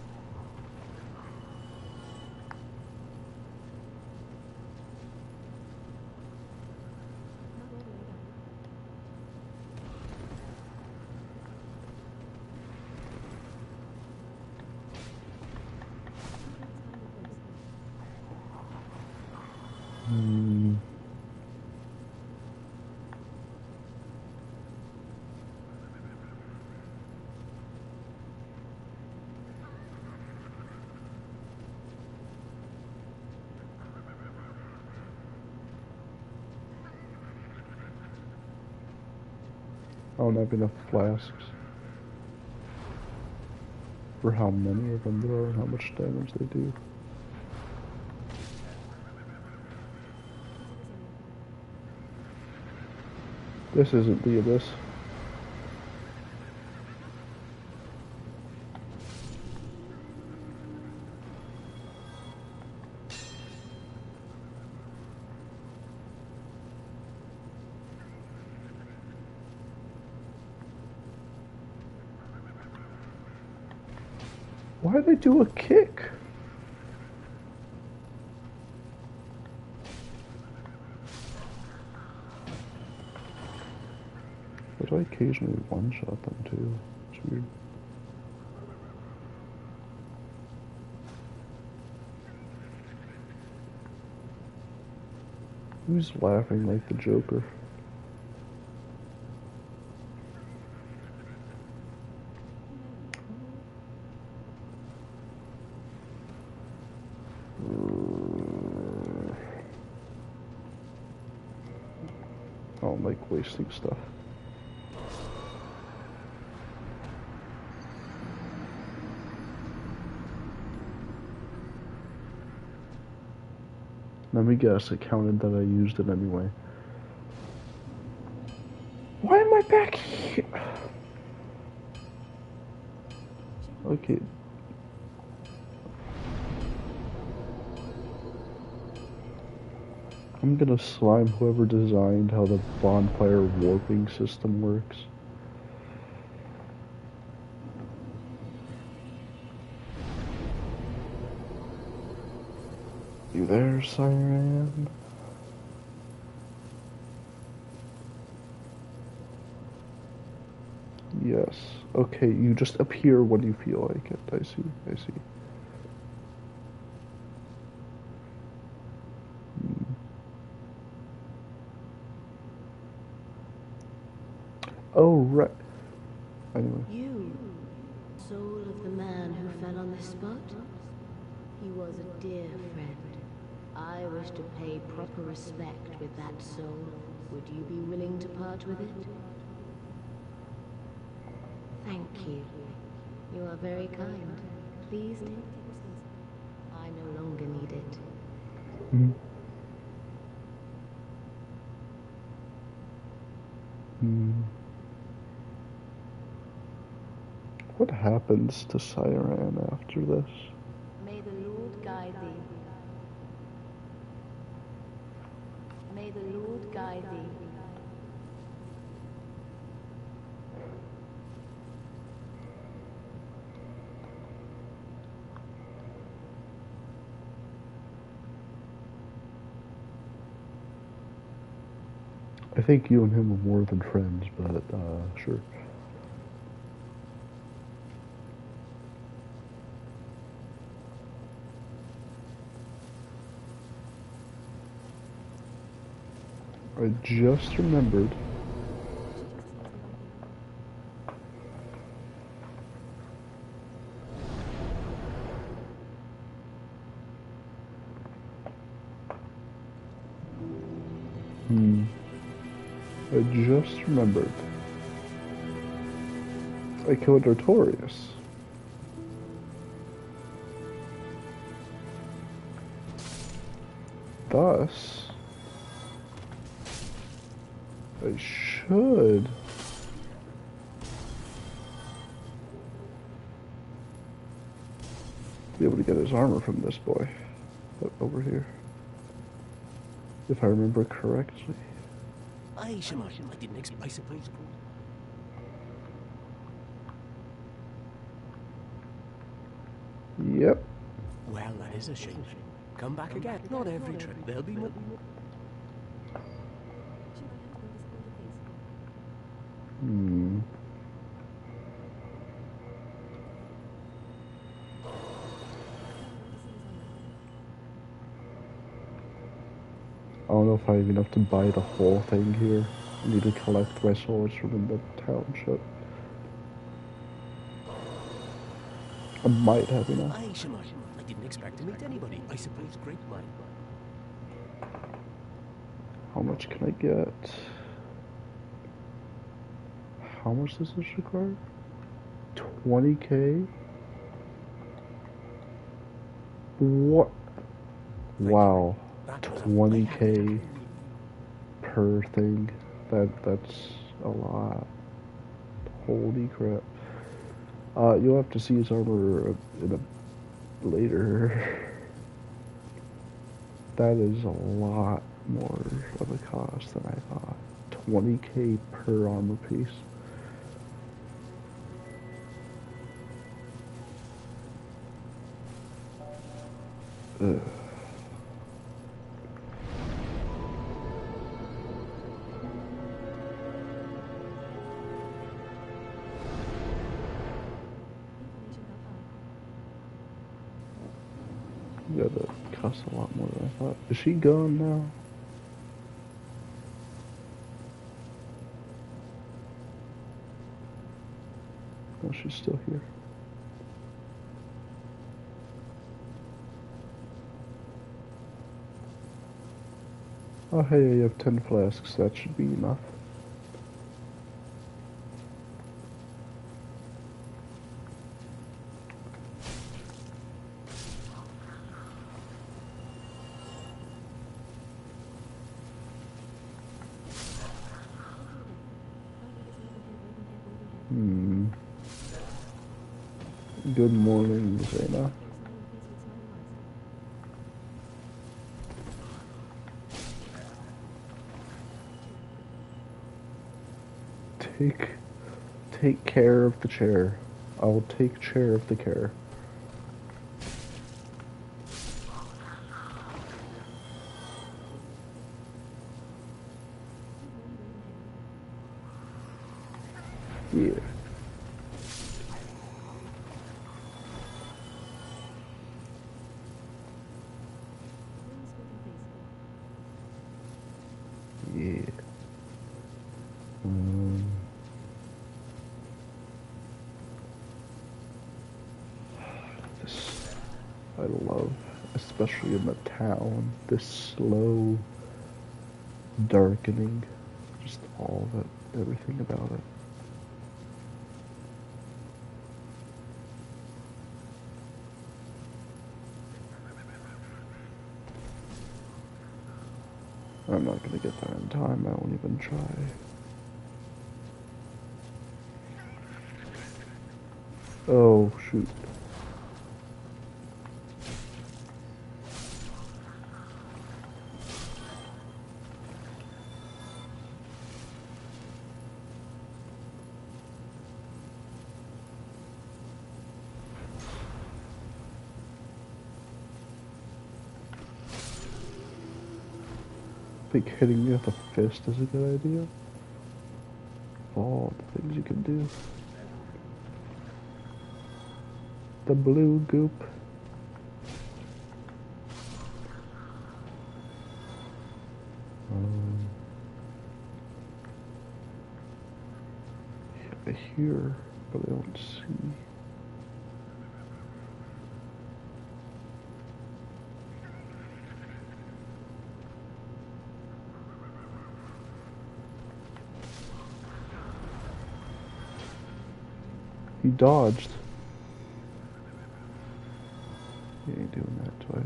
I don't have enough flasks for how many of them there are and how much damage they do. This isn't the abyss. Why did they do a kick? But I occasionally one-shot them too. It's weird. Who's laughing like the Joker? I don't like wasting stuff. Let me guess, it counted that I used it anyway. Why am I back here? Okay. I'm gonna slime whoever designed how the bonfire warping system works. You there, Siren? Yes. Okay, you just appear when you feel like it. I see, I see. Oh, right. Anyway. You, soul of the man who fell on this spot? He was a dear friend. I wish to pay proper respect with that soul. Would you be willing to part with it? Thank you. You are very kind. Please take it. I no longer need it. Mm-hmm. What happens to Siren after this? May the Lord guide thee. May the Lord guide thee. I think you and him are more than friends, but, sure. I just remembered. I just remembered. I killed Artorias. Thus, I should be able to get his armor from this boy over here, if I remember correctly. Aye, Shimon, I didn't expect, I suppose. Yep. Well, that is a shame. Come back again. Not every trip. There'll be more. I don't know if I have enough to buy the whole thing here. I need to collect my souls from the township. I might have enough. Aye, Shimon, I didn't expect to meet anybody. I suppose great mind. How much can I get? How much does this require? 20k? What? Wow. 20k per thing. That's a lot. Holy crap. You'll have to see his armor later. That is a lot more of a cost than I thought. 20k per armor piece. Ugh. You gotta cuss a lot more than I thought. Is she gone now? Oh, she's still here. Oh, hey, you have 10 flasks. That should be enough. Good morning, Zena. Take care of the chair. I will take care of the care. Yeah. Yeah. This I love, especially in the town, this slow darkening, just all of it, everything about it. I'm not gonna get there in time, I won't even try. Oh, shoot. I think hitting me with a fist is a good idea. Of all the things you can do. The blue goop. I hear, but I don't see. He dodged. He ain't doing that twice.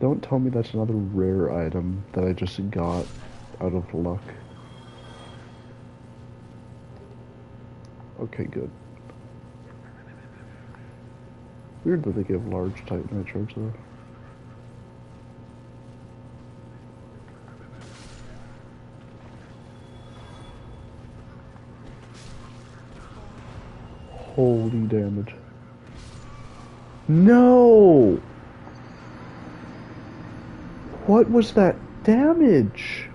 Don't tell me that's another rare item that I just got out of luck. Okay, good. Weird that they give large titanite shards though. Holy damage. No! What was that damage?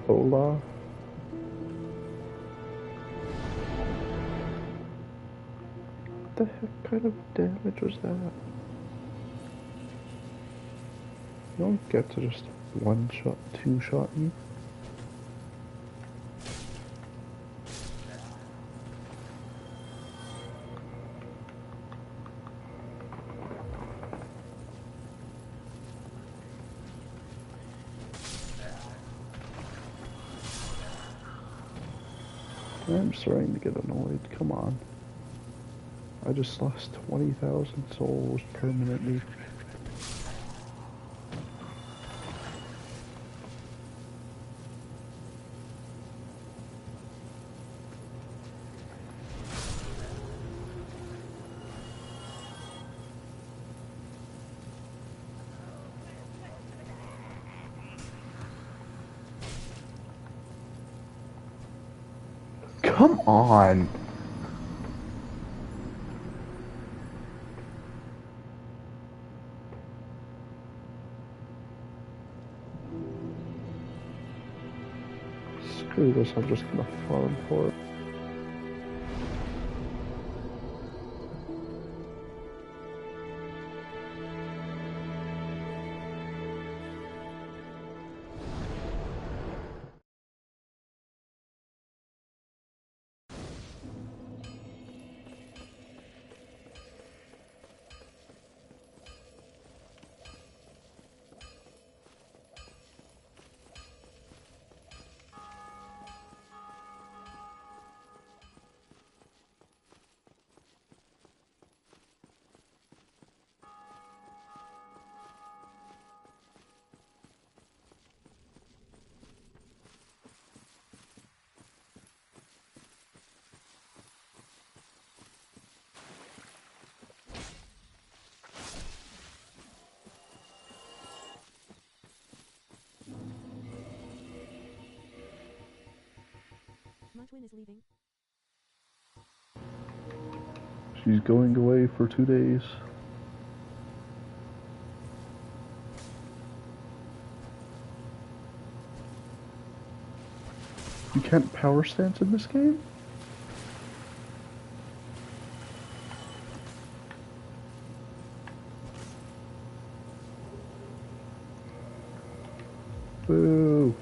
Hola. What the heck kind of damage was that? You don't get to just one shot, two shot me. I'm starting to get annoyed. Come on. I just lost 20,000 souls permanently. Come on. Screw this, I'm just gonna farm for it. My twin is leaving. She's going away for 2 days. You can't power stance in this game? Boo.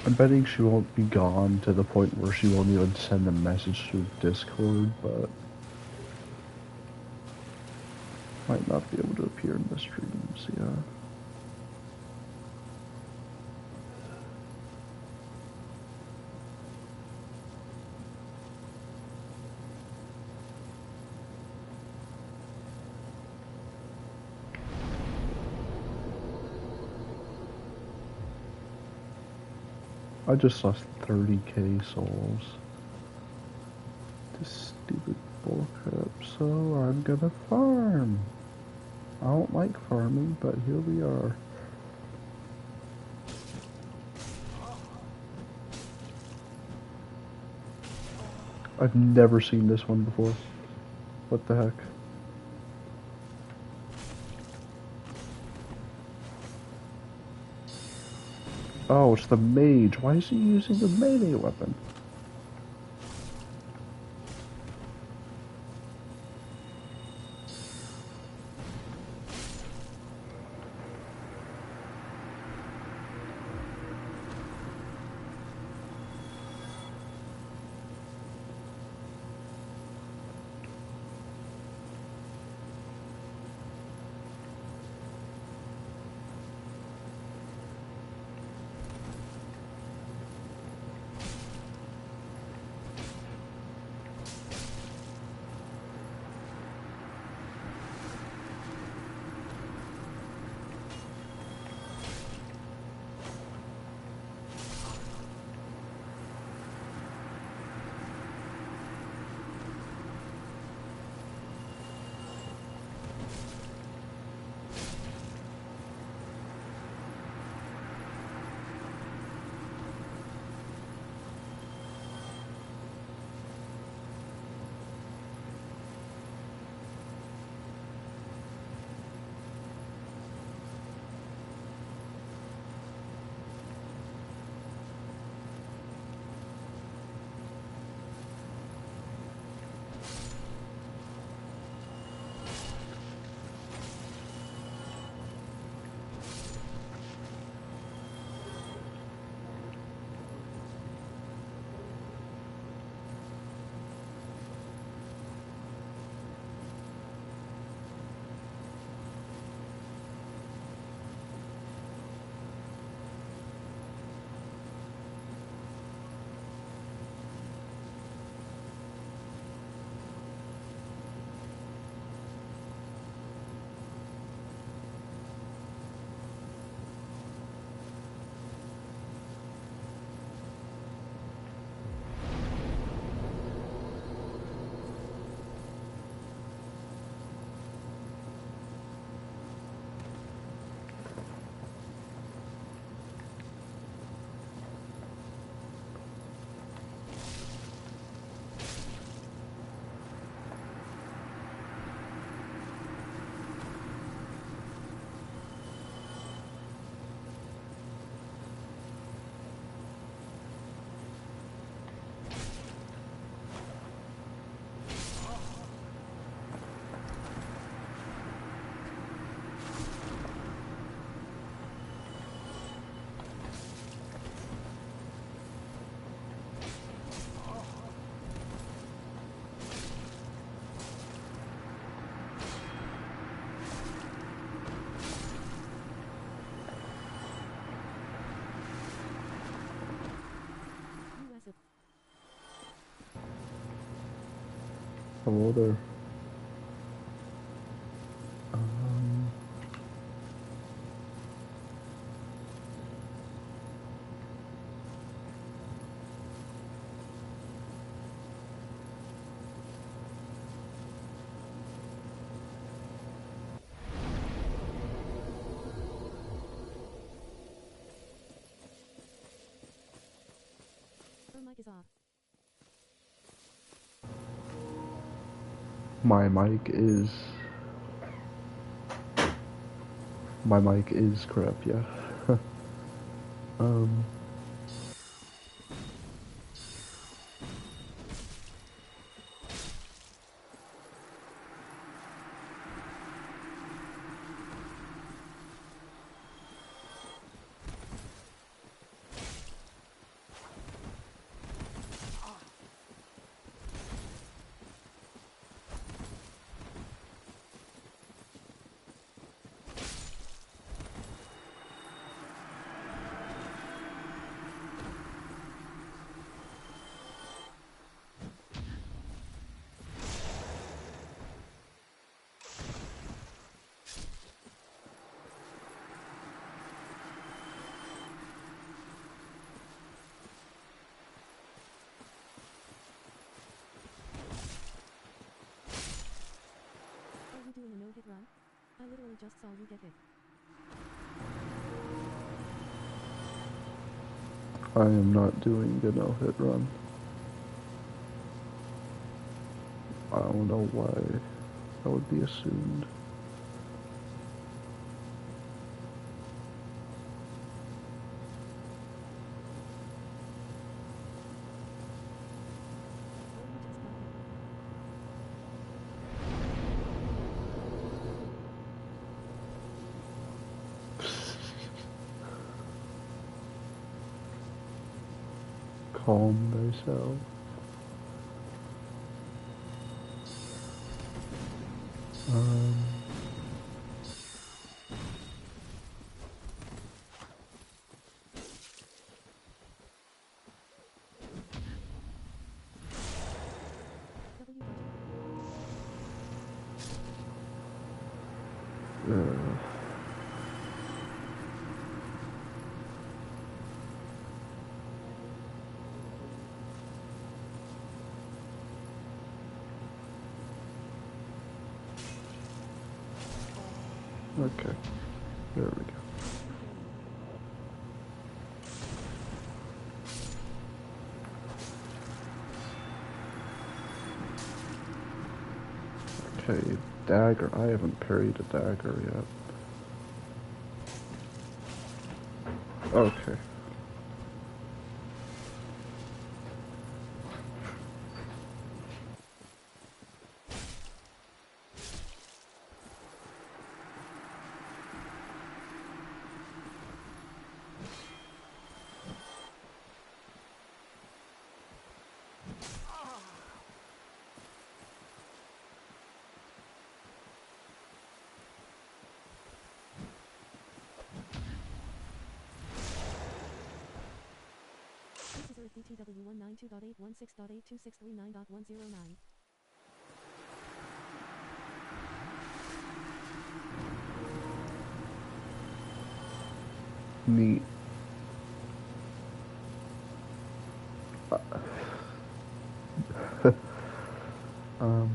I'm betting she won't be gone to the point where she won't even send a message through Discord, but might not be able to appear in the streams, yeah. I just lost 30k souls. This stupid bullcrap, so I'm gonna farm. I don't like farming, but here we are. I've never seen this one before. What the heck? Oh, it's the mage. Why is he using the melee weapon? Hello there. Her mic is off. My mic is crap, yeah. um, Are you doing a no-hit run? I literally just saw you get hit. I am not doing the no-hit run. I don't know why that would be assumed. Or you just got hit. Calm thyself. Um, W. okay, there we go. Okay, dagger. I haven't parried a dagger yet. Okay. This is Earth BTW 192.816.82639.109. Neat. um,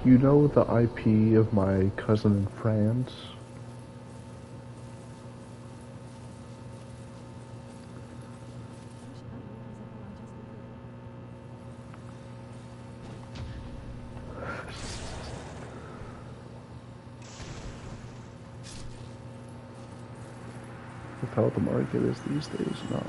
you know the IP of my cousin in France? You should buy a new reset or I'm just recording. With how the market is these days, nah.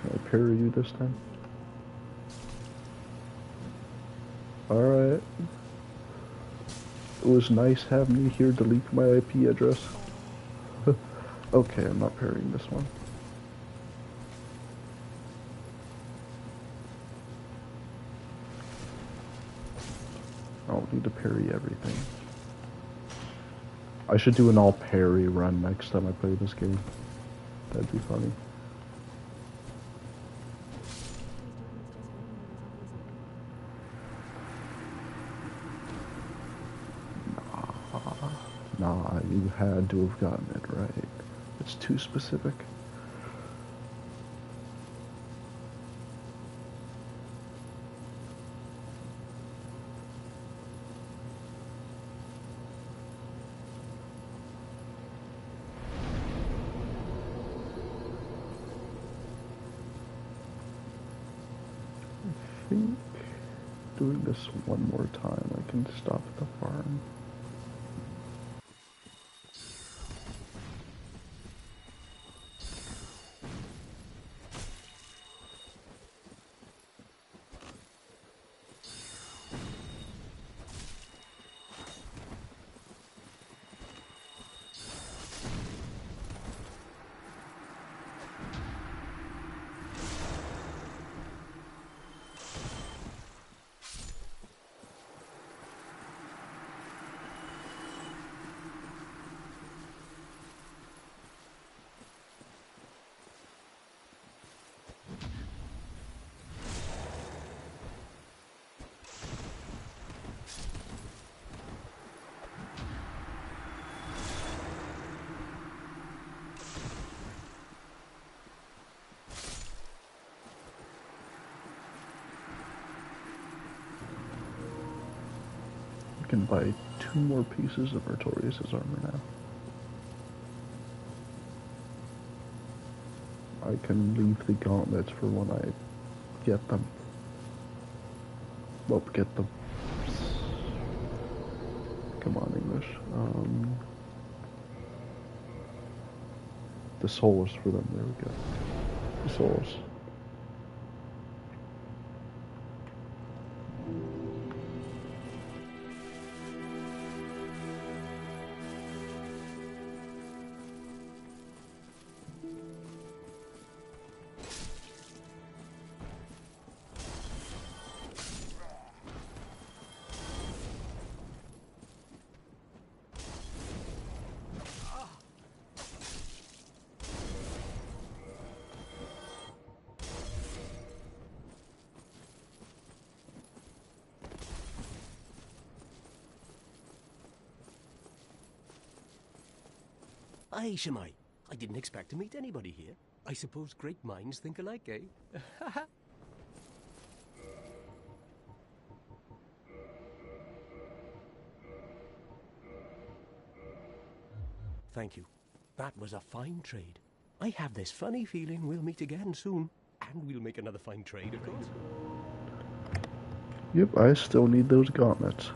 Can I parry you this time? Alright. It was nice having you here to leak my IP address. Okay, I'm not parrying this one. I don't need to parry everything. I should do an all parry run next time I play this game. That'd be funny. Nah, you had to have gotten it right. It's too specific. I think doing this one more time, I can stop at the farm. I can buy 2 more pieces of Artorias' armor now. I can leave the gauntlets for when I get them. Well, get them. Come on, English. The souls for them, there we go. The souls. Aye, Shemai. I didn't expect to meet anybody here. I suppose great minds think alike, eh? Thank you. That was a fine trade. I have this funny feeling we'll meet again soon. And we'll make another fine trade, of course. Yep, I still need those gauntlets.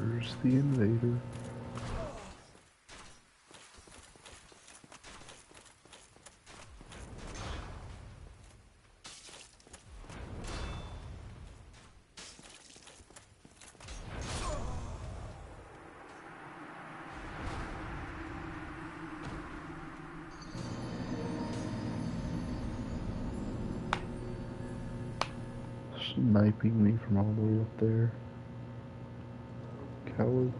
Where's the invader? Sniping me from all the way up there. Coward.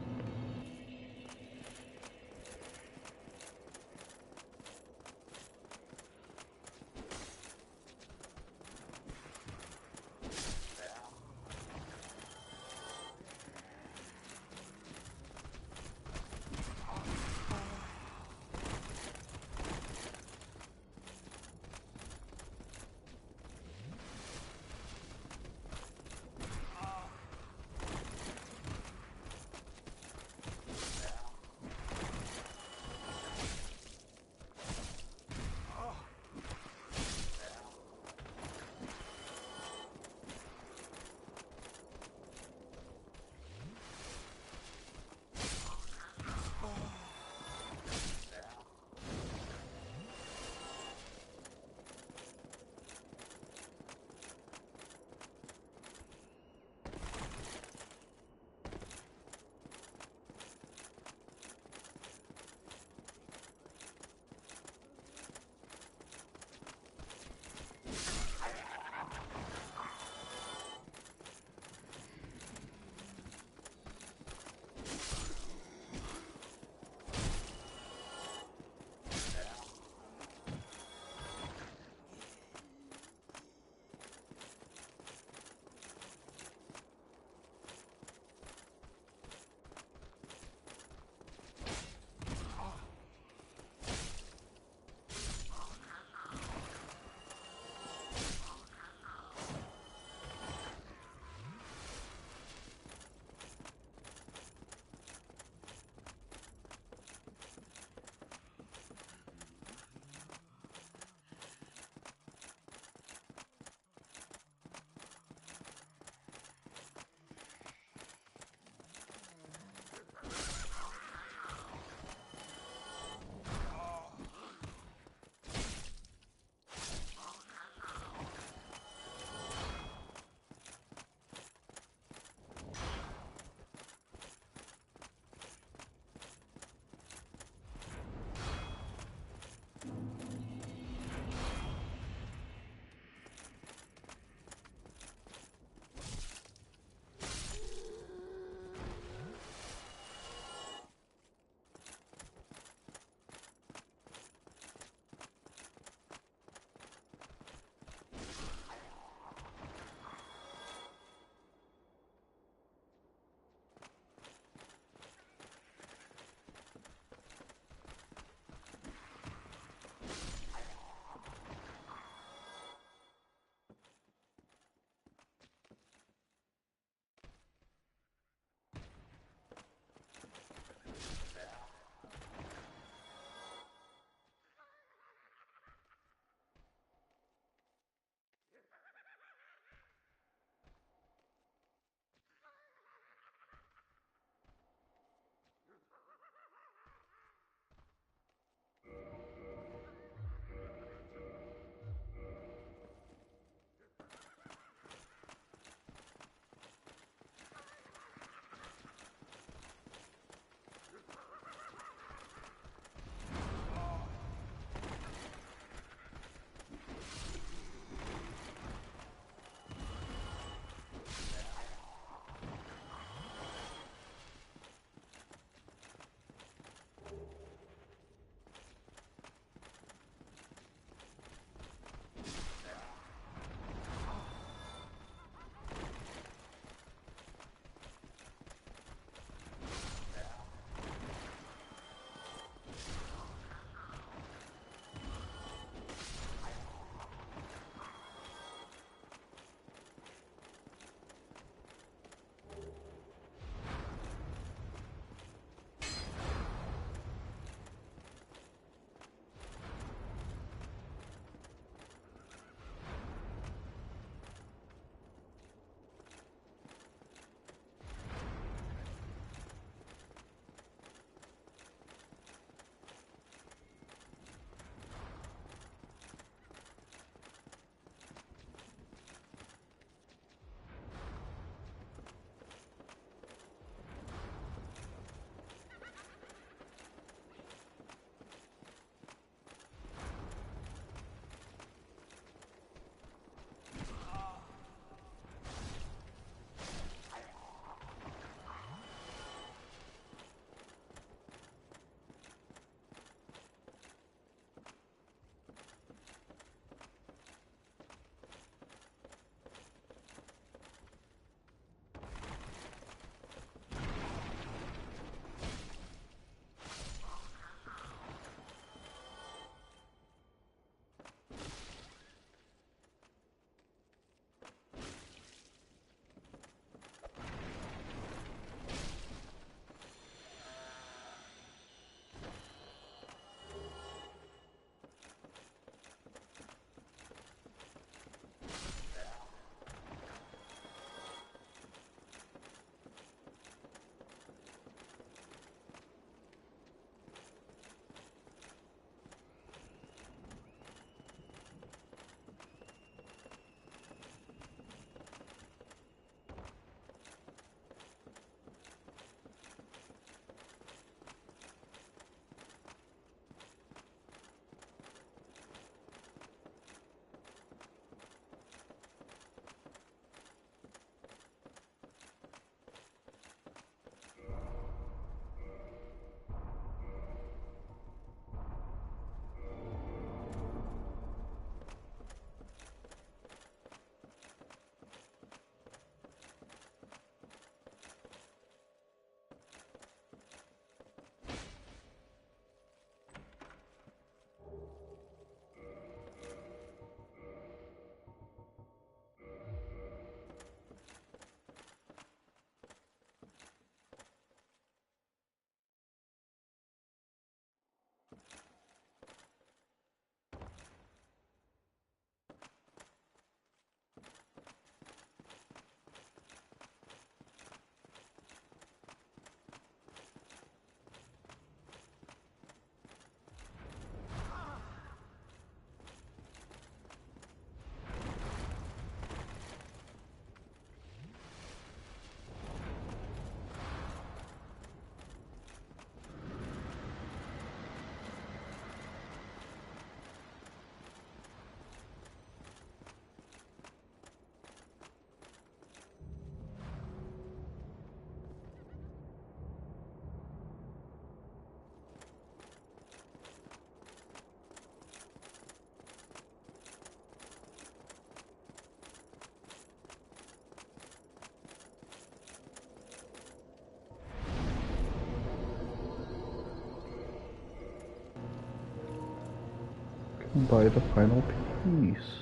by the final piece.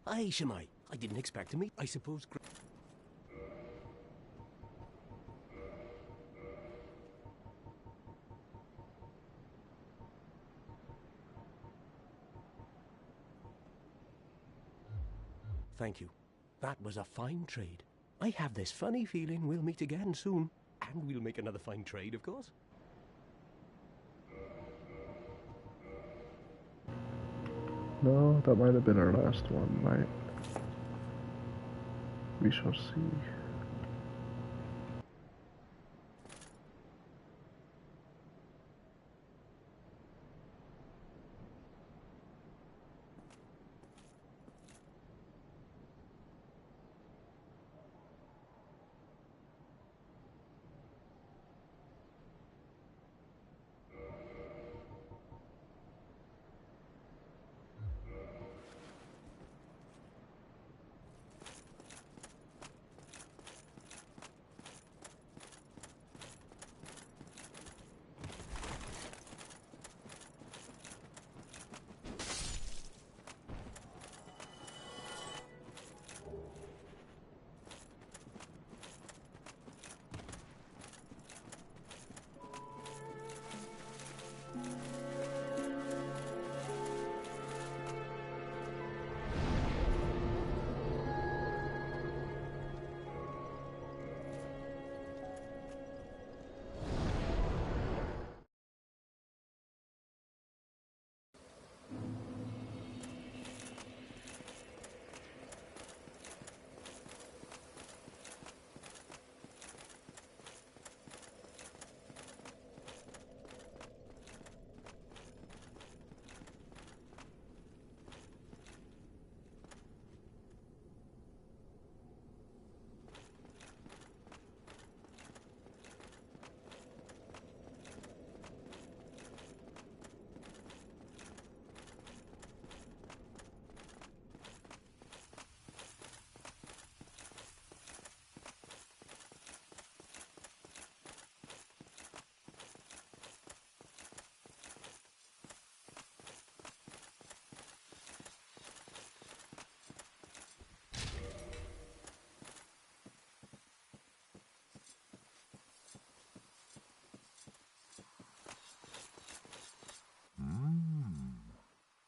Aye, Shemai. I didn't expect to meet. I suppose. Thank you. That was a fine trade. I have this funny feeling we'll meet again soon. And we'll make another fine trade, of course. No, that might have been our last one, right? We shall see.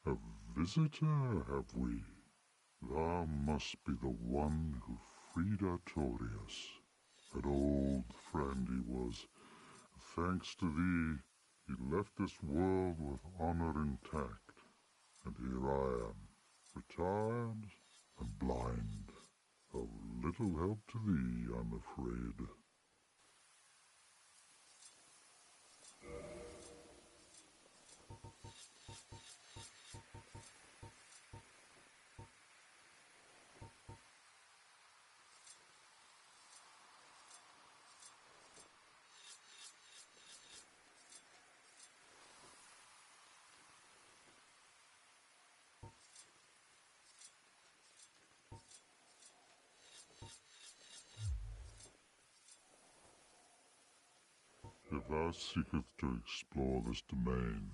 A visitor, have we? Thou must be the one who freed Artorius. An old friend he was. Thanks to thee, he left this world with honor intact. And here I am, retired and blind. Of little help to thee, I'm afraid. If thou seekest to explore this domain,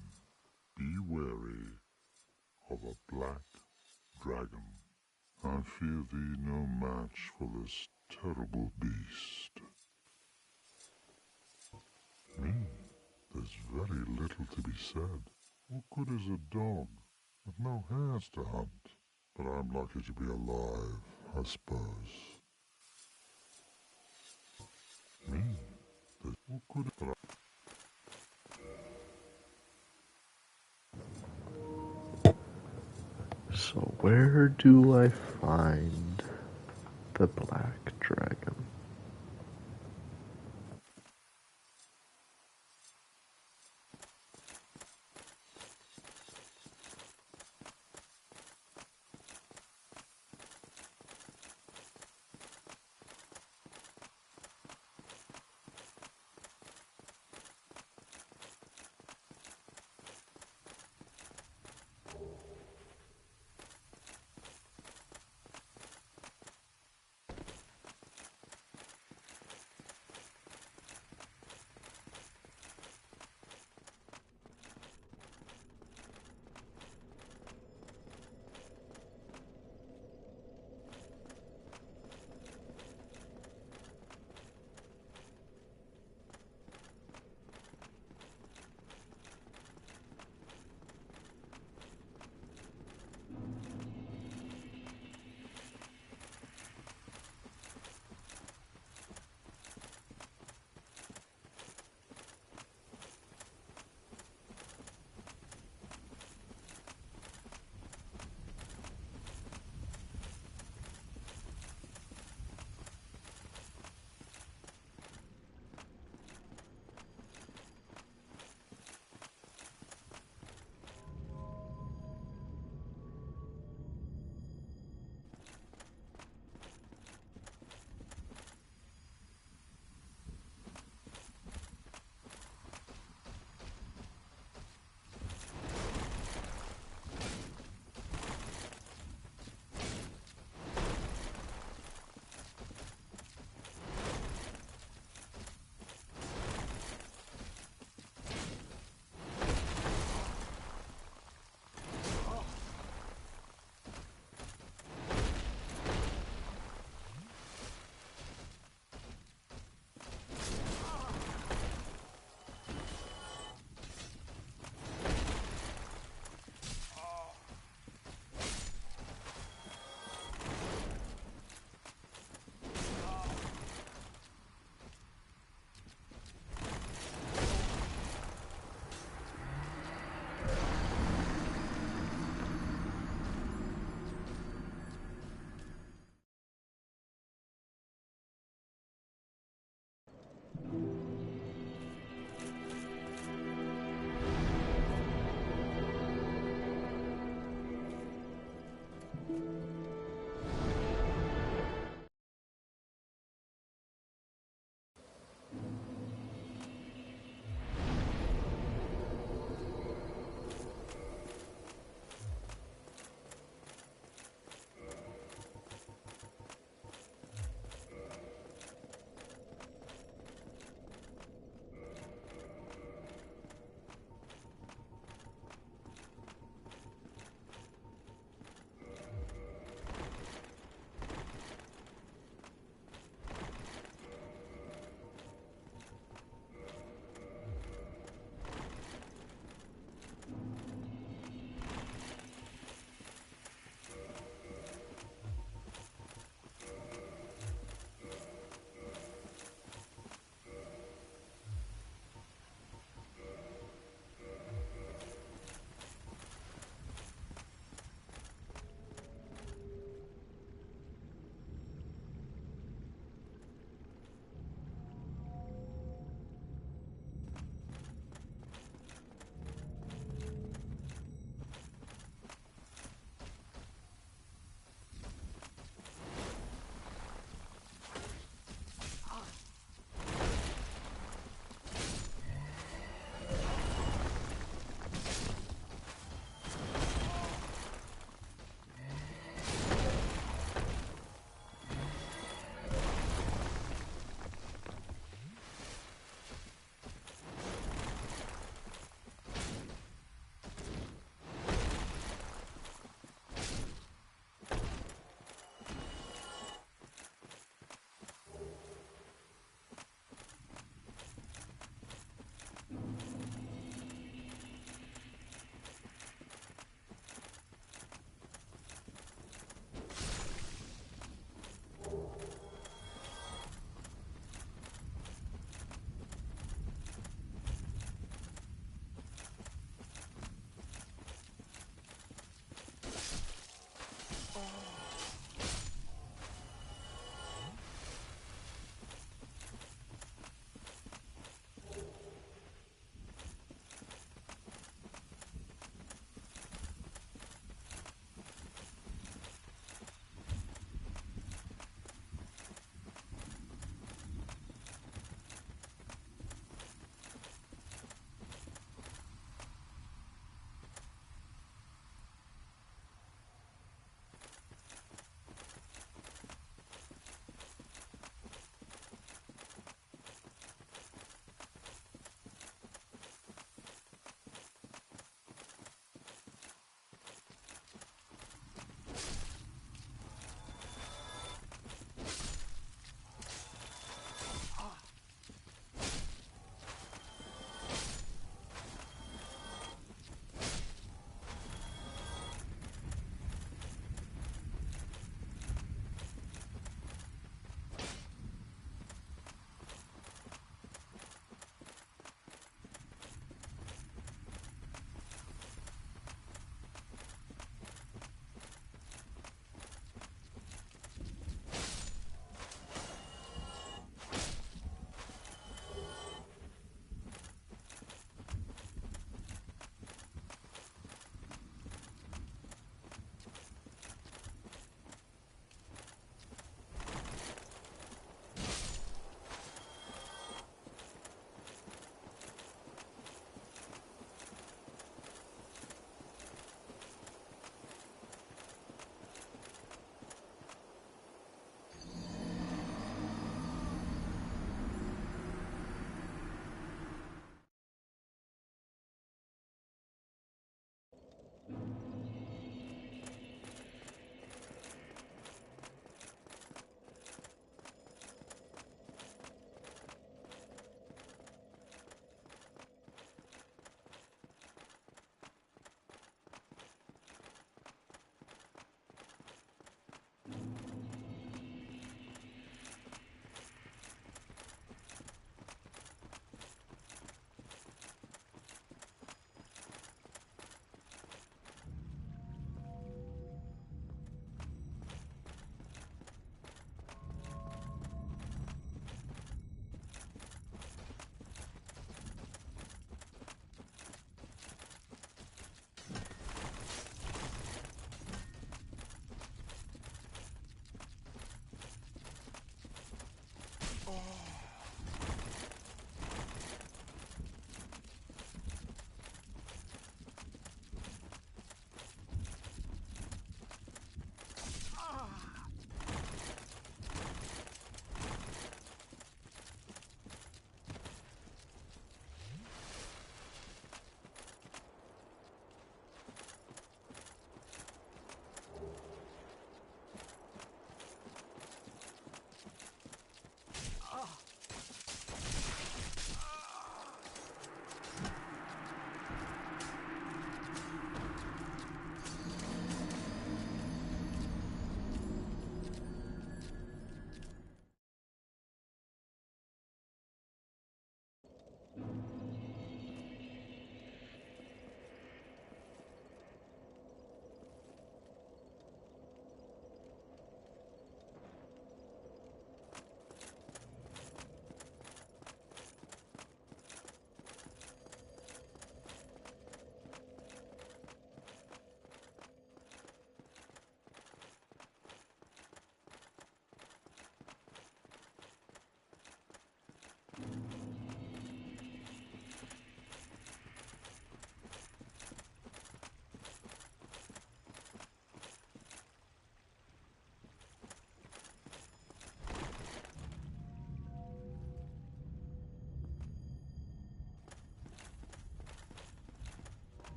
be wary of a black dragon. I fear thee no match for this terrible beast. Me? There's very little to be said. What good is a dog with no hares to hunt? But I'm lucky to be alive, I suppose. Me? There's what good is So where do I find The Black Dragon.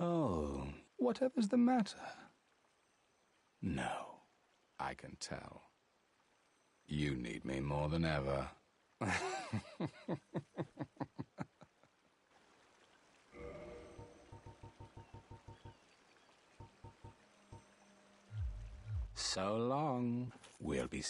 Oh, whatever's the matter? No, I can tell. You need me more than ever. So long. We'll be...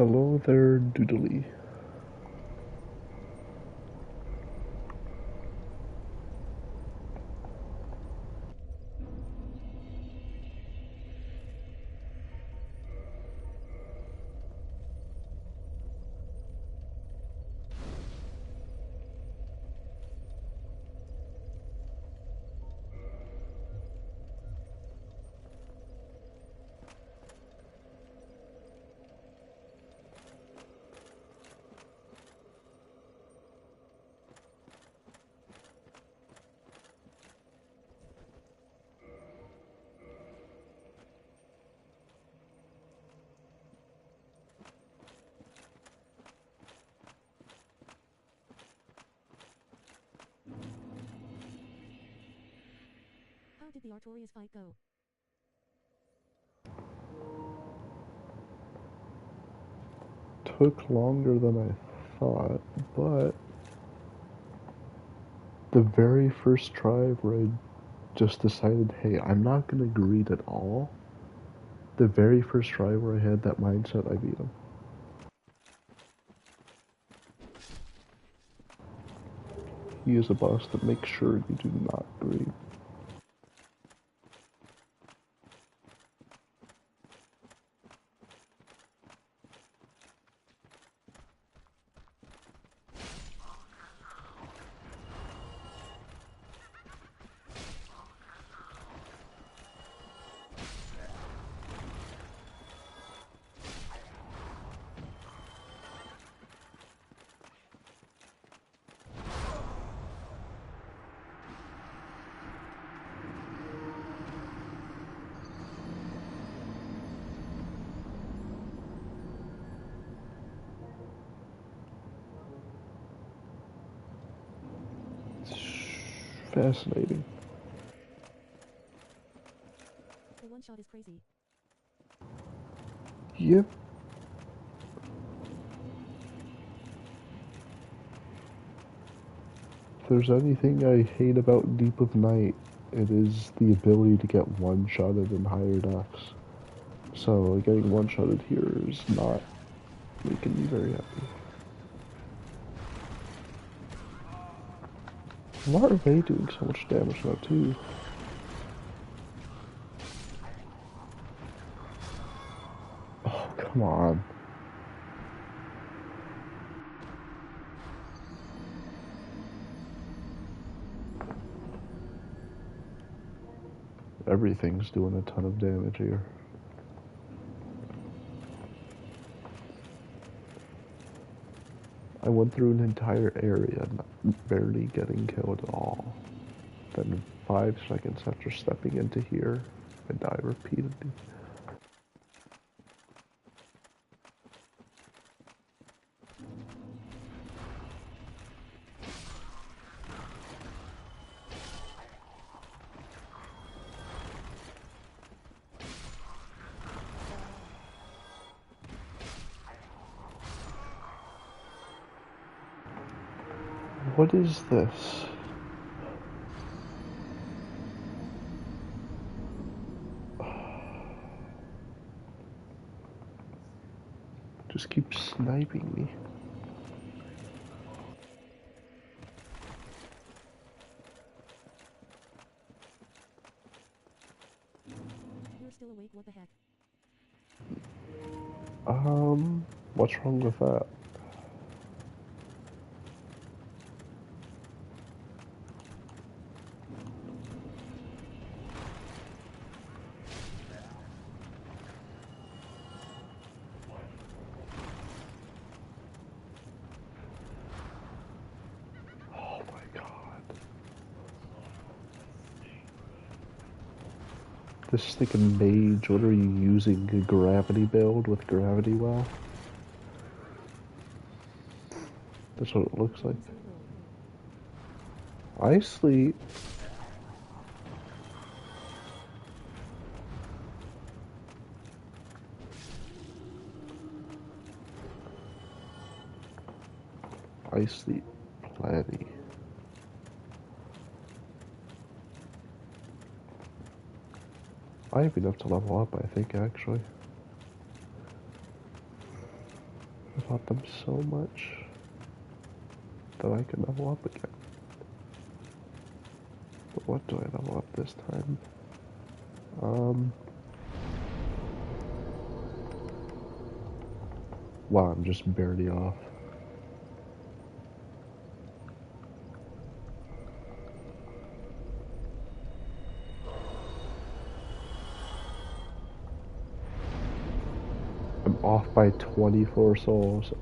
Hello there, Doodly. How did the Artorias fight go? Took longer than I thought, but the very first try where I just decided, hey, I'm not going to greed at all, the very first try where I had that mindset, I beat him. He is a boss that makes sure you do not greed. Fascinating. The one shot is crazy. Yep. If there's anything I hate about Deep of Night, it is the ability to get one-shotted in higher defs. So getting one-shotted here is not making me very happy. Why are they doing so much damage now too? Oh, come on. Everything's doing a ton of damage here. I went through an entire area barely getting killed at all. Then 5 seconds after stepping into here, I die repeatedly. What is this? Just keeps sniping me. You're still awake, what the heck? What's wrong with that? Oh my god. This stinking mage, what are you using? A gravity build with gravity well? That's what it looks like. I sleep. I sleep plenty. I have enough to level up, I think, actually. bought them so much that I can level up again. But what do I level up this time? Wow, I'm just barely off. I'm off by 24 souls.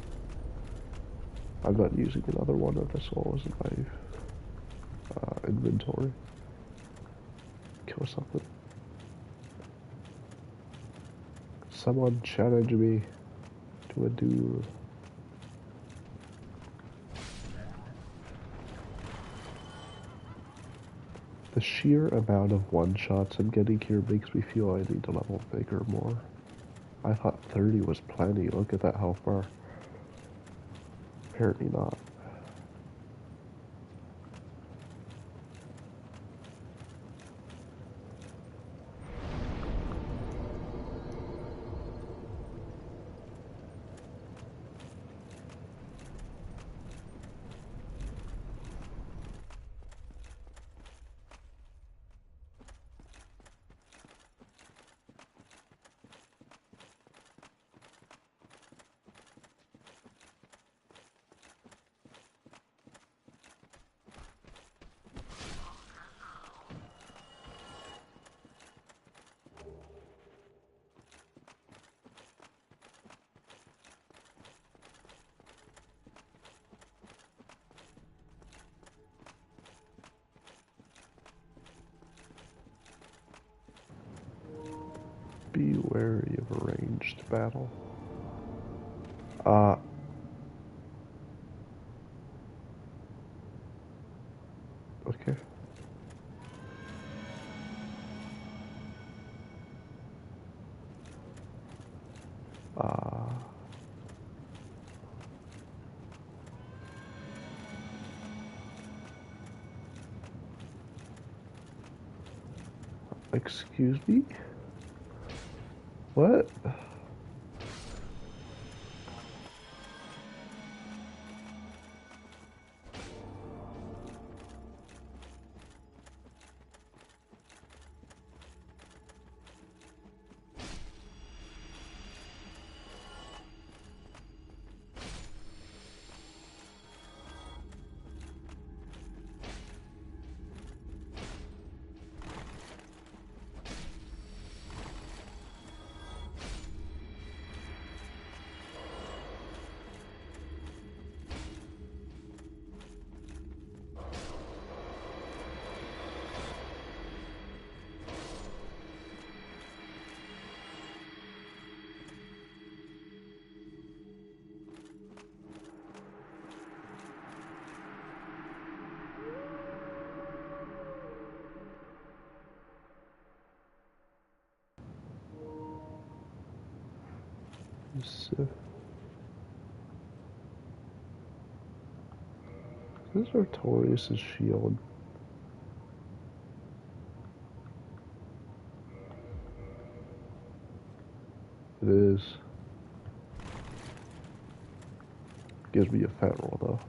I'm not using another one of the souls in my inventory. Kill something. Someone challenge me to a duel. The sheer amount of one-shots I'm getting here makes me feel I need to level bigger more. I thought 30 was plenty. Look at that, how far. Apparently not. Be wary of a ranged battle. Okay. Excuse me? What? So, this is Artorias' shield. It is. Gives me a fat roll though.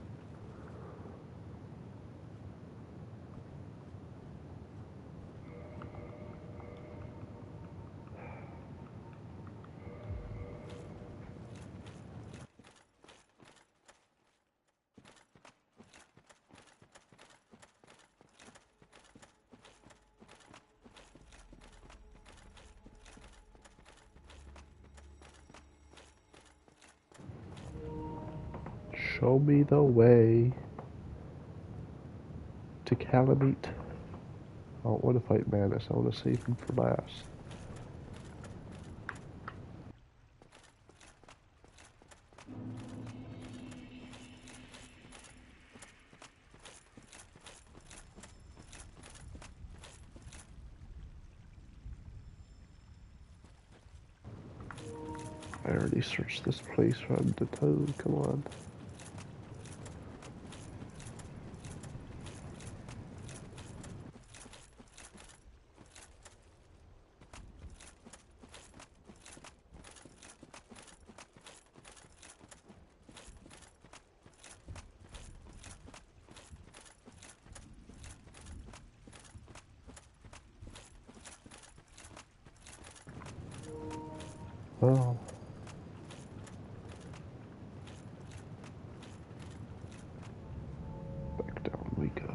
Show me the way to Calamite. I don't want to fight Manus. I want to save him for last. I already searched this place from the toe. Come on. Well, back down we go.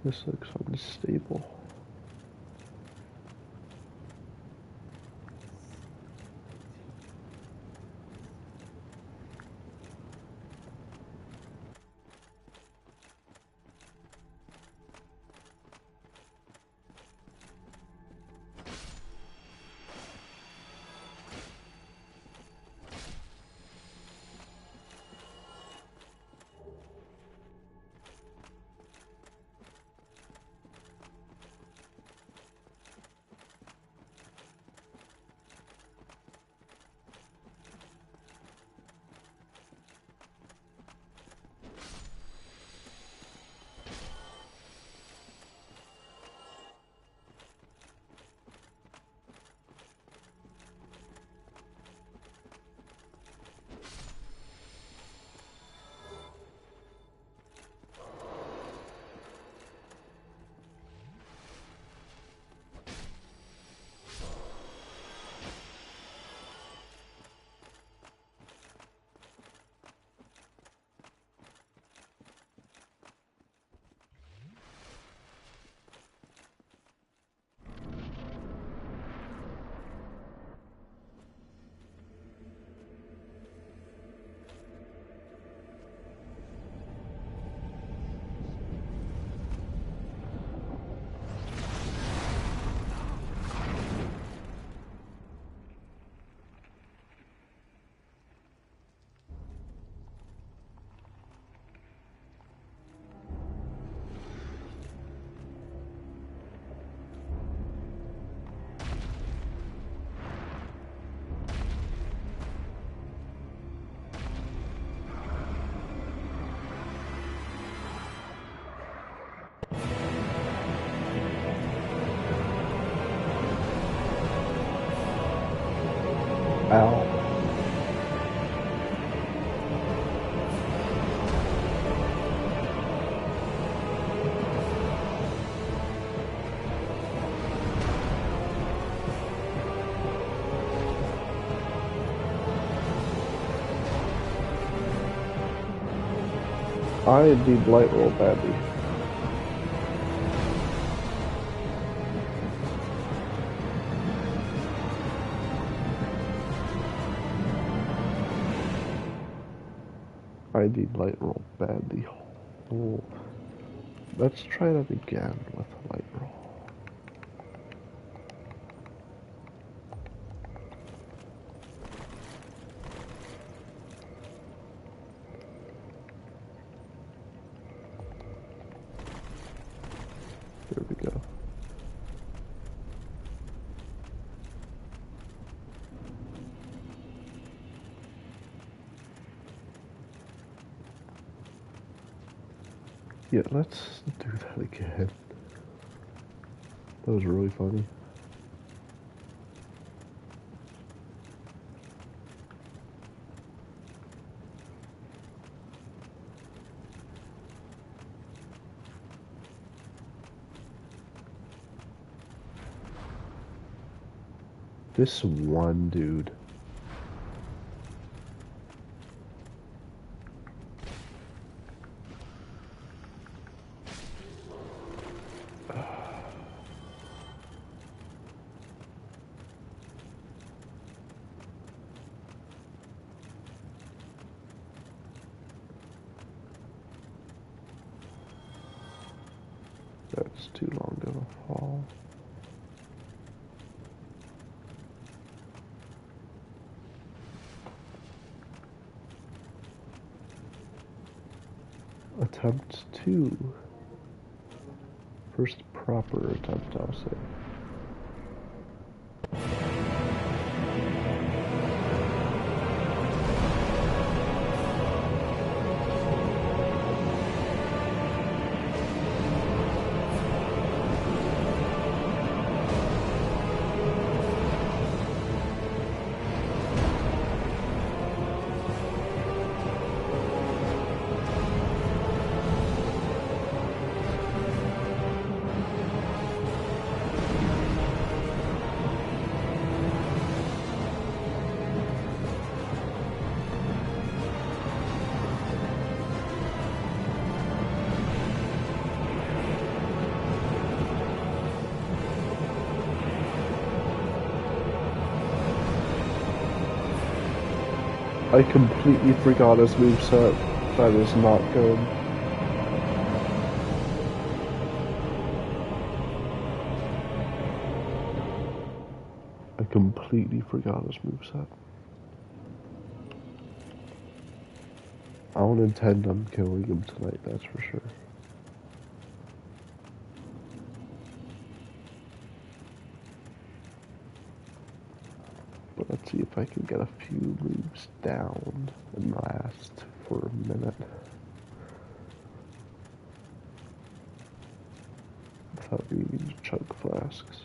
This looks unstable. Ow. I indeed light roll badly. I indeed light roll badly. Oh. Let's try that again with light roll. There we go. Yeah, let's do that again. That was really funny. This one dude. That's too long of a fall. Attempt 2. First proper attempt, I'll say. I completely forgot his moveset. That is not good. I completely forgot his moveset. I don't intend on killing him tonight, that's for sure. But let's see if I can get a few moves down and last for a minute. Without needing to chug flasks.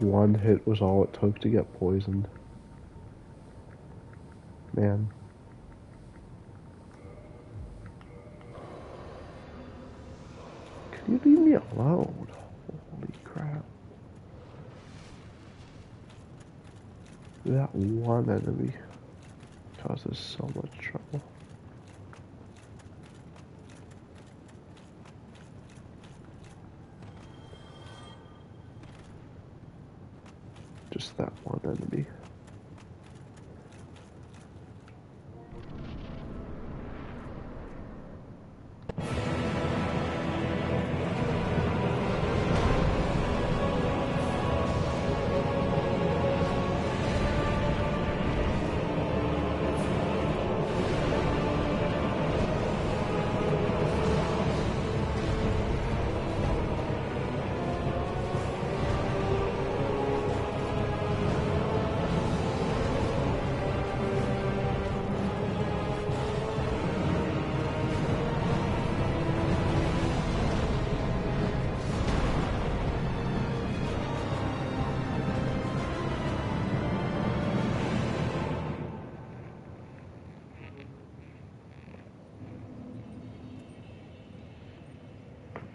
One hit was all it took to get poisoned. Man. Can you leave me alone? Holy crap. That one enemy causes so much trouble. Just that one enemy.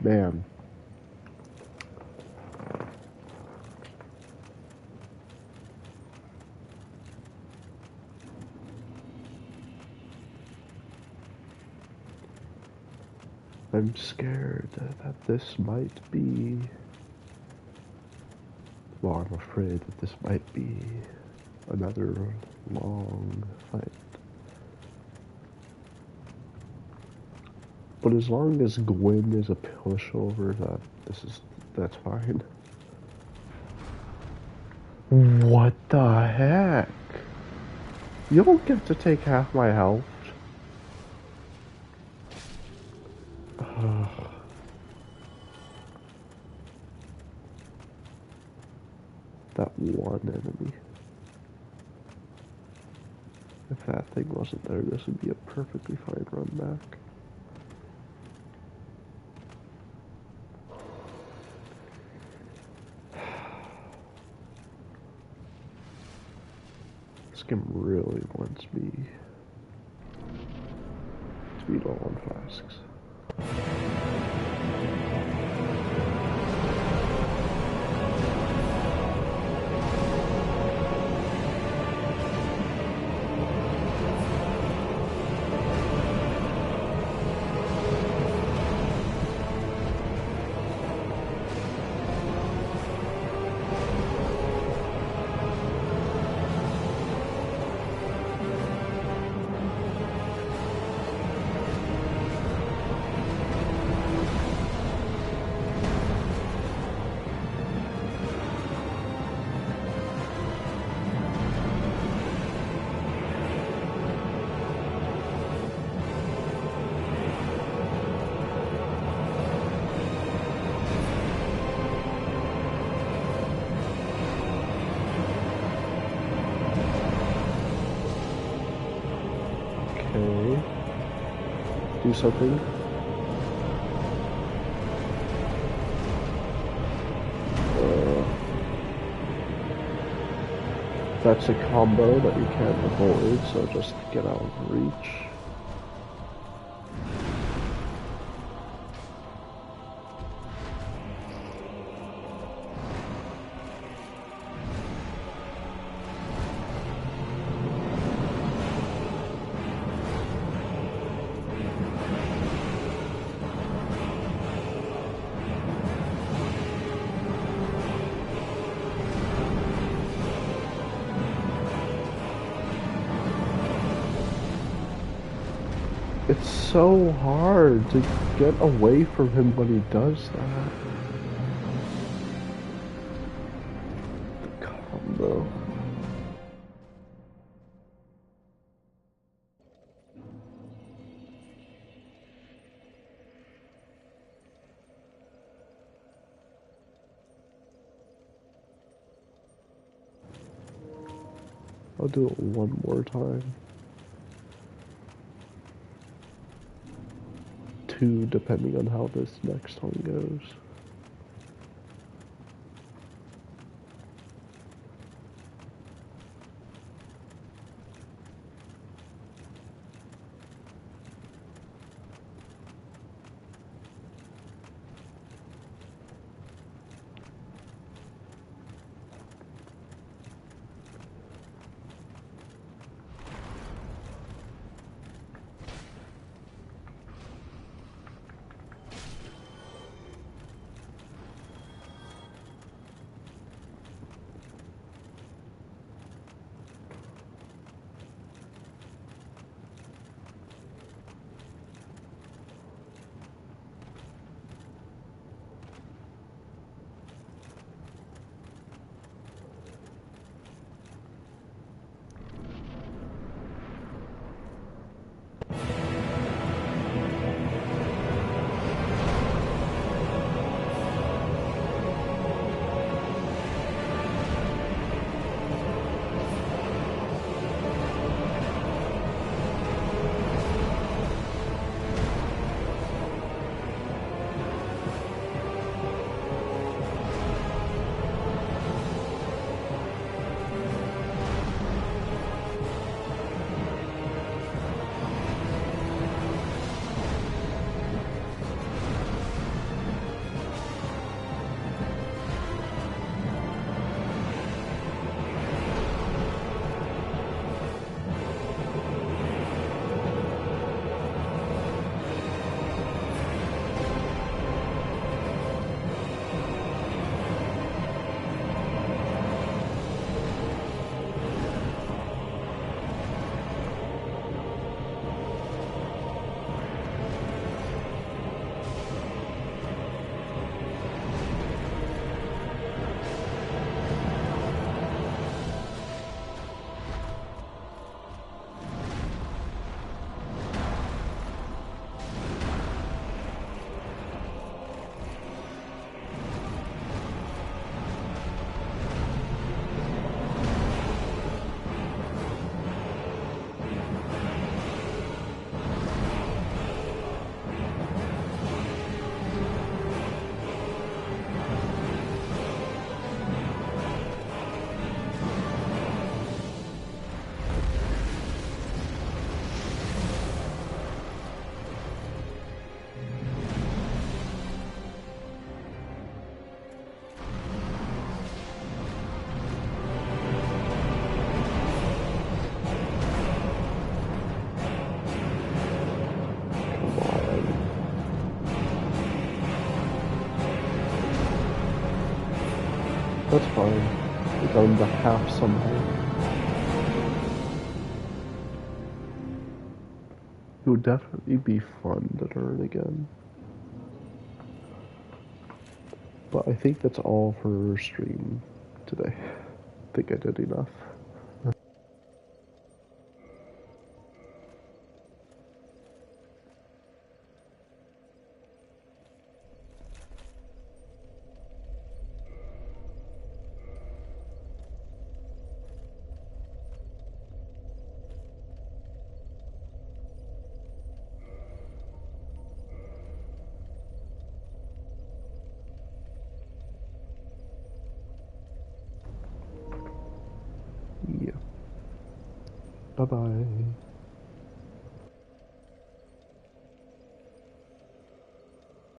Man. I'm scared that this might be... Well, I'm afraid that this might be another long fight. But as long as Gwen is a pushover, that's fine. What the heck? You don't get to take half my health. That one enemy. If that thing wasn't there, this would be a perfectly fine run back. This game really wants me to be low on flasks. do something. That's a combo that you can't avoid, so just get out of reach. It's so hard to get away from him when he does that. The combo. I'll do it one more time. 2 depending on how this next one goes. That's fine. We got him to half somehow. It would definitely be fun to learn again. But I think that's all for stream today. I think I did enough. Bye-bye.